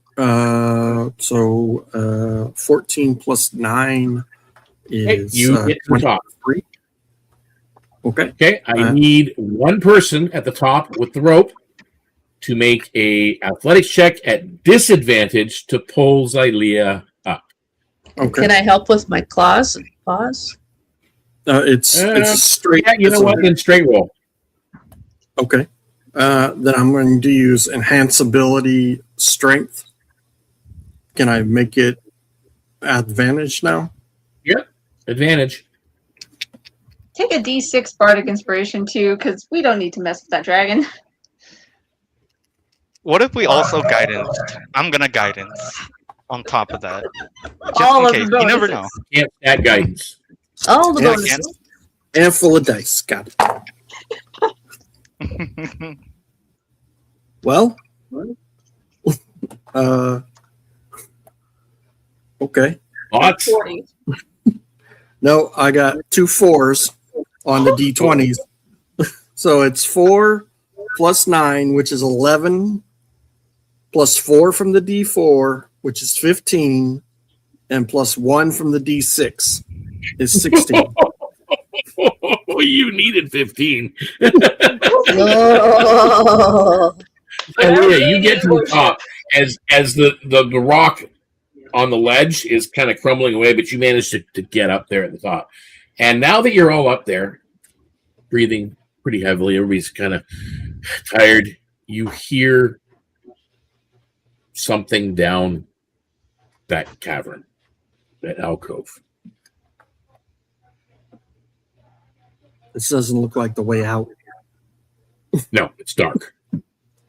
So 14 plus 9 is
You get to the top.
23. Okay.
Okay. I need one person at the top with the rope to make a athletics check at disadvantage to pull Xylia up.
Okay.
Can I help with my claws and paws?
It's a straight.
Yeah, you know what? Then straight roll.
Okay. Then I'm going to use enhance ability strength. Can I make it advantage now?
Yeah. Advantage.
Take a D6 Bardic Inspiration too, because we don't need to mess with that dragon.
What if we also guidance? I'm gonna guidance on top of that. Just
All
in
of
case.
the
You never
bonuses.
know.
Can't stat guidance.
All the
Yeah,
bonuses.
And full of dice. Got it. Well. Okay.
Lots.
40.
No, I got 2 4s on the D20s. So it's 4 plus 9, which is 11, plus 4 from the D4, which is 15, and plus 1 from the D6 is 16.
You needed 15.
Oh.
Leah, you get to the top as the rock on the ledge is kind of crumbling away, but you managed to get up there at the top. And now that you're all up there, breathing pretty heavily, everybody's kind of tired, you hear something down that cavern, that alcove.
This doesn't look like the way out.
No, it's dark.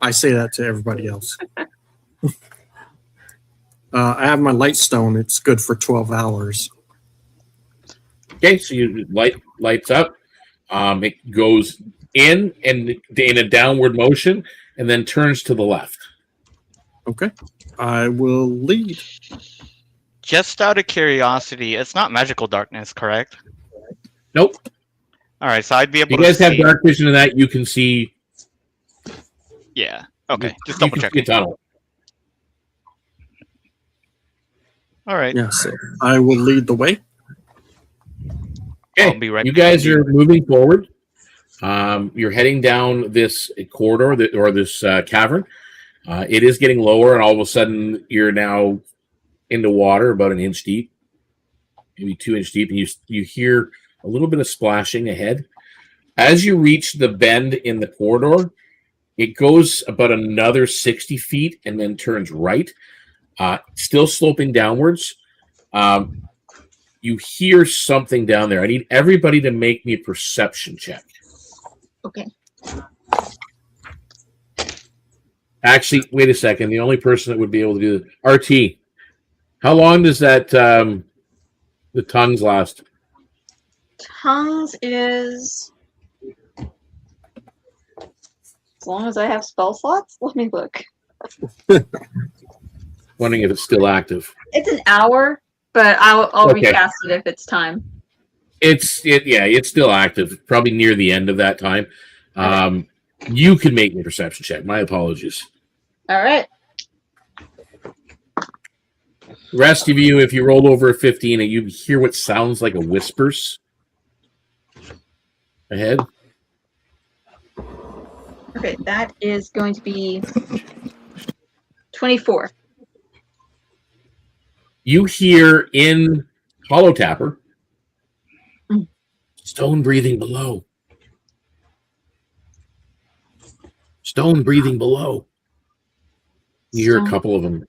I say that to everybody else. I have my light stone. It's good for 12 hours.
Okay, so you lights up. It goes in a downward motion and then turns to the left.
Okay. I will lead.
Just out of curiosity, it's not magical darkness, correct?
Nope.
All right, so I'd be able
You
to
guys have
see.
dark vision of that. You can see.
Yeah. Okay. Just
you
double
can
check.
see a tunnel.
All right.
Yes. I will lead the way.
Okay,
I'll be right
you
behind
guys
you.
are moving forward. You're heading down this corridor or this cavern. It is getting lower, and all of a sudden, you're now into water about an inch deep. maybe 2 inch deep, and you hear a little bit of splashing ahead. As you reach the bend in the corridor, it goes about another 60 feet and then turns right, still sloping downwards. You hear something down there. I need everybody to make me a perception check.
Okay.
Actually, wait a second. The only person that would be able to do it, RT. How long does that the tongues last?
Tongues is as long as I have spell slots. Let me look.
Wondering if it's still active.
It's an hour, but I'll
Okay.
recast it if it's time.
It's still active. Probably near the end of that time. You can make a perception check. My apologies.
All right.
The rest of you, if you roll over a 15 and you hear what sounds like a whispers ahead.
Okay, that is going to be 24.
You hear in Hollow Tapper, stone breathing below. Stone breathing below. You hear a couple of them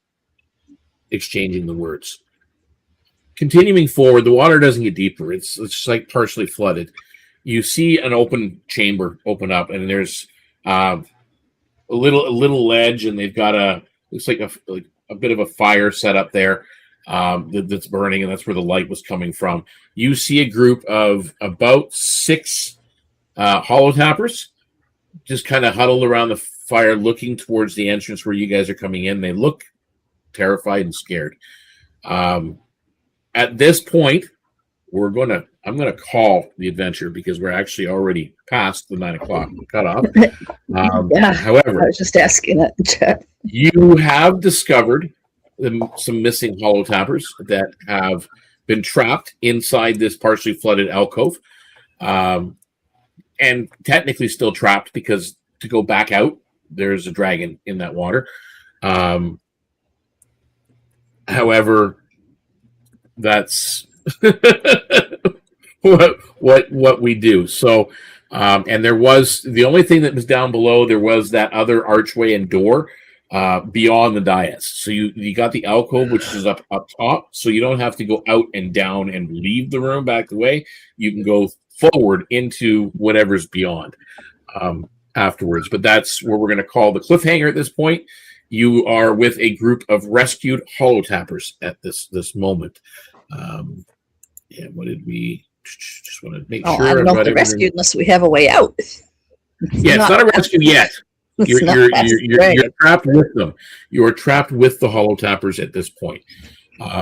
exchanging the words. Continuing forward, the water doesn't get deeper. It's just like partially flooded. You see an open chamber open up, and there's a little ledge, and they've got looks like a bit of a fire set up there that's burning, and that's where the light was coming from. You see a group of about 6 hollow tappers just kind of huddled around the fire, looking towards the entrance where you guys are coming in. They look terrified and scared. At this point, I'm gonna call the adventure because we're actually already past the 9 o'clock cutoff. However,
I was just asking that in chat.
You have discovered some missing hollow tappers that have been trapped inside this partially flooded alcove, and technically still trapped because to go back out, there's a dragon in that water. However, that's what we do. So, and there was the only thing that was down below. There was that other archway and door beyond the dais. So you got the alcove, which is up top. So you don't have to go out and down and leave the room back the way. You can go forward into whatever's beyond afterwards. But that's where we're going to call the cliffhanger at this point. You are with a group of rescued hollow tappers at this moment. And what did we just want to make sure?
I don't know if they're rescued unless we have a way out.
Yeah, it's not a rescue yet. You're trapped with them. You are trapped with the hollow tappers at this point.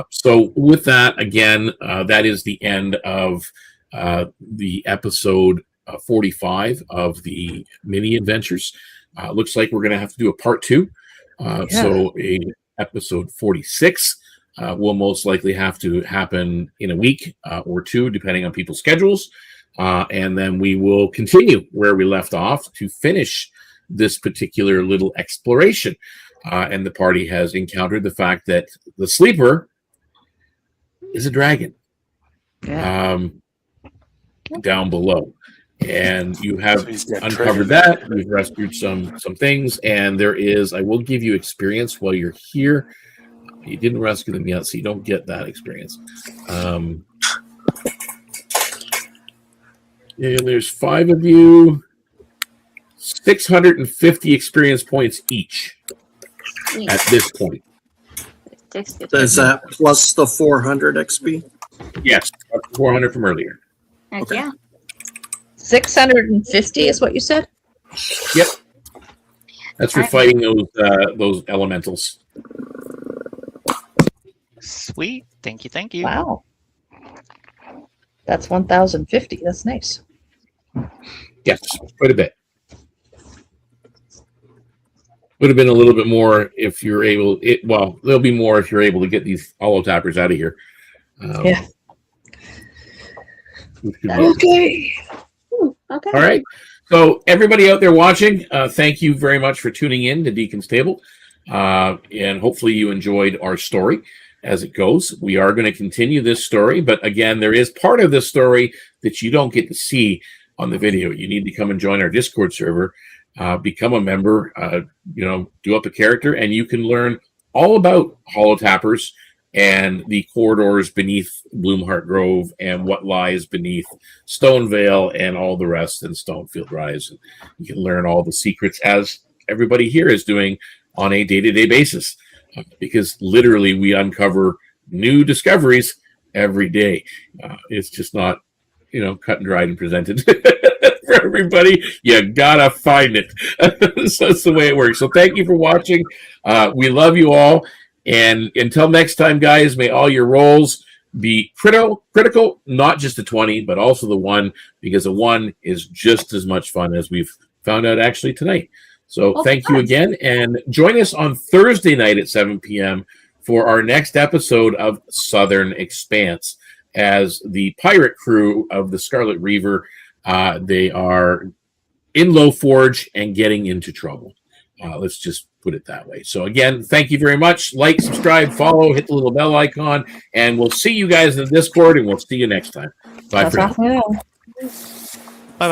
So with that, again, that is the end of the episode 45 of the mini adventures. Looks like we're going to have to do a part 2. So a episode 46 will most likely have to happen in a week or 2, depending on people's schedules. And then we will continue where we left off to finish this particular little exploration. And the party has encountered the fact that the sleeper is a dragon down below. And you have uncovered that. You've rescued some things. And there is, I will give you experience while you're here. You didn't rescue them yet, so you don't get that experience. And there's 5 of you. 650 experience points each at this point.
Is that plus the 400 XP?
Yes, 400 from earlier.
Heck
Okay.
yeah.
650 is what you said?
Yep. That's for fighting those elementals.
Sweet. Thank you.
Wow. That's 1,050. That's nice.
Yes, quite a bit. Would have been a little bit more if you're able. Well, there'll be more if you're able to get these hollow tappers out of here.
Yeah.
Okay. Okay.
All right. So everybody out there watching, thank you very much for tuning in to Deacon's Table. And hopefully you enjoyed our story. as it goes. We are going to continue this story, but again, there is part of this story that you don't get to see on the video. You need to come and join our Discord server, become a member, do up a character, and you can learn all about holotappers and the corridors beneath Bloomheart Grove and what lies beneath Stonevale and all the rest in Stonefield Rise. And you can learn all the secrets as everybody here is doing on a day-to-day basis, because literally we uncover new discoveries every day. It's just not, cut and dried and presented for everybody. You gotta find it. So that's the way it works. So thank you for watching. We love you all. And until next time, guys, may all your rolls be critical, not just a 20, but also the 1, because a 1 is just as much fun as we've found out actually tonight. So thank you again, and join us on Thursday night at 7 p.m. for our next episode of Southern Expanse, as the pirate crew of the Scarlet Reaver, they are in Low Forge and getting into trouble. Let's just put it that way. So again, thank you very much. Like, subscribe, follow, hit the little bell icon, and we'll see you guys in the Discord, and we'll see you next time. Bye for now.